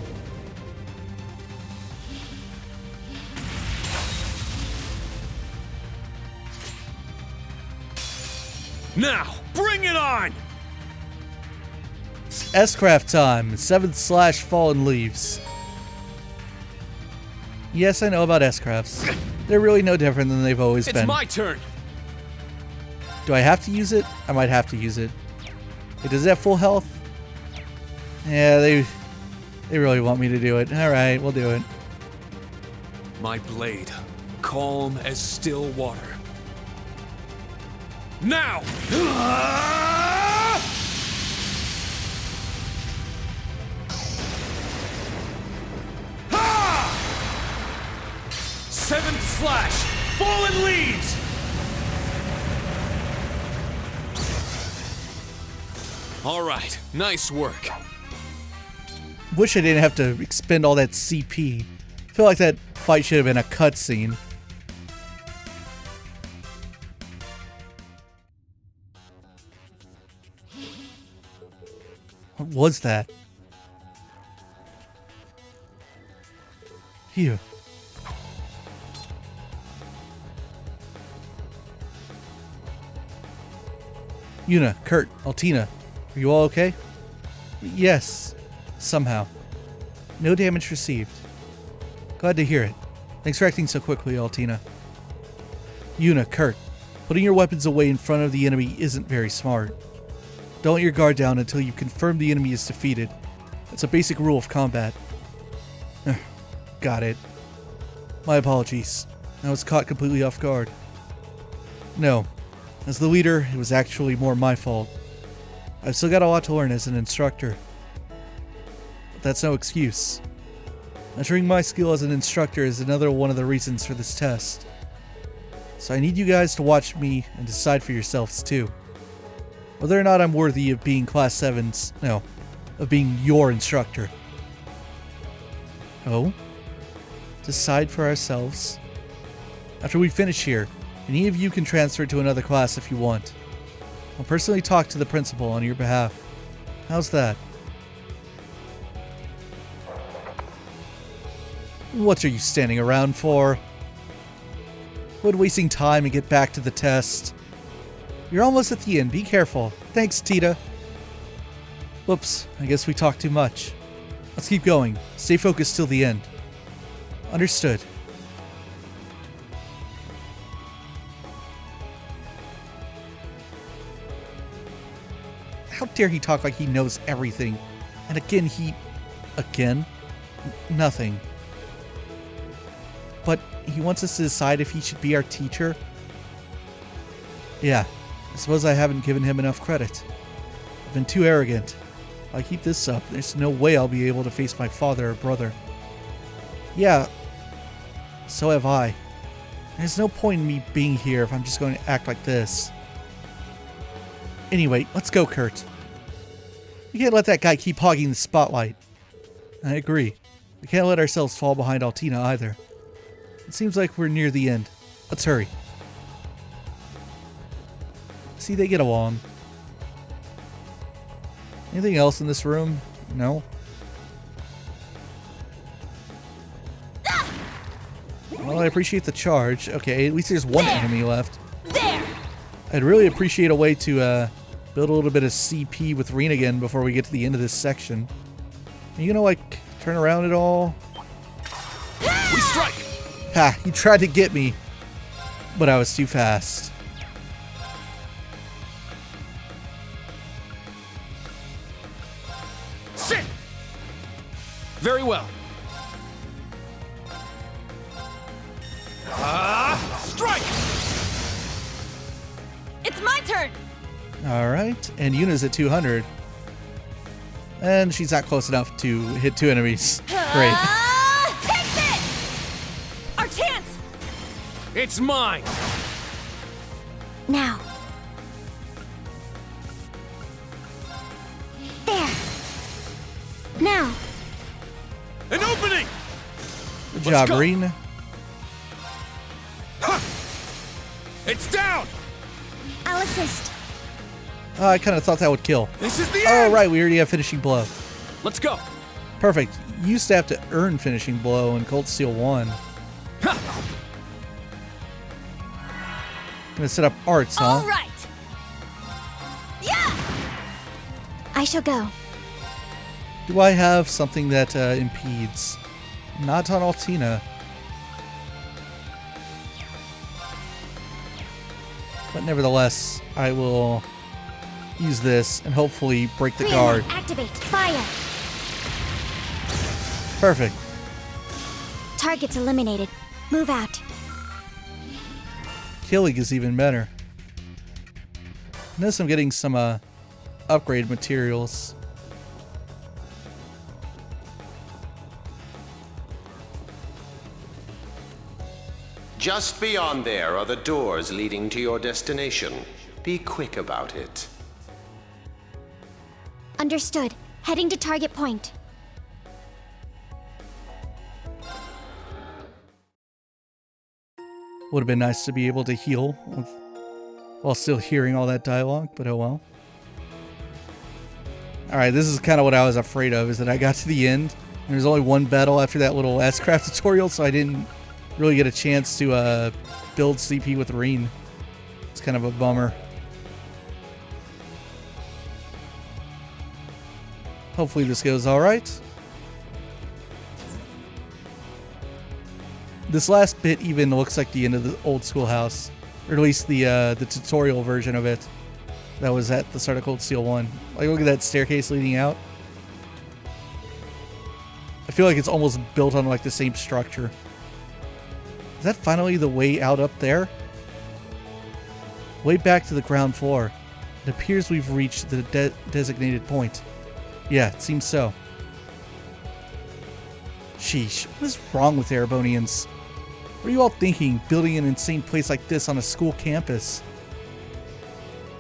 Now, bring it on! S-Craft time. 7th / Fallen Leaves. Yes, I know about S-Crafts. They're really no different than they've always been. It's my turn! Do I have to use it? I might have to use it. Wait, does it have full health? Yeah, they really want me to do it. Alright, we'll do it. My blade, calm as still water. Now! Seventh slash! Fallen Leaves! Alright, nice work. Wish I didn't have to expend all that CP. I feel like that fight should have been a cutscene. What was that? Phew. Yuna, Kurt, Altina, are you all okay? Yes, somehow. No damage received. Glad to hear it. Thanks for acting so quickly, Altina. Yuna, Kurt, putting your weapons away in front of the enemy isn't very smart. Don't let your guard down until you confirm the enemy is defeated. That's a basic rule of combat. Got it. My apologies. I was caught completely off guard. No. As the leader, it was actually more my fault. I've still got a lot to learn as an instructor. But that's no excuse. Measuring my skill as an instructor is another one of the reasons for this test. So I need you guys to watch me and decide for yourselves too. Whether or not I'm worthy of being Class 7's, no, of being your instructor. Oh? Decide for ourselves? After we finish here, any of you can transfer to another class if you want. I'll personally talk to the principal on your behalf. How's that? What are you standing around for? Quit wasting time and get back to the test. You're almost at the end. Be careful. Thanks, Tita. Whoops, I guess we talked too much. Let's keep going. Stay focused till the end. Understood. How dare he talk like he knows everything? And again, nothing. But he wants us to decide if he should be our teacher? Yeah, I suppose I haven't given him enough credit. I've been too arrogant. If I keep this up, there's no way I'll be able to face my father or brother. Yeah, so have I. There's no point in me being here if I'm just going to act like this. Anyway, let's go, Kurt. You can't let that guy keep hogging the spotlight. I agree. We can't let ourselves fall behind Altina either. It seems like we're near the end. Let's hurry. See, they get along. Anything else in this room? No? Well, I appreciate the charge. Okay, at least there's one enemy left. There! I'd really appreciate a way to build a little bit of CP with Rean again before we get to the end of this section. Are you gonna, like, turn around at all? We strike! Ha! He tried to get me, but I was too fast. Sit! Very well. Strike! It's my turn! Alright, and Yuna's at 200. And she's not close enough to hit 2 enemies. Great. Take this! Our chance! It's mine! Now. There. Now. An opening! Good job, Rean. It's down! I'll assist. I kind of thought that would kill. This is the Oh, end! right, we already have Finishing Blow. Let's go! Perfect. You used to have to earn Finishing Blow in Cold Steel 1. Gonna set up arts, huh? All right! Yeah! I shall go. Do I have something that impedes? Not on Altina. But nevertheless, I will use this and hopefully break the guard. Activate. Fire. Perfect. Targets eliminated. Move out. Killing is even better. Notice I'm getting some upgrade materials. Just beyond there are the doors leading to your destination. Be quick about it. Understood. Heading to target point. Would have been nice to be able to heal while still hearing all that dialogue, but oh well. Alright, this is kind of what I was afraid of, is that I got to the end, and there's only one battle after that little S-Craft tutorial, so I didn't really get a chance to build CP with Rean. It's kind of a bummer. Hopefully this goes alright. This last bit even looks like the end of the old schoolhouse, or at least the tutorial version of it that was at the start of Cold Steel 1. Like, look at that staircase leading out. I feel like it's almost built on like the same structure. Is that finally the way out up there? Way back to the ground floor. It appears we've reached the designated point. Yeah, it seems so. Sheesh, what is wrong with Erebonians? What are you all thinking, building an insane place like this on a school campus?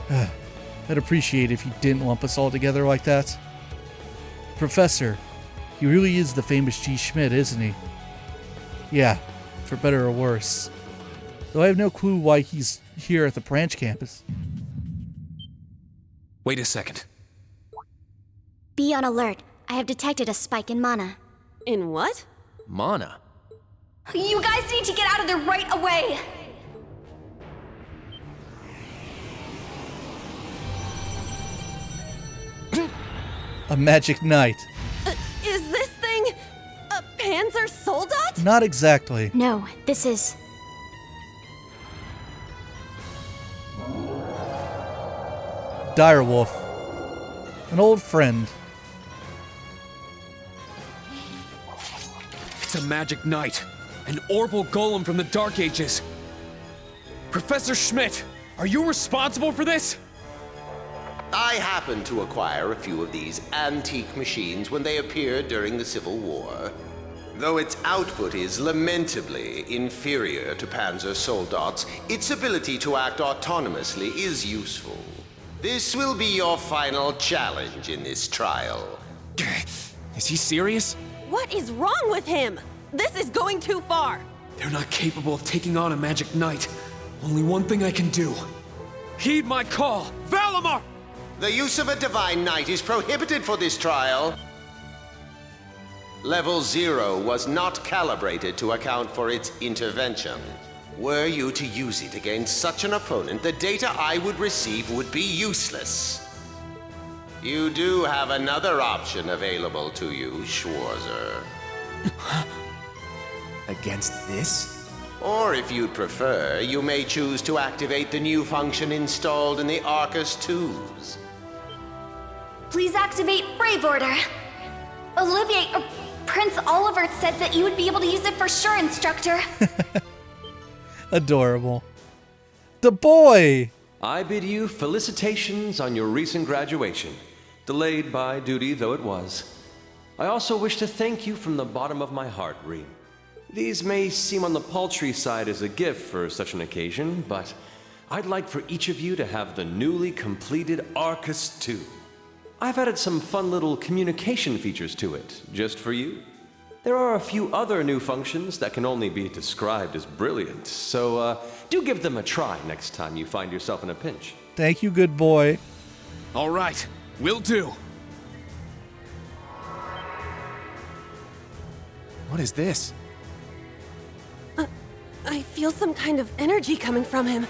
I'd appreciate if you didn't lump us all together like that. Professor, he really is the famous G. Schmidt, isn't he? Yeah, for better or worse. Though I have no clue why he's here at the branch campus. Wait a second. Be on alert. I have detected a spike in mana. In what? Mana? You guys need to get out of there right away! A magic knight. Is this thing a Panzer Soldat? Not exactly. No, this is... Direwolf. An old friend. It's a magic knight. An orbal golem from the Dark Ages. Professor Schmidt, are you responsible for this? I happened to acquire a few of these antique machines when they appeared during the Civil War. Though its output is lamentably inferior to Panzer Soldat's, its ability to act autonomously is useful. This will be your final challenge in this trial. Is he serious? What is wrong with him? This is going too far. They're not capable of taking on a magic knight. Only one thing I can do. Heed my call, Valimar! The use of a divine knight is prohibited for this trial. Level 0 was not calibrated to account for its intervention. Were you to use it against such an opponent, the data I would receive would be useless. You do have another option available to you, Schwarzer. Against this? Or if you'd prefer, you may choose to activate the new function installed in the Arcus 2s. Please activate Brave Order. Olivier, Prince Oliver said that you would be able to use it for sure, Instructor. Adorable. The boy! I bid you felicitations on your recent graduation, delayed by duty though it was. I also wish to thank you from the bottom of my heart, Rean. These may seem on the paltry side as a gift for such an occasion, but I'd like for each of you to have the newly completed Arcus 2. I've added some fun little communication features to it, just for you. There are a few other new functions that can only be described as brilliant, so do give them a try next time you find yourself in a pinch. Thank you, good boy. All right, will do. What is this? I feel some kind of energy coming from him.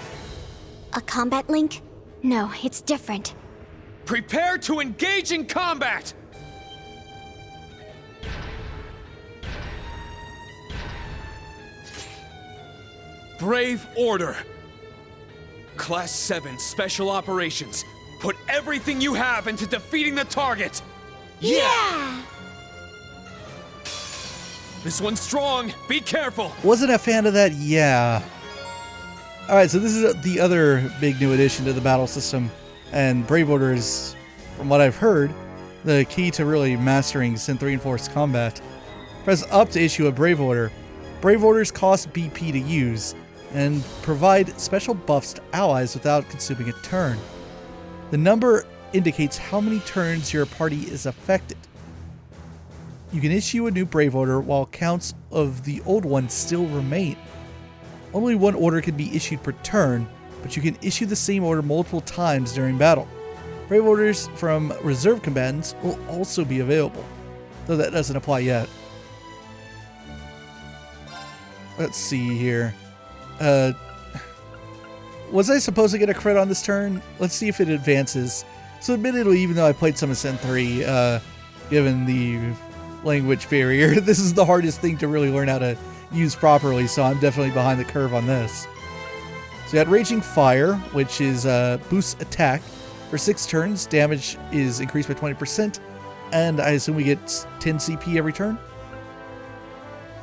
A combat link? No, it's different. Prepare to engage in combat! Brave Order. Class 7 Special Operations. Put everything you have into defeating the target! Yeah! This one's strong. Be careful. Wasn't a fan of that, yeah. Alright, so this is the other big new addition to the battle system. And Brave Order is, from what I've heard, the key to really mastering Synth Reinforced Combat. Press up to issue a Brave Order. Brave Orders cost BP to use, and provide special buffs to allies without consuming a turn. The number indicates how many turns your party is affected. You can issue a new Brave Order while counts of the old one still remain. Only one order can be issued per turn, but you can issue the same order multiple times during battle. Brave Orders from reserve combatants will also be available, though that doesn't apply yet. Let's see here. Was I supposed to get a crit on this turn? Let's see if it advances. So admittedly, even though I played some of Synth 3, given the language barrier, this is the hardest thing to really learn how to use properly, so I'm definitely behind the curve on this. So you got Raging Fire, which is boosts attack. For 6 turns, damage is increased by 20%, and I assume we get 10 CP every turn?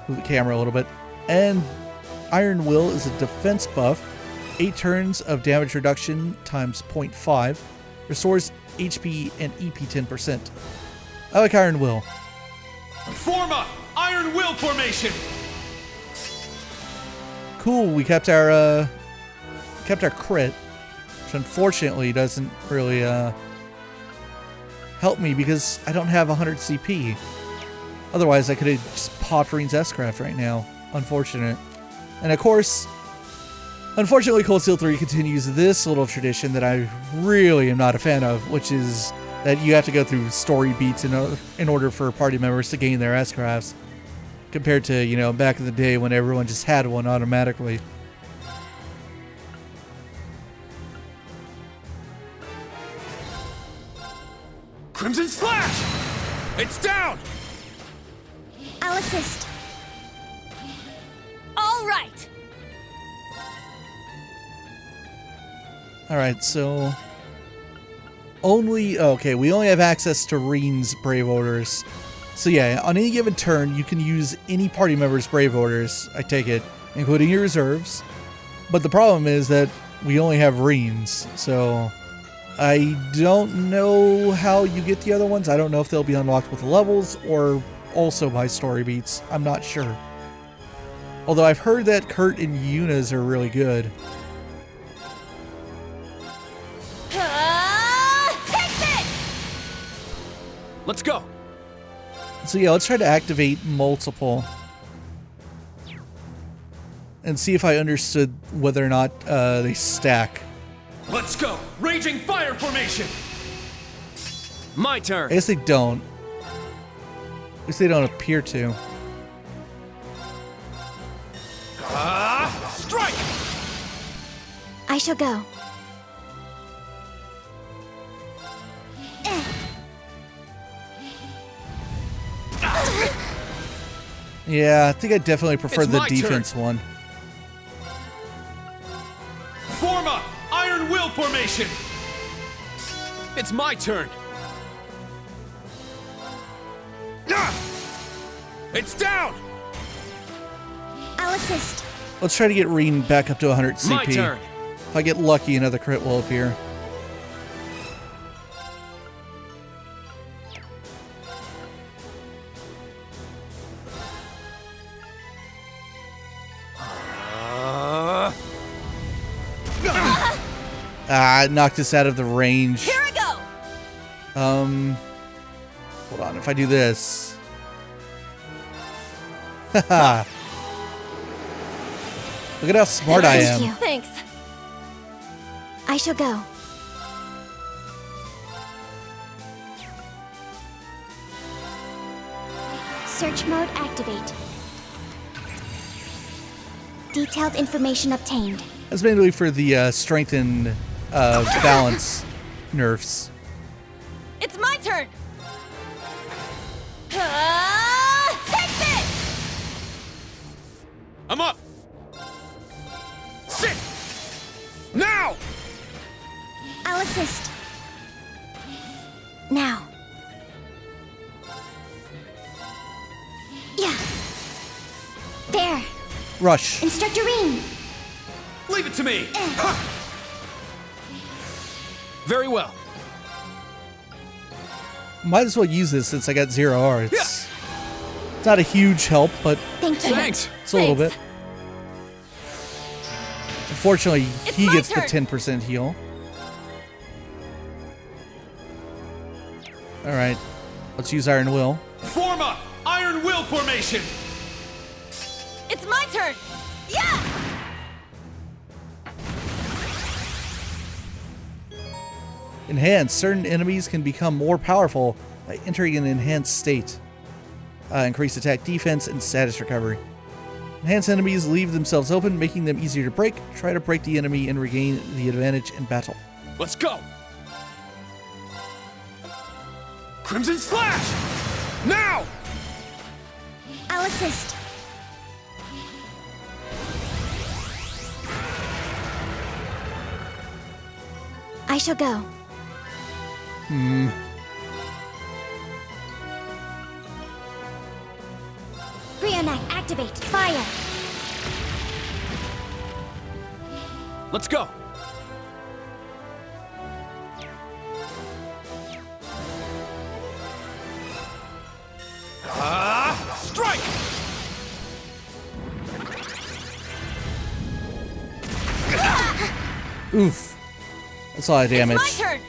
Move the camera a little bit. And Iron Will is a defense buff. 8 turns of damage reduction times 0.5. Restores HP and EP 10%. I like Iron Will. Form up! Iron Will formation! Cool, we kept our crit, which unfortunately doesn't really help me because I don't have 100 CP. Otherwise, I could have just popped Rean's S-Craft right now. Unfortunate. And of course, unfortunately, Cold Steel 3 continues this little tradition that I really am not a fan of, which is that you have to go through story beats in order for party members to gain their S-Crafts. Compared to, you know, back in the day when everyone just had one automatically. Crimson Slash! It's down! I'll assist. All right! Alright, so... Okay, we only have access to Rean's Brave Orders. So yeah, on any given turn, you can use any party member's Brave Orders, I take it, including your reserves. But the problem is that we only have Rean's, so I don't know how you get the other ones. I don't know if they'll be unlocked with levels or also by story beats. I'm not sure. Although I've heard that Kurt and Yuna's are really good. Take this! Let's go! So yeah, let's try to activate multiple. And see if I understood whether or not they stack. Let's go! Raging fire formation! My turn! I guess they don't. At least they don't appear to. Strike! I shall go. Yeah, I think I definitely prefer It's the my defense turn. one. Form up! Iron Will formation! It's my turn! It's down! I'll assist. Let's try to get Rean back up to 100 CP. My turn. If I get lucky, another crit will appear. It knocked us out of the range. Here I go! Hold on. If I do this. Haha. Look at how smart I am. Thank you. Thanks. I shall go. Search mode activate. Detailed information obtained. That's mainly for the strength and balance nerfs. It's my turn! Take this! I'm up! Sit! Now! I'll assist. Now. Yeah. There. Rush. Instructor Rean. Leave it to me! Very well. Might as well use this since I got 0 R. It's not a huge help, but Thank you. Thanks. it's a little bit. Unfortunately, he my gets turn. the 10% heal. Alright. Let's use Iron Will. Form up! Iron Will formation! It's my turn! Yeah! Enhance. Certain enemies can become more powerful by entering an enhanced state. Increase attack defense and status recovery. Enhanced enemies leave themselves open, making them easier to break. Try to break the enemy and regain the advantage in battle. Let's go! Crimson Slash! Now! I'll assist. I shall go. Brionac, activate. Fire. Let's go! Strike! Oof. That's a lot of damage. It's my turn!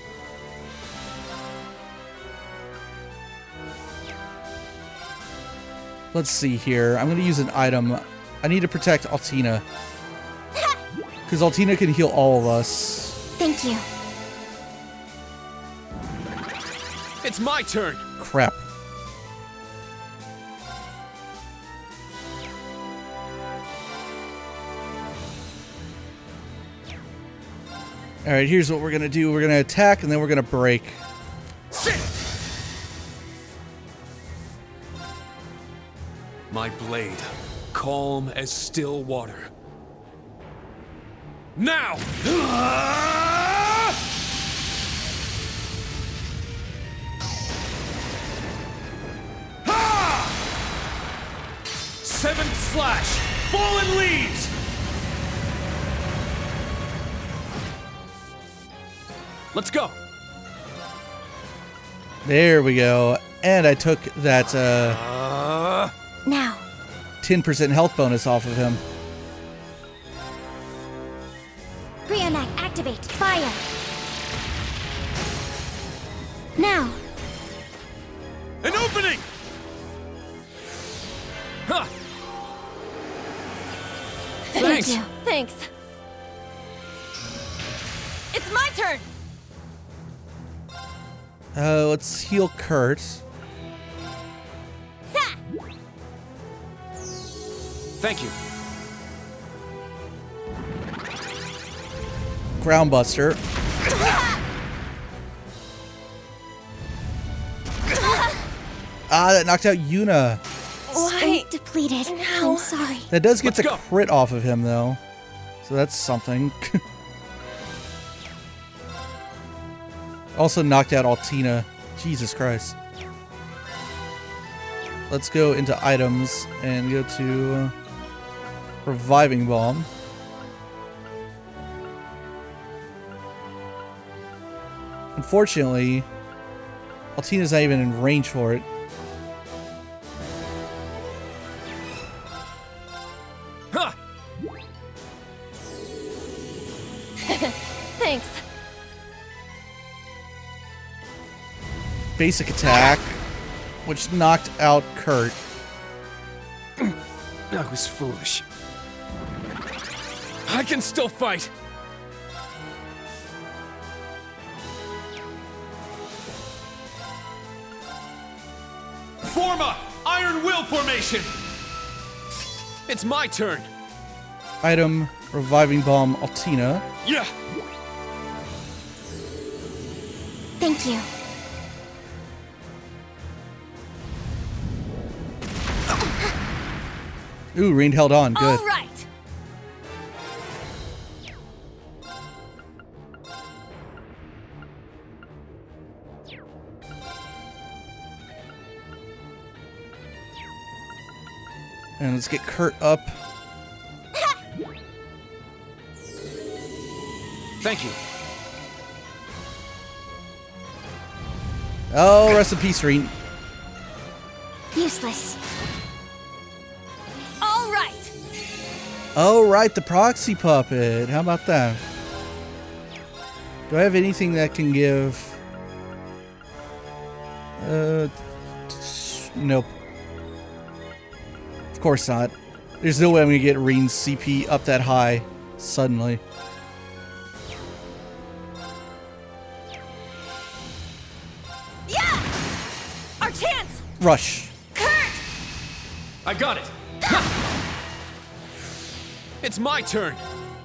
Let's see here. I'm going to use an item. I need to protect Altina. Because Altina can heal all of us. Thank you. It's my turn! Crap. Alright, here's what we're going to do. We're going to attack and then we're going to break. Sit! My blade, calm as still water. Now! Seventh slash! Fallen leaves! Let's go! There we go. And I took that Now. 10% health bonus off of him. Brionac, activate. Fire. Now. An opening! Thanks. Thanks. It's my turn. Let's heal Kurt. Thank you. Groundbuster. That knocked out Yuna. Strength depleted. I'm sorry. That does get the crit off of him, though. So that's something. Also knocked out Altina. Jesus Christ. Let's go into items and go to Reviving Balm. Unfortunately, Altina's not even in range for it. Huh. Thanks. Basic attack, which knocked out Kurt. That was foolish. I can still fight! Form a Iron Will formation! It's my turn! Item, Reviving Balm, Altina. Yeah! Thank you. Ooh, Rean held on. Good. All right. And let's get Kurt up. Thank you. Oh, rest in peace, Rean. Useless. All right. Oh, right, the proxy puppet. How about that? Do I have anything that can give... Nope. Of course not. There's no way I'm gonna get Rean's CP up that high suddenly. Yeah! Our chance! Rush. Kurt! I got it! It's my turn!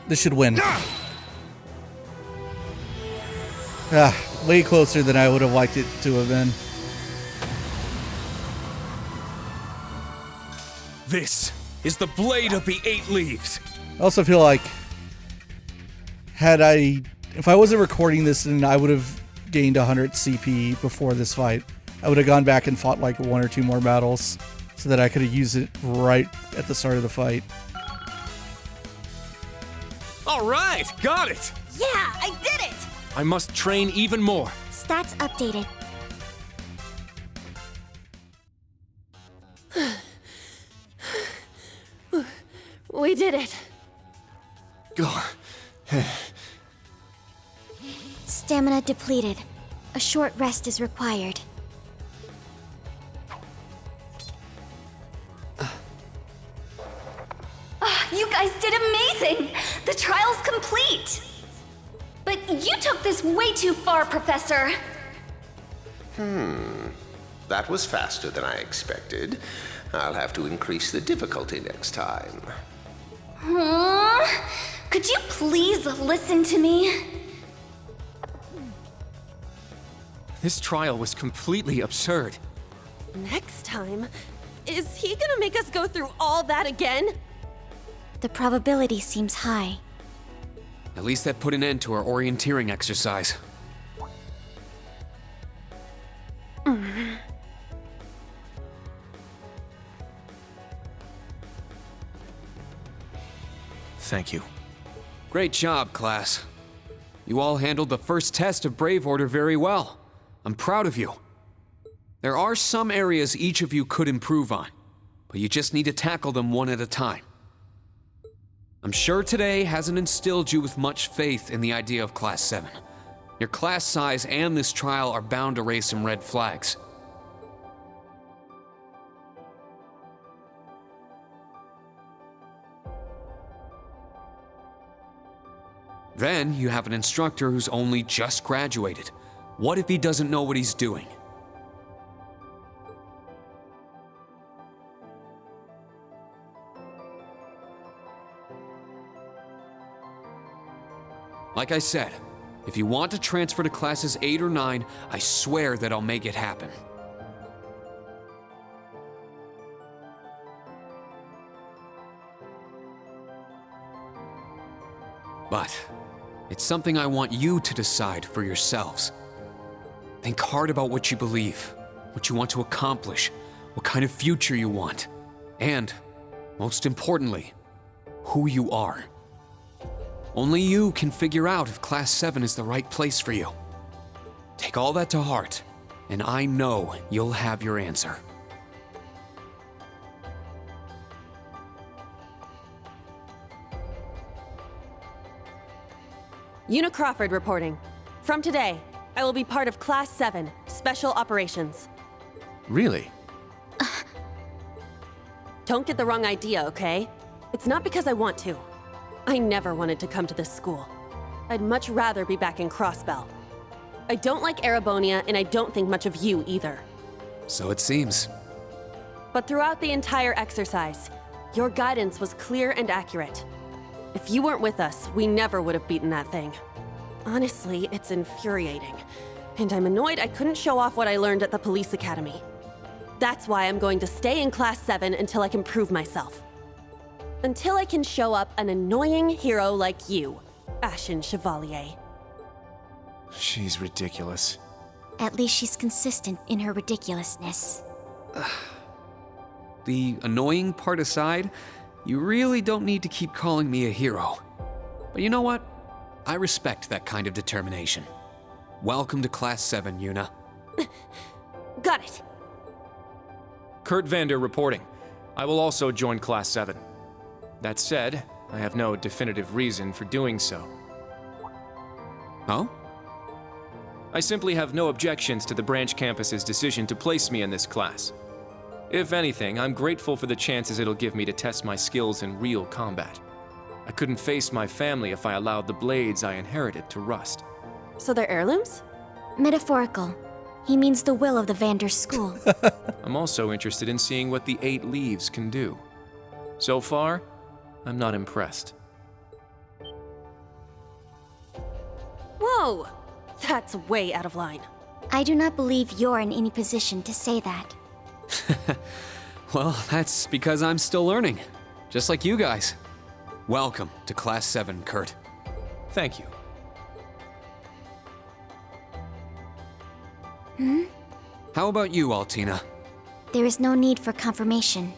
This should win. Way closer than I would have liked it to have been. This is the blade of the 8 leaves. I also feel like if I wasn't recording this and I would have gained 100 CP before this fight, I would have gone back and fought like 1 or 2 more battles so that I could have used it right at the start of the fight. All right, got it! Yeah, I did it! I must train even more. Stats updated. We did it. Go. Stamina depleted. A short rest is required. You guys did amazing! The trial's complete! But you took this way too far, Professor. That was faster than I expected. I'll have to increase the difficulty next time. Could you please listen to me? This trial was completely absurd. Next time? Is he gonna make us go through all that again? The probability seems high. At least that put an end to our orienteering exercise. Thank you. Great job, class. You all handled the first test of Brave Order very well. I'm proud of you. There are some areas each of you could improve on, but you just need to tackle them one at a time. I'm sure today hasn't instilled you with much faith in the idea of Class 7. Your class size and this trial are bound to raise some red flags. Then you have an instructor who's only just graduated. What if he doesn't know what he's doing? Like I said, if you want to transfer to classes 8 or 9, I swear that I'll make it happen. But it's something I want you to decide for yourselves. Think hard about what you believe, what you want to accomplish, what kind of future you want, and, most importantly, who you are. Only you can figure out if Class 7 is the right place for you. Take all that to heart, and I know you'll have your answer. Una Crawford reporting. From today, I will be part of Class 7, Special Operations. Really? Don't get the wrong idea, okay? It's not because I want to. I never wanted to come to this school. I'd much rather be back in Crossbell. I don't like Erebonia, and I don't think much of you either. So it seems. But throughout the entire exercise, your guidance was clear and accurate. If you weren't with us, we never would have beaten that thing. Honestly, it's infuriating. And I'm annoyed I couldn't show off what I learned at the police academy. That's why I'm going to stay in Class 7 until I can prove myself. Until I can show up an annoying hero like you, Ashen Chevalier. She's ridiculous. At least she's consistent in her ridiculousness. The annoying part aside, you really don't need to keep calling me a hero. But you know what? I respect that kind of determination. Welcome to Class 7, Una. Got it. Kurt Vander reporting. I will also join Class 7. That said, I have no definitive reason for doing so. Oh? I simply have no objections to the branch campus's decision to place me in this class. If anything, I'm grateful for the chances it'll give me to test my skills in real combat. I couldn't face my family if I allowed the blades I inherited to rust. So they're heirlooms? Metaphorical. He means the will of the Vander school. I'm also interested in seeing what the 8 leaves can do. So far, I'm not impressed. Whoa! That's way out of line. I do not believe you're in any position to say that. Well, that's because I'm still learning. Just like you guys. Welcome to Class 7, Kurt. Thank you. How about you, Altina? There is no need for confirmation.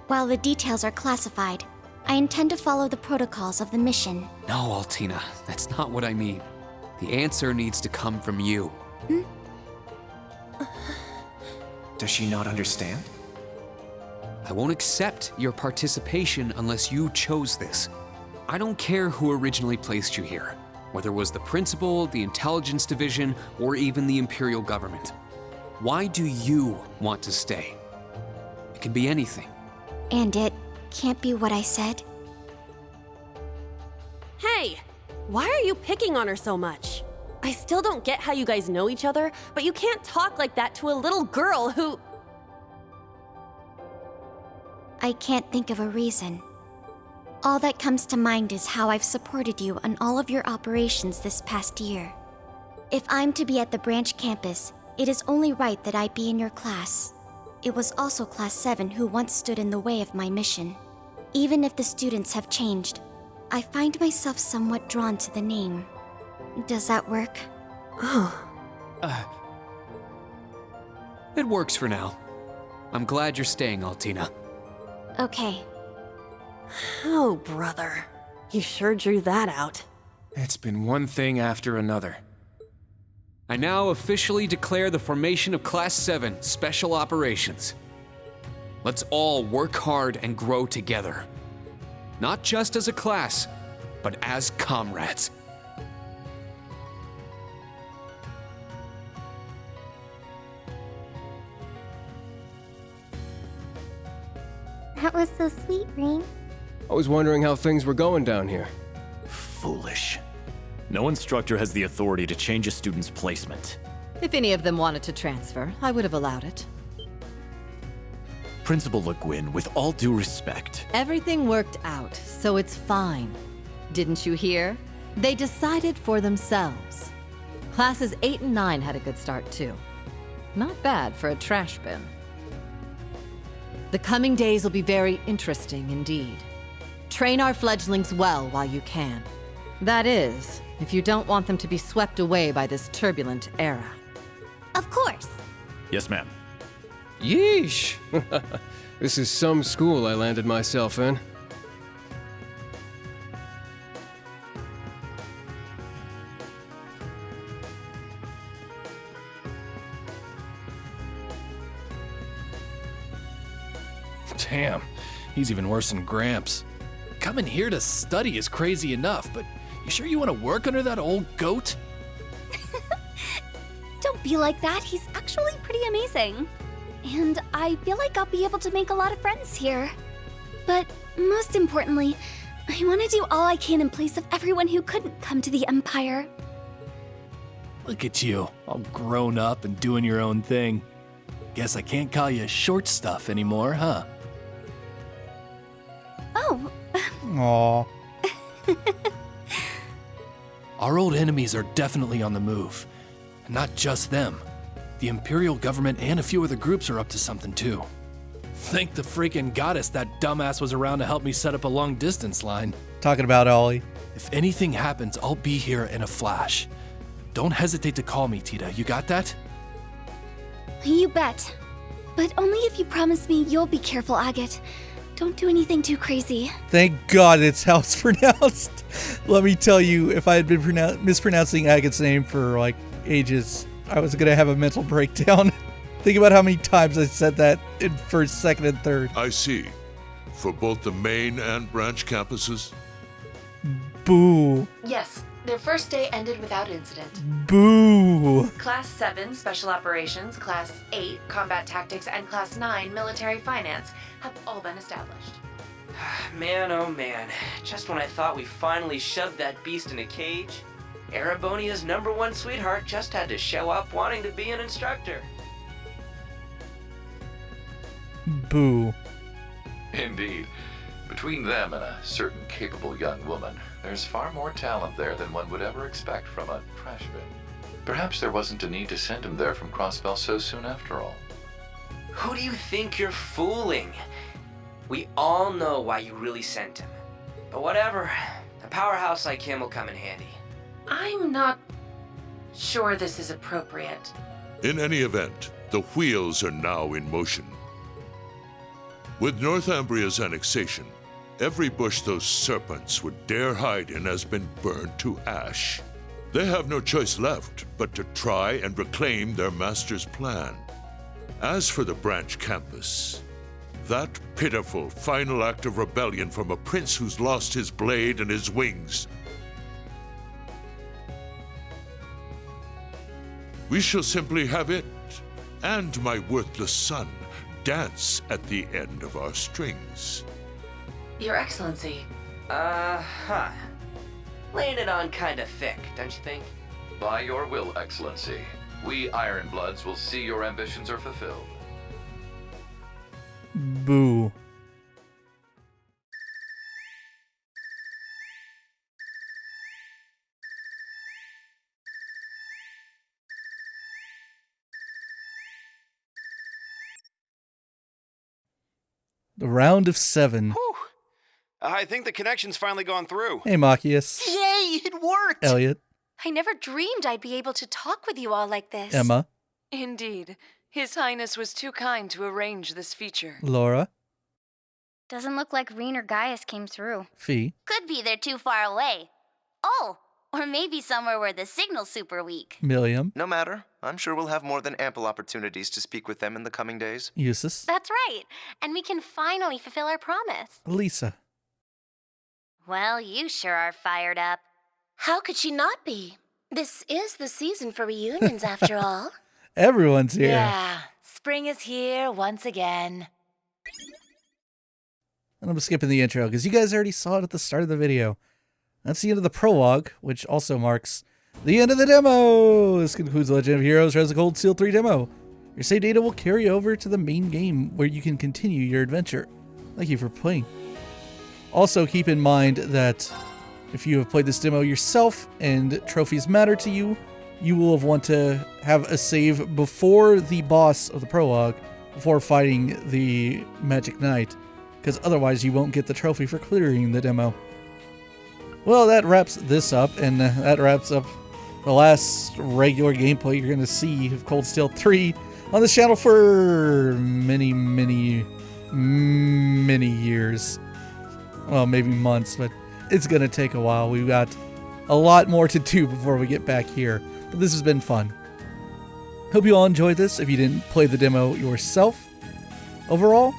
While the details are classified, I intend to follow the protocols of the mission. No, Altina, that's not what I mean. The answer needs to come from you. Does she not understand? I won't accept your participation unless you chose this. I don't care who originally placed you here, whether it was the principal, the intelligence division, or even the imperial government. Why do you want to stay? It can be anything. And it can't be what I said? Hey! Why are you picking on her so much? I still don't get how you guys know each other, but you can't talk like that to a little girl who... I can't think of a reason. All that comes to mind is how I've supported you on all of your operations this past year. If I'm to be at the branch campus, it is only right that I be in your class. It was also Class 7 who once stood in the way of my mission. Even if the students have changed, I find myself somewhat drawn to the name. Does that work? It works for now. I'm glad you're staying, Altina. Okay. Oh, brother. You sure drew that out. It's been one thing after another. I now officially declare the formation of Class 7 Special Operations. Let's all work hard and grow together. Not just as a class, but as comrades. That was so sweet, Rean. I was wondering how things were going down here. Foolish. No instructor has the authority to change a student's placement. If any of them wanted to transfer, I would have allowed it. Principal Le Guin, with all due respect. Everything worked out, so it's fine. Didn't you hear? They decided for themselves. Classes 8 and 9 had a good start, too. Not bad for a trash bin. The coming days will be very interesting indeed. Train our fledglings well while you can. That is, if you don't want them to be swept away by this turbulent era. Of course. Yes, ma'am. Yeesh! This is some school I landed myself in. Damn, he's even worse than Gramps. Coming here to study is crazy enough, but you sure you want to work under that old goat? Don't be like that. He's actually pretty amazing. And I feel like I'll be able to make a lot of friends here. But most importantly, I want to do all I can in place of everyone who couldn't come to the Empire. Look at you, all grown up and doing your own thing. Guess I can't call you short stuff anymore, huh? Oh. Aww. Our old enemies are definitely on the move. And not just them. The Imperial government and a few other groups are up to something too. Thank the freaking goddess that dumbass was around to help me set up a long distance line. Talking about Ollie. If anything happens, I'll be here in a flash. Don't hesitate to call me, Tita. You got that? You bet. But only if you promise me you'll be careful, Agate. Don't do anything too crazy. Thank God it's how it's pronounced. Let me tell you, if I had been mispronouncing Agate's name for like ages, I was going to have a mental breakdown. Think about how many times I said that in first, second, and third. I see. For both the main and branch campuses? Boo. Yes, their first day ended without incident. Boo. Class 7, Special Operations, Class 8, Combat Tactics, and Class 9, Military Finance have all been established. Man, oh man. Just when I thought we finally shoved that beast in a cage, Erebonia's #1 sweetheart just had to show up wanting to be an instructor. Boo. Indeed. Between them and a certain capable young woman, there's far more talent there than one would ever expect from a trash bin. Perhaps there wasn't a need to send him there from Crossbell so soon after all. Who do you think you're fooling? We all know why you really sent him. But whatever, a powerhouse like him will come in handy. I'm not sure this is appropriate. In any event, the wheels are now in motion. With Northumbria's annexation, every bush those serpents would dare hide in has been burned to ash. They have no choice left but to try and reclaim their master's plan. As for the branch campus, that pitiful final act of rebellion from a prince who's lost his blade and his wings. We shall simply have it, and my worthless son, dance at the end of our strings. Your Excellency. Laying it on kinda thick, don't you think? By your will, Excellency, we Ironbloods will see your ambitions are fulfilled. Boo. The round of 7. Whew. I think the connection's finally gone through. Hey, Machias. Yay, it worked! Elliot. I never dreamed I'd be able to talk with you all like this. Emma. Indeed. His Highness was too kind to arrange this feature. Laura. Doesn't look like Rean or Gaius came through. Fee. Could be they're too far away. Oh, or maybe somewhere where the signal's super weak. Milliam. No matter. I'm sure we'll have more than ample opportunities to speak with them in the coming days. Eustace. That's right. And we can finally fulfill our promise. Lisa. Well, you sure are fired up. How could she not be? This is the season for reunions, after all. Everyone's here. Yeah, spring is here once again. And I'm skipping the intro because you guys already saw it at the start of the video. That's the end of the prologue, which also marks the end of the demo. This concludes Legend of Heroes Res of Cold Steel 3 demo. Your save data will carry over to the main game where you can continue your adventure. Thank you for playing. Also keep in mind that if you have played this demo yourself and trophies matter to you, you will have want to have a save before the boss of the prologue, before fighting the Magic Knight, because otherwise you won't get the trophy for clearing the demo. Well, that wraps this up, and that wraps up the last regular gameplay you're going to see of Cold Steel 3 on this channel for many, many, many years. Well, maybe months, but it's going to take a while. We've got a lot more to do before we get back here, but this has been fun. Hope you all enjoyed this. If you didn't play the demo yourself, overall,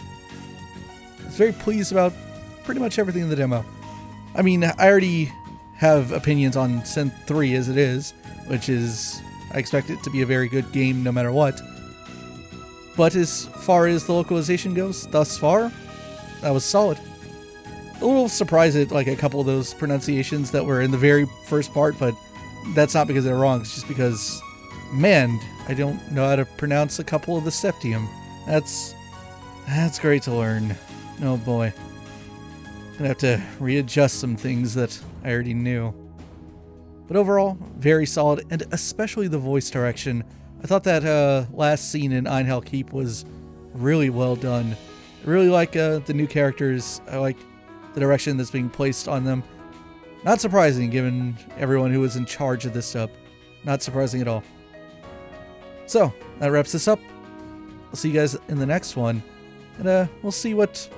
I was very pleased about pretty much everything in the demo. I mean, I already have opinions on Synth 3 as it is, which is, I expect it to be a very good game no matter what. But as far as the localization goes, thus far, that was solid. A little surprised at like a couple of those pronunciations that were in the very first part, but that's not because they're wrong, it's just because, man, I don't know how to pronounce a couple of the septium. That's great to learn. Oh boy. Gonna have to readjust some things that I already knew. But overall, very solid, and especially the voice direction. I thought that last scene in Einhell Keep was really well done. I really like the new characters. I like the direction that's being placed on them. Not surprising given everyone who was in charge of this stuff. Not surprising at all. So, that wraps this up. I'll see you guys in the next one. And we'll see what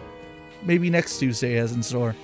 maybe next Tuesday has in store.